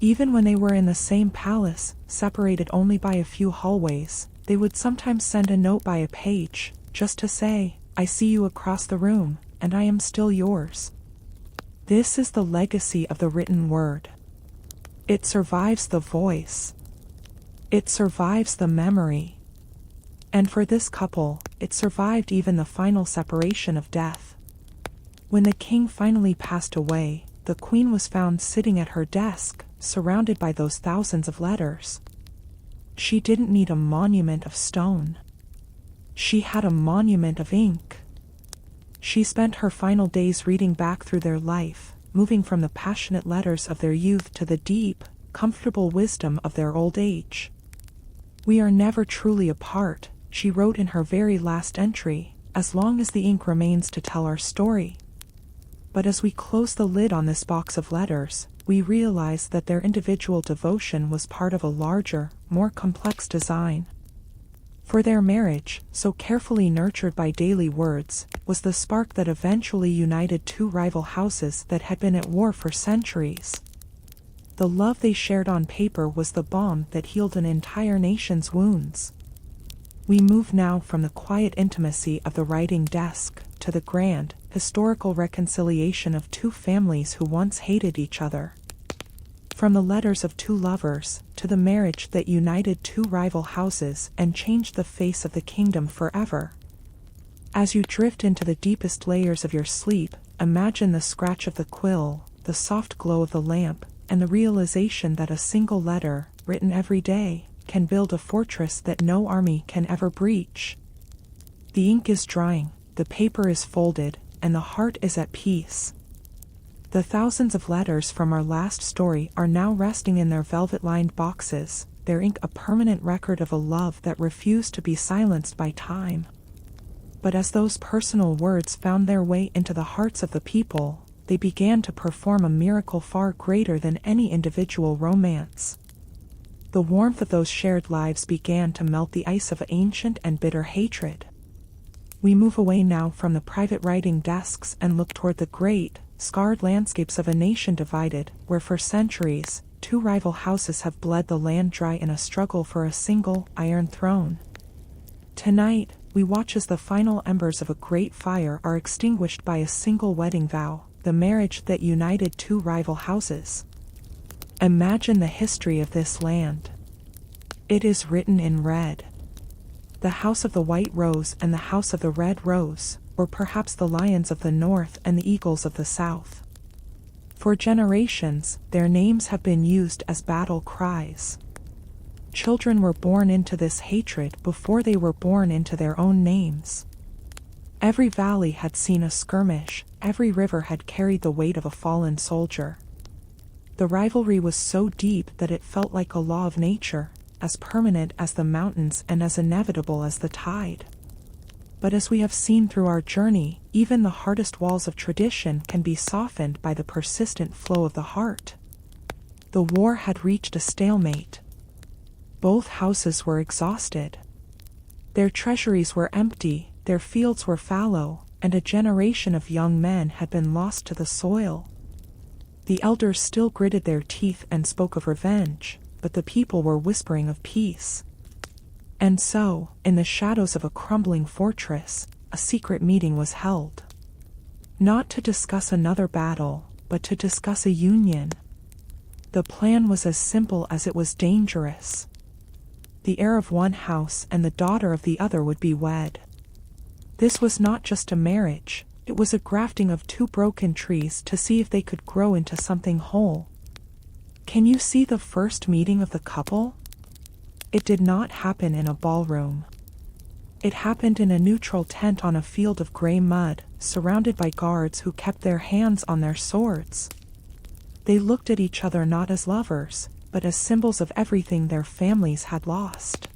Even when they were in the same palace, separated only by a few hallways, they would sometimes send a note by a page, just to say, "I see you across the room, and I am still yours." This is the legacy of the written word. It survives the voice. It survives the memory. And for this couple, it survived even the final separation of death. When the king finally passed away, the queen was found sitting at her desk, surrounded by those thousands of letters. She didn't need a monument of stone. She had a monument of ink. She spent her final days reading back through their life, moving from the passionate letters of their youth to the deep, comfortable wisdom of their old age. "We are never truly apart," she wrote in her very last entry, "as long as the ink remains to tell our story." But as we close the lid on this box of letters, we realize that their individual devotion was part of a larger, more complex design. For their marriage, so carefully nurtured by daily words, was the spark that eventually united two rival houses that had been at war for centuries. The love they shared on paper was the balm that healed an entire nation's wounds. We move now from the quiet intimacy of the writing desk to the grand, historical reconciliation of two families who once hated each other. From the letters of two lovers to the marriage that united two rival houses and changed the face of the kingdom forever. As you drift into the deepest layers of your sleep, imagine the scratch of the quill, the soft glow of the lamp, and the realization that a single letter, written every day, can build a fortress that no army can ever breach. The ink is drying, the paper is folded, and the heart is at peace. The thousands of letters from our last story are now resting in their velvet-lined boxes, their ink a permanent record of a love that refused to be silenced by time. But as those personal words found their way into the hearts of the people, they began to perform a miracle far greater than any individual romance. The warmth of those shared lives began to melt the ice of ancient and bitter hatred. We move away now from the private writing desks and look toward the great, scarred landscapes of a nation divided, where for centuries, two rival houses have bled the land dry in a struggle for a single, iron throne. Tonight, we watch as the final embers of a great fire are extinguished by a single wedding vow, the marriage that united two rival houses. Imagine the history of this land. It is written in red. The House of the White Rose and the House of the Red Rose, or perhaps the lions of the north and the eagles of the south. For generations, their names have been used as battle cries. Children were born into this hatred before they were born into their own names. Every valley had seen a skirmish, every river had carried the weight of a fallen soldier. The rivalry was so deep that it felt like a law of nature, as permanent as the mountains and as inevitable as the tide. But as we have seen through our journey, even the hardest walls of tradition can be softened by the persistent flow of the heart. The war had reached a stalemate. Both houses were exhausted. Their treasuries were empty, their fields were fallow, and a generation of young men had been lost to the soil. The elders still gritted their teeth and spoke of revenge, but the people were whispering of peace. And so, in the shadows of a crumbling fortress, a secret meeting was held. Not to discuss another battle, but to discuss a union. The plan was as simple as it was dangerous. The heir of one house and the daughter of the other would be wed. This was not just a marriage, it was a grafting of two broken trees to see if they could grow into something whole. Can you see the first meeting of the couple? It did not happen in a ballroom. It happened in a neutral tent on a field of gray mud, surrounded by guards who kept their hands on their swords. They looked at each other not as lovers, but as symbols of everything their families had lost.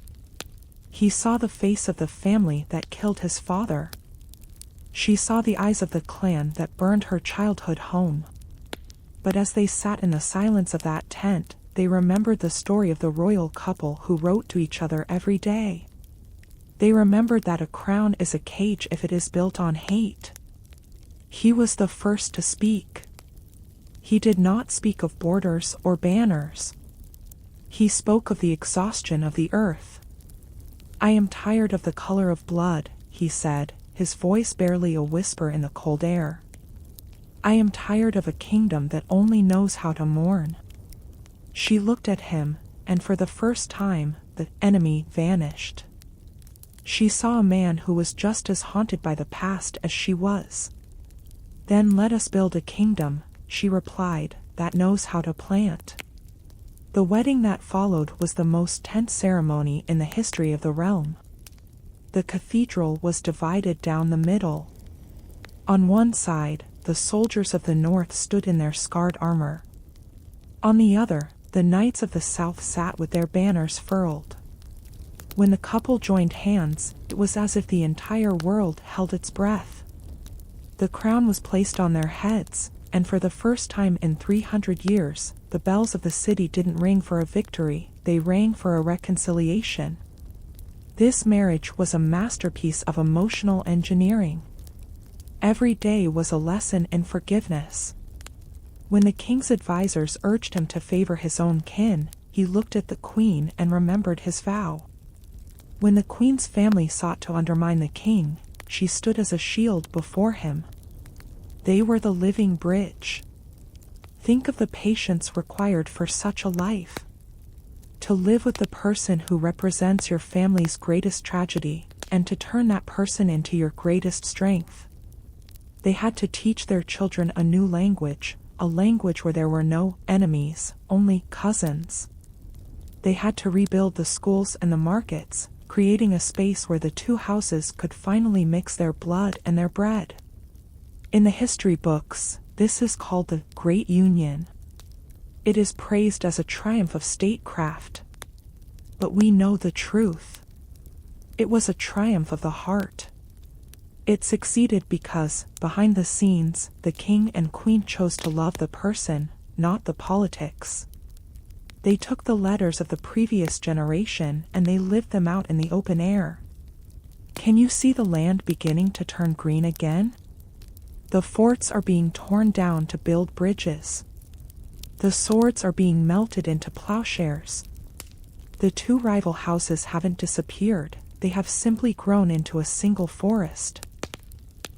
He saw the face of the family that killed his father. She saw the eyes of the clan that burned her childhood home. But as they sat in the silence of that tent, they remembered the story of the royal couple who wrote to each other every day. They remembered that a crown is a cage if it is built on hate. He was the first to speak. He did not speak of borders or banners. He spoke of the exhaustion of the earth. "I am tired of the color of blood," he said, his voice barely a whisper in the cold air. "I am tired of a kingdom that only knows how to mourn." She looked at him, and for the first time, the enemy vanished. She saw a man who was just as haunted by the past as she was. "Then let us build a kingdom," she replied, "that knows how to plant." The wedding that followed was the most tense ceremony in the history of the realm. The cathedral was divided down the middle. On one side, the soldiers of the north stood in their scarred armor. On the other, the knights of the south sat with their banners furled. When the couple joined hands, it was as if the entire world held its breath. The crown was placed on their heads, and for the first time in 300 years, the bells of the city didn't ring for a victory, they rang for a reconciliation. This marriage was a masterpiece of emotional engineering. Every day was a lesson in forgiveness. When the king's advisors urged him to favor his own kin, he looked at the queen and remembered his vow. When the queen's family sought to undermine the king, she stood as a shield before him. They were the living bridge. Think of the patience required for such a life. To live with the person who represents your family's greatest tragedy, and to turn that person into your greatest strength. They had to teach their children a new language, a language where there were no enemies, only cousins. They had to rebuild the schools and the markets, creating a space where the two houses could finally mix their blood and their bread. In the history books, this is called the Great Union. It is praised as a triumph of statecraft. But we know the truth. It was a triumph of the heart. It succeeded because, behind the scenes, the king and queen chose to love the person, not the politics. They took the letters of the previous generation and they lived them out in the open air. Can you see the land beginning to turn green again? The forts are being torn down to build bridges. The swords are being melted into plowshares. The two rival houses haven't disappeared, they have simply grown into a single forest.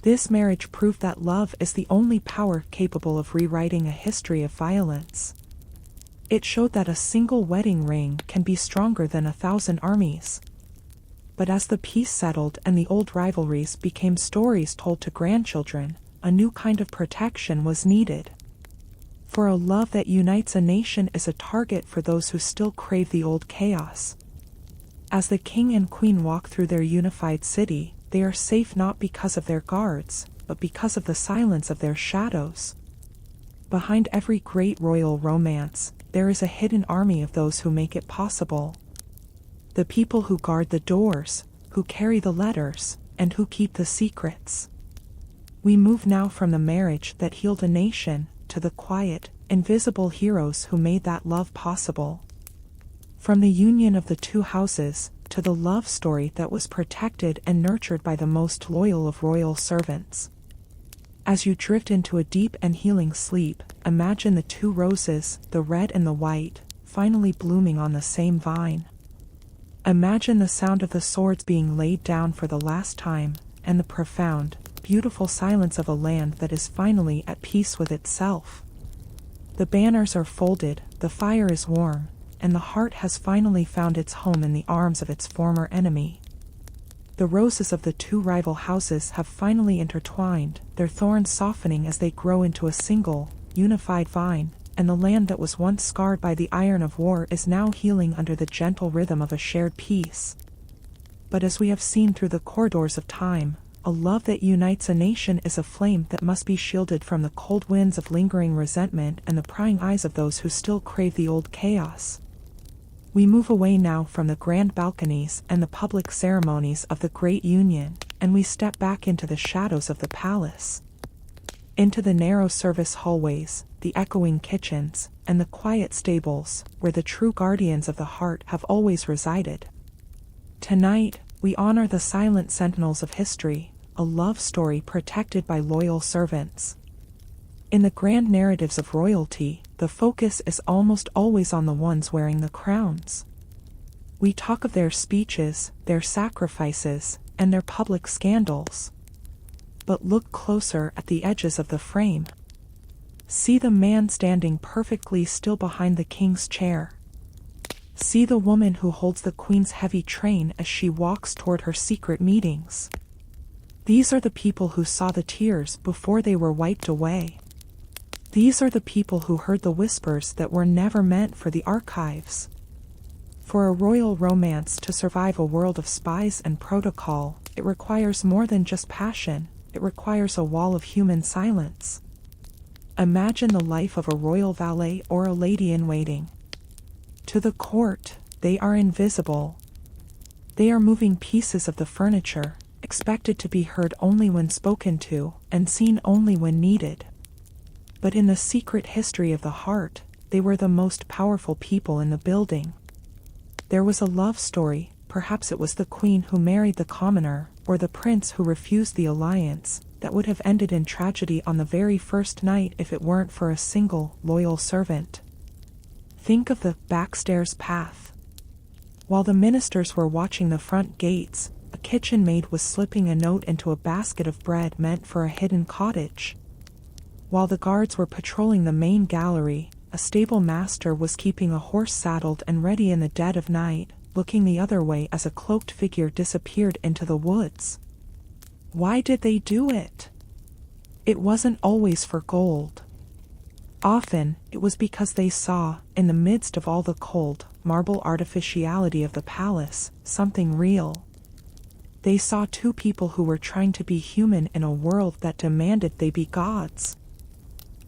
This marriage proved that love is the only power capable of rewriting a history of violence. It showed that a single wedding ring can be stronger than 1,000 armies. But as the peace settled and the old rivalries became stories told to grandchildren, a new kind of protection was needed. For a love that unites a nation is a target for those who still crave the old chaos. As the king and queen walk through their unified city, they are safe not because of their guards, but because of the silence of their shadows. Behind every great royal romance, there is a hidden army of those who make it possible. The people who guard the doors, who carry the letters, and who keep the secrets. We move now from the marriage that healed a nation, to the quiet, invisible heroes who made that love possible. From the union of the two houses, to the love story that was protected and nurtured by the most loyal of royal servants. As you drift into a deep and healing sleep, imagine the two roses, the red and the white, finally blooming on the same vine. Imagine the sound of the swords being laid down for the last time, and the profound, beautiful silence of a land that is finally at peace with itself. The banners are folded, the fire is warm, and the heart has finally found its home in the arms of its former enemy. The roses of the two rival houses have finally intertwined, their thorns softening as they grow into a single, unified vine, and the land that was once scarred by the iron of war is now healing under the gentle rhythm of a shared peace. But as we have seen through the corridors of time, a love that unites a nation is a flame that must be shielded from the cold winds of lingering resentment and the prying eyes of those who still crave the old chaos. We move away now from the grand balconies and the public ceremonies of the Great Union, and we step back into the shadows of the palace. Into the narrow service hallways, the echoing kitchens, and the quiet stables, where the true guardians of the heart have always resided. Tonight, we honor the silent sentinels of history, a love story protected by loyal servants. In the grand narratives of royalty, the focus is almost always on the ones wearing the crowns. We talk of their speeches, their sacrifices, and their public scandals. But look closer at the edges of the frame. See the man standing perfectly still behind the king's chair. See the woman who holds the queen's heavy train as she walks toward her secret meetings. These are the people who saw the tears before they were wiped away. These are the people who heard the whispers that were never meant for the archives. For a royal romance to survive a world of spies and protocol, it requires more than just passion, it requires a wall of human silence. Imagine the life of a royal valet or a lady-in-waiting. To the court, they are invisible. They are moving pieces of the furniture, expected to be heard only when spoken to, and seen only when needed. But in the secret history of the heart, they were the most powerful people in the building. There was a love story, perhaps it was the queen who married the commoner, or the prince who refused the alliance, that would have ended in tragedy on the very first night if it weren't for a single, loyal servant. Think of the backstairs path. While the ministers were watching the front gates, a kitchen maid was slipping a note into a basket of bread meant for a hidden cottage. While the guards were patrolling the main gallery, a stable master was keeping a horse saddled and ready in the dead of night, looking the other way as a cloaked figure disappeared into the woods. Why did they do it? It wasn't always for gold. Often, it was because they saw, in the midst of all the cold, marble artificiality of the palace, something real. They saw two people who were trying to be human in a world that demanded they be gods.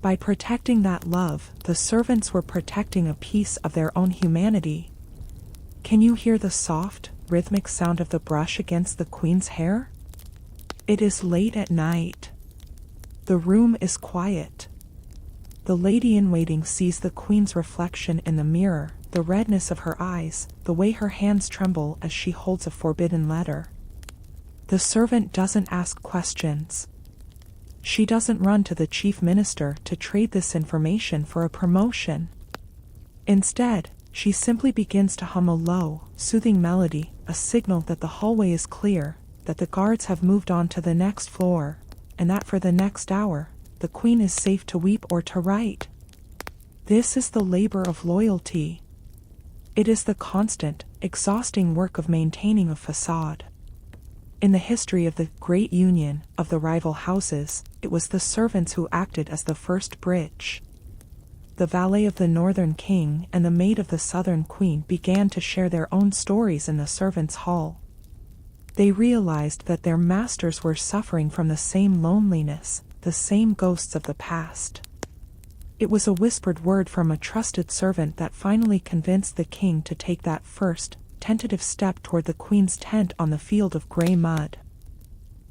By protecting that love, the servants were protecting a piece of their own humanity. Can you hear the soft, rhythmic sound of the brush against the queen's hair? It is late at night. The room is quiet. The lady-in-waiting sees the queen's reflection in the mirror, the redness of her eyes, the way her hands tremble as she holds a forbidden letter. The servant doesn't ask questions. She doesn't run to the chief minister to trade this information for a promotion. Instead, she simply begins to hum a low, soothing melody, a signal that the hallway is clear, that the guards have moved on to the next floor, and that for the next hour, the queen is safe to weep or to write. This is the labor of loyalty. It is the constant, exhausting work of maintaining a facade. In the history of the Great Union of the rival houses, it was the servants who acted as the first bridge. The valet of the northern king and the maid of the southern queen began to share their own stories in the servants' hall. They realized that their masters were suffering from the same loneliness, the same ghosts of the past. It was a whispered word from a trusted servant that finally convinced the king to take that first, tentative step toward the queen's tent on the field of grey mud.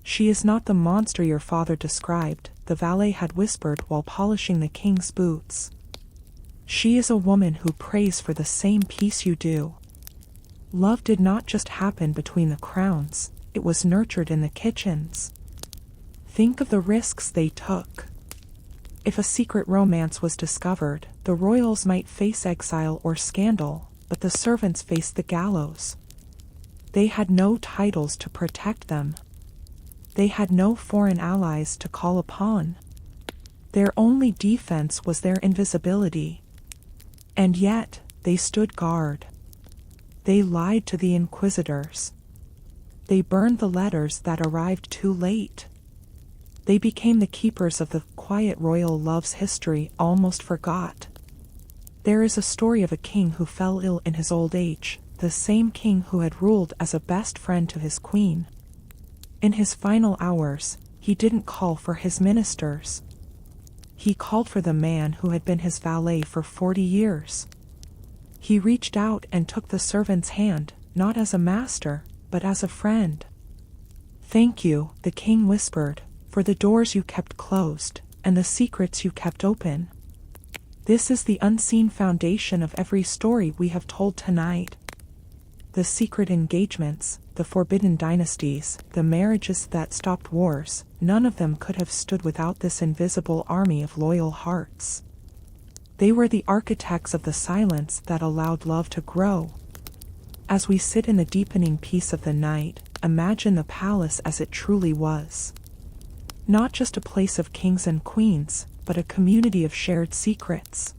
"She is not the monster your father described," the valet had whispered while polishing the king's boots. "She is a woman who prays for the same peace you do." Love did not just happen between the crowns, it was nurtured in the kitchens. Think of the risks they took. If a secret romance was discovered, the royals might face exile or scandal, but the servants faced the gallows. They had no titles to protect them. They had no foreign allies to call upon. Their only defense was their invisibility. And yet, they stood guard. They lied to the inquisitors. They burned the letters that arrived too late. They became the keepers of the quiet royal loves history almost forgot. There is a story of a king who fell ill in his old age, the same king who had ruled as a best friend to his queen. In his final hours, he didn't call for his ministers. He called for the man who had been his valet for 40 years. He reached out and took the servant's hand, not as a master, but as a friend. "Thank you," the king whispered, "for the doors you kept closed, and the secrets you kept open. This is the unseen foundation of every story we have told tonight. The secret engagements, the forbidden dynasties, the marriages that stopped wars, none of them could have stood without this invisible army of loyal hearts. They were the architects of the silence that allowed love to grow. As we sit in the deepening peace of the night, imagine the palace as it truly was. Not just a place of kings and queens, but a community of shared secrets.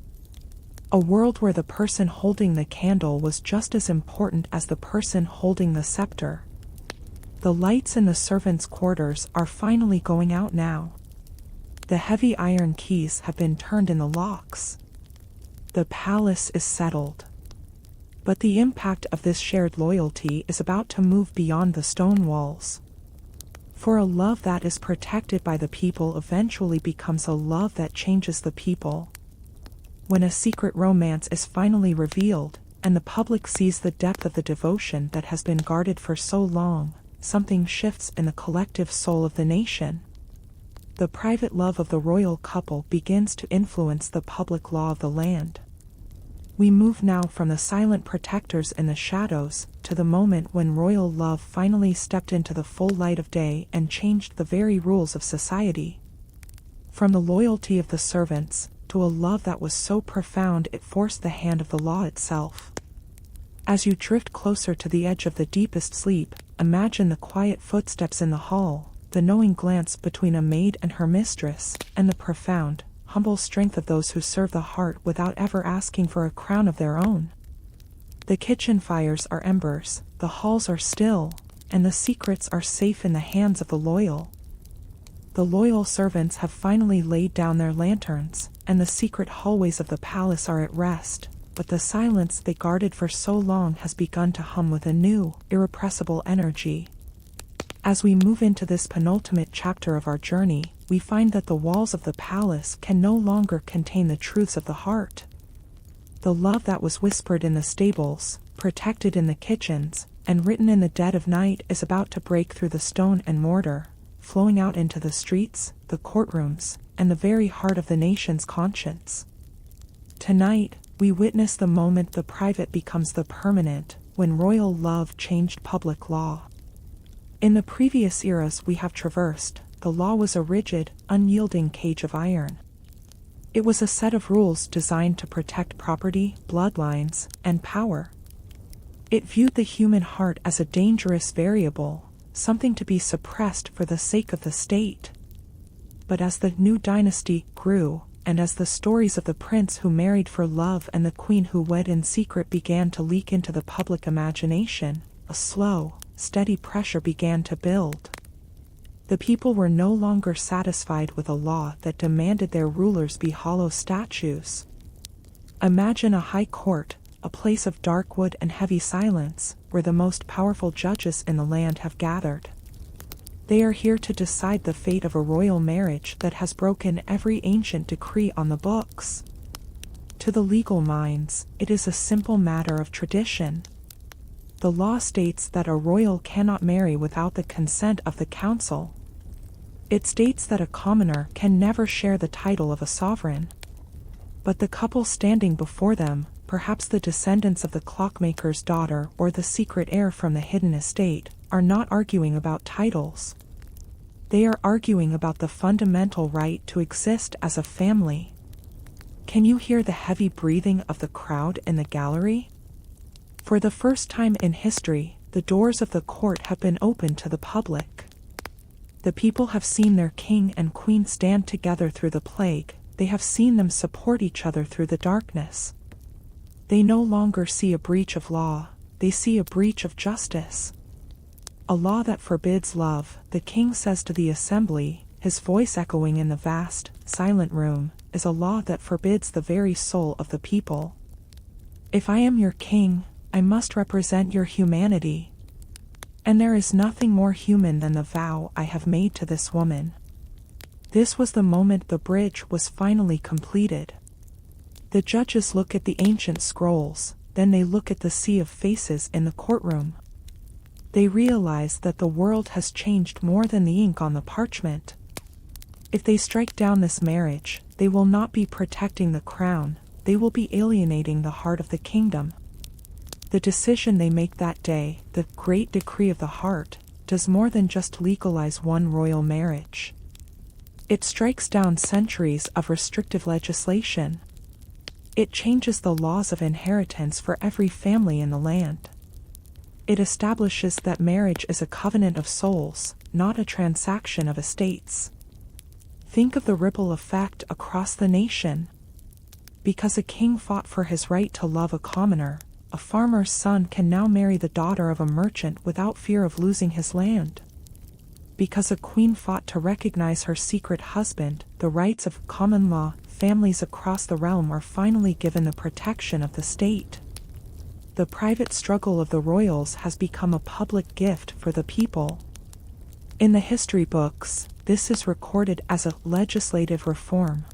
A world where the person holding the candle was just as important as the person holding the scepter. The lights in the servants' quarters are finally going out now. The heavy iron keys have been turned in the locks. The palace is settled. But the impact of this shared loyalty is about to move beyond the stone walls. For a love that is protected by the people eventually becomes a love that changes the people. When a secret romance is finally revealed, and the public sees the depth of the devotion that has been guarded for so long, something shifts in the collective soul of the nation. The private love of the royal couple begins to influence the public law of the land. We move now from the silent protectors in the shadows to the moment when royal love finally stepped into the full light of day and changed the very rules of society. From the loyalty of the servants, to a love that was so profound it forced the hand of the law itself. As you drift closer to the edge of the deepest sleep, imagine the quiet footsteps in the hall, the knowing glance between a maid and her mistress, and the profound, humble strength of those who serve the heart without ever asking for a crown of their own. The kitchen fires are embers, the halls are still, and the secrets are safe in the hands of the loyal. The loyal servants have finally laid down their lanterns, and the secret hallways of the palace are at rest, but the silence they guarded for so long has begun to hum with a new, irrepressible energy. As we move into this penultimate chapter of our journey, we find that the walls of the palace can no longer contain the truths of the heart. The love that was whispered in the stables, protected in the kitchens, and written in the dead of night is about to break through the stone and mortar, flowing out into the streets, the courtrooms, and the very heart of the nation's conscience. Tonight, we witness the moment the private becomes the permanent, when royal love changed public law. In the previous eras we have traversed, the law was a rigid, unyielding cage of iron. It was a set of rules designed to protect property, bloodlines, and power. It viewed the human heart as a dangerous variable, something to be suppressed for the sake of the state. But as the new dynasty grew, and as the stories of the prince who married for love and the queen who wed in secret began to leak into the public imagination, a slow, steady pressure began to build. The people were no longer satisfied with a law that demanded their rulers be hollow statues. Imagine a high court, a place of dark wood and heavy silence, where the most powerful judges in the land have gathered. They are here to decide the fate of a royal marriage that has broken every ancient decree on the books. To the legal minds, it is a simple matter of tradition. The law states that a royal cannot marry without the consent of the council. It states that a commoner can never share the title of a sovereign. But the couple standing before them, perhaps the descendants of the clockmaker's daughter or the secret heir from the hidden estate, are not arguing about titles. They are arguing about the fundamental right to exist as a family. Can you hear the heavy breathing of the crowd in the gallery? For the first time in history, the doors of the court have been opened to the public. The people have seen their king and queen stand together through the plague. They have seen them support each other through the darkness. They no longer see a breach of law, they see a breach of justice. A law that forbids love, the king says to the assembly, his voice echoing in the vast, silent room, is a law that forbids the very soul of the people. If I am your king, I must represent your humanity. And there is nothing more human than the vow I have made to this woman. This was the moment the bridge was finally completed. The judges look at the ancient scrolls, Then they look at the sea of faces in the courtroom. They realize that the world has changed more than the ink on the parchment. If they strike down this marriage, they will not be protecting the crown, they will be alienating the heart of the kingdom. The decision they make that day, the great decree of the heart, does more than just legalize one royal marriage. It strikes down centuries of restrictive legislation. It changes the laws of inheritance for every family in the land. It establishes that marriage is a covenant of souls, not a transaction of estates. Think of the ripple effect across the nation. Because a king fought for his right to love a commoner, a farmer's son can now marry the daughter of a merchant without fear of losing his land. Because a queen fought to recognize her secret husband, the rights of common law, families across the realm are finally given the protection of the state. The private struggle of the royals has become a public gift for the people. In the history books, this is recorded as a legislative reform.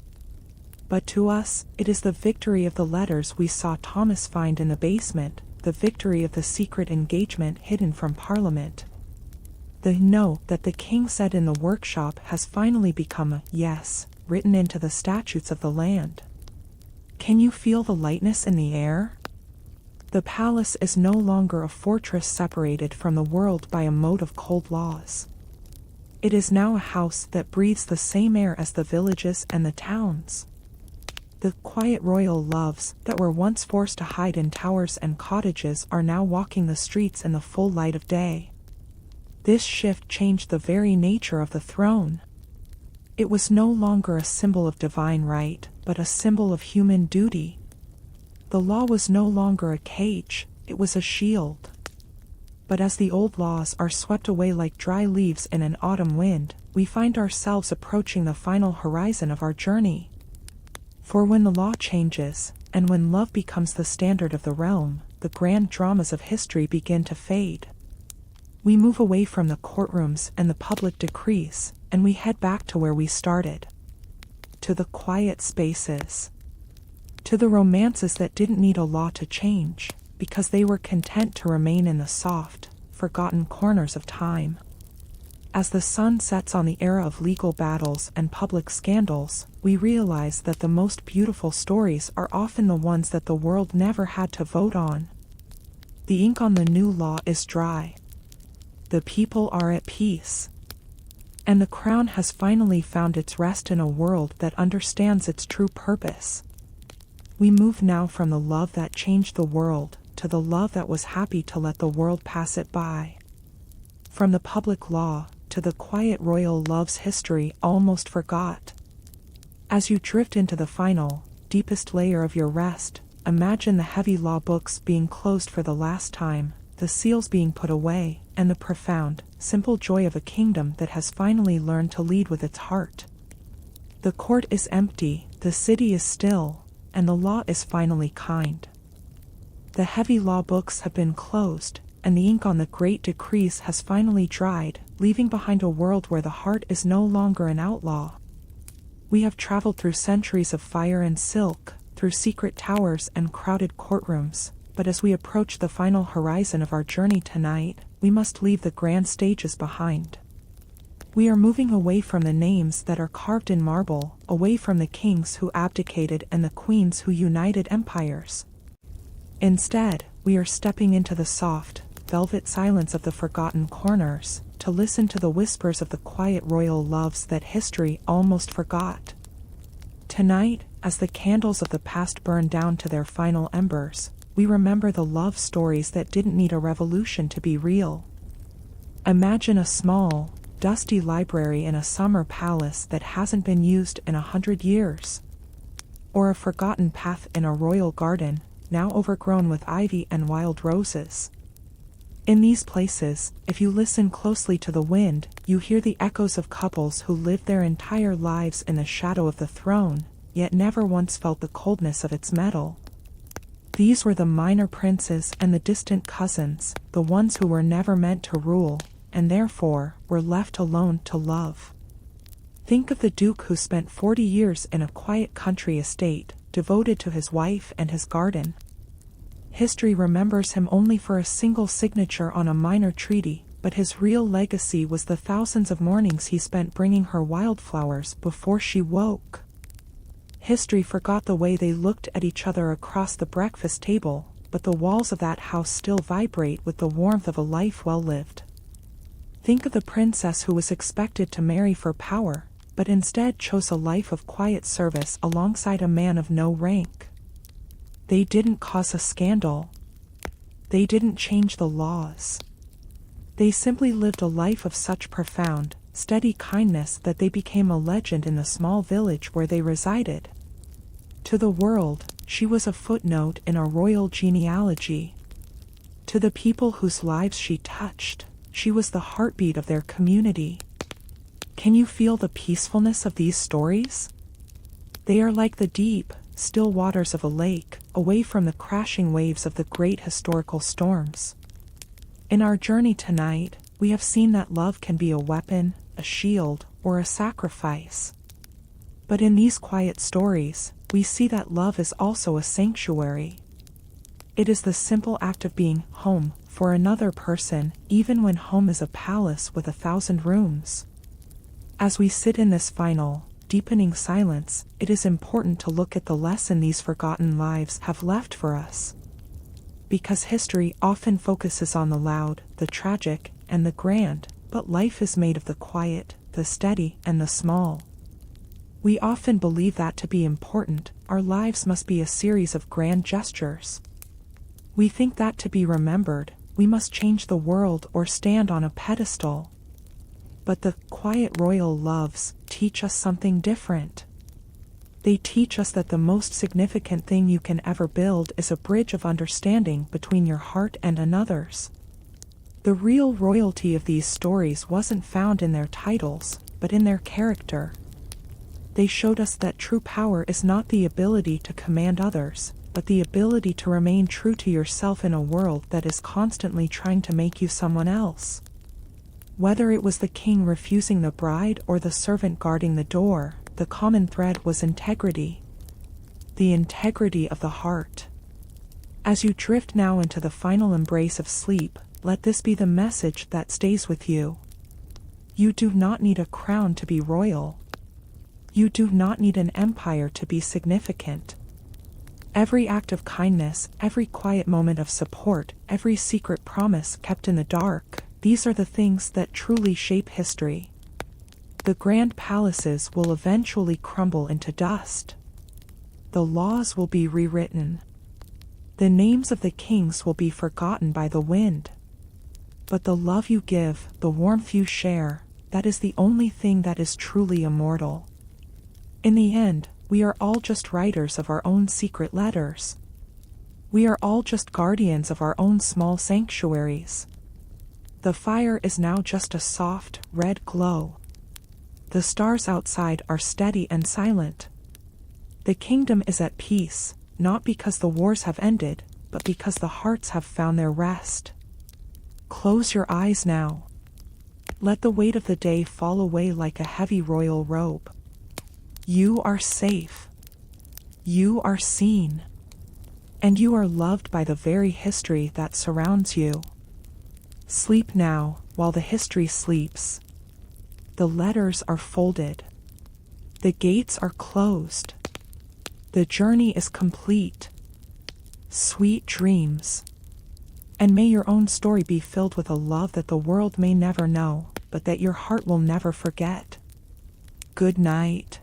But to us, it is the victory of the letters we saw Thomas find in the basement, the victory of the secret engagement hidden from Parliament. The no that the king said in the workshop has finally become a yes, written into the statutes of the land. Can you feel the lightness in the air? The palace is no longer a fortress separated from the world by a moat of cold laws. It is now a house that breathes the same air as the villages and the towns. The quiet royal loves that were once forced to hide in towers and cottages are now walking the streets in the full light of day. This shift changed the very nature of the throne. It was no longer a symbol of divine right, but a symbol of human duty. The law was no longer a cage, it was a shield. But as the old laws are swept away like dry leaves in an autumn wind, we find ourselves approaching the final horizon of our journey. For when the law changes, and when love becomes the standard of the realm, the grand dramas of history begin to fade. We move away from the courtrooms and the public decrees, and we head back to where we started. To the quiet spaces. To the romances that didn't need a law to change, because they were content to remain in the soft, forgotten corners of time. As the sun sets on the era of legal battles and public scandals, we realize that the most beautiful stories are often the ones that the world never had to vote on. The ink on the new law is dry. The people are at peace. And the crown has finally found its rest in a world that understands its true purpose. We move now from the love that changed the world to the love that was happy to let the world pass it by. From the public law to the quiet royal loves history almost forgot. As you drift into the final, deepest layer of your rest, imagine the heavy law books being closed for the last time, the seals being put away, and the profound, simple joy of a kingdom that has finally learned to lead with its heart. The court is empty, the city is still, and the law is finally kind. The heavy law books have been closed, and the ink on the great decrees has finally dried, leaving behind a world where the heart is no longer an outlaw. We have traveled through centuries of fire and silk, through secret towers and crowded courtrooms, but as we approach the final horizon of our journey tonight, we must leave the grand stages behind. We are moving away from the names that are carved in marble, away from the kings who abdicated and the queens who united empires. Instead, we are stepping into the soft, velvet silence of the forgotten corners, to listen to the whispers of the quiet royal loves that history almost forgot. Tonight, as the candles of the past burn down to their final embers, we remember the love stories that didn't need a revolution to be real. Imagine a small, dusty library in a summer palace that hasn't been used in 100 years. Or a forgotten path in a royal garden, now overgrown with ivy and wild roses. In these places, if you listen closely to the wind, you hear the echoes of couples who lived their entire lives in the shadow of the throne, yet never once felt the coldness of its metal. These were the minor princes and the distant cousins, the ones who were never meant to rule, and therefore were left alone to love. Think of the duke who spent 40 years in a quiet country estate, devoted to his wife and his garden. History remembers him only for a single signature on a minor treaty, but his real legacy was the thousands of mornings he spent bringing her wildflowers before she woke. History forgot the way they looked at each other across the breakfast table, but the walls of that house still vibrate with the warmth of a life well lived. Think of the princess who was expected to marry for power, but instead chose a life of quiet service alongside a man of no rank. They didn't cause a scandal. They didn't change the laws. They simply lived a life of such profound, steady kindness that they became a legend in the small village where they resided. To the world, she was a footnote in a royal genealogy. To the people whose lives she touched, she was the heartbeat of their community. Can you feel the peacefulness of these stories? They are like the deep, still waters of a lake, away from the crashing waves of the great historical storms. In our journey tonight, we have seen that love can be a weapon, a shield, or a sacrifice. But in these quiet stories, we see that love is also a sanctuary. It is the simple act of being home for another person, even when home is a palace with 1,000 rooms. As we sit in this final, deepening silence, it is important to look at the lesson these forgotten lives have left for us. Because history often focuses on the loud, the tragic, and the grand, but life is made of the quiet, the steady, and the small. We often believe that to be important, our lives must be a series of grand gestures. We think that to be remembered, we must change the world or stand on a pedestal. But the quiet royal loves teach us something different. They teach us that the most significant thing you can ever build is a bridge of understanding between your heart and another's. The real royalty of these stories wasn't found in their titles, but in their character. They showed us that true power is not the ability to command others, but the ability to remain true to yourself in a world that is constantly trying to make you someone else. Whether it was the king refusing the bride or the servant guarding the door, the common thread was integrity. The integrity of the heart. As you drift now into the final embrace of sleep, let this be the message that stays with you. You do not need a crown to be royal. You do not need an empire to be significant. Every act of kindness, every quiet moment of support, every secret promise kept in the dark, these are the things that truly shape history. The grand palaces will eventually crumble into dust. The laws will be rewritten. The names of the kings will be forgotten by the wind. But the love you give, the warmth you share, that is the only thing that is truly immortal. In the end, we are all just writers of our own secret letters. We are all just guardians of our own small sanctuaries. The fire is now just a soft, red glow. The stars outside are steady and silent. The kingdom is at peace, not because the wars have ended, but because the hearts have found their rest. Close your eyes now. Let the weight of the day fall away like a heavy royal robe. You are safe. You are seen. And you are loved by the very history that surrounds you. Sleep now, while the history sleeps. The letters are folded. The gates are closed. The journey is complete. Sweet dreams. And may your own story be filled with a love that the world may never know, but that your heart will never forget. Good night.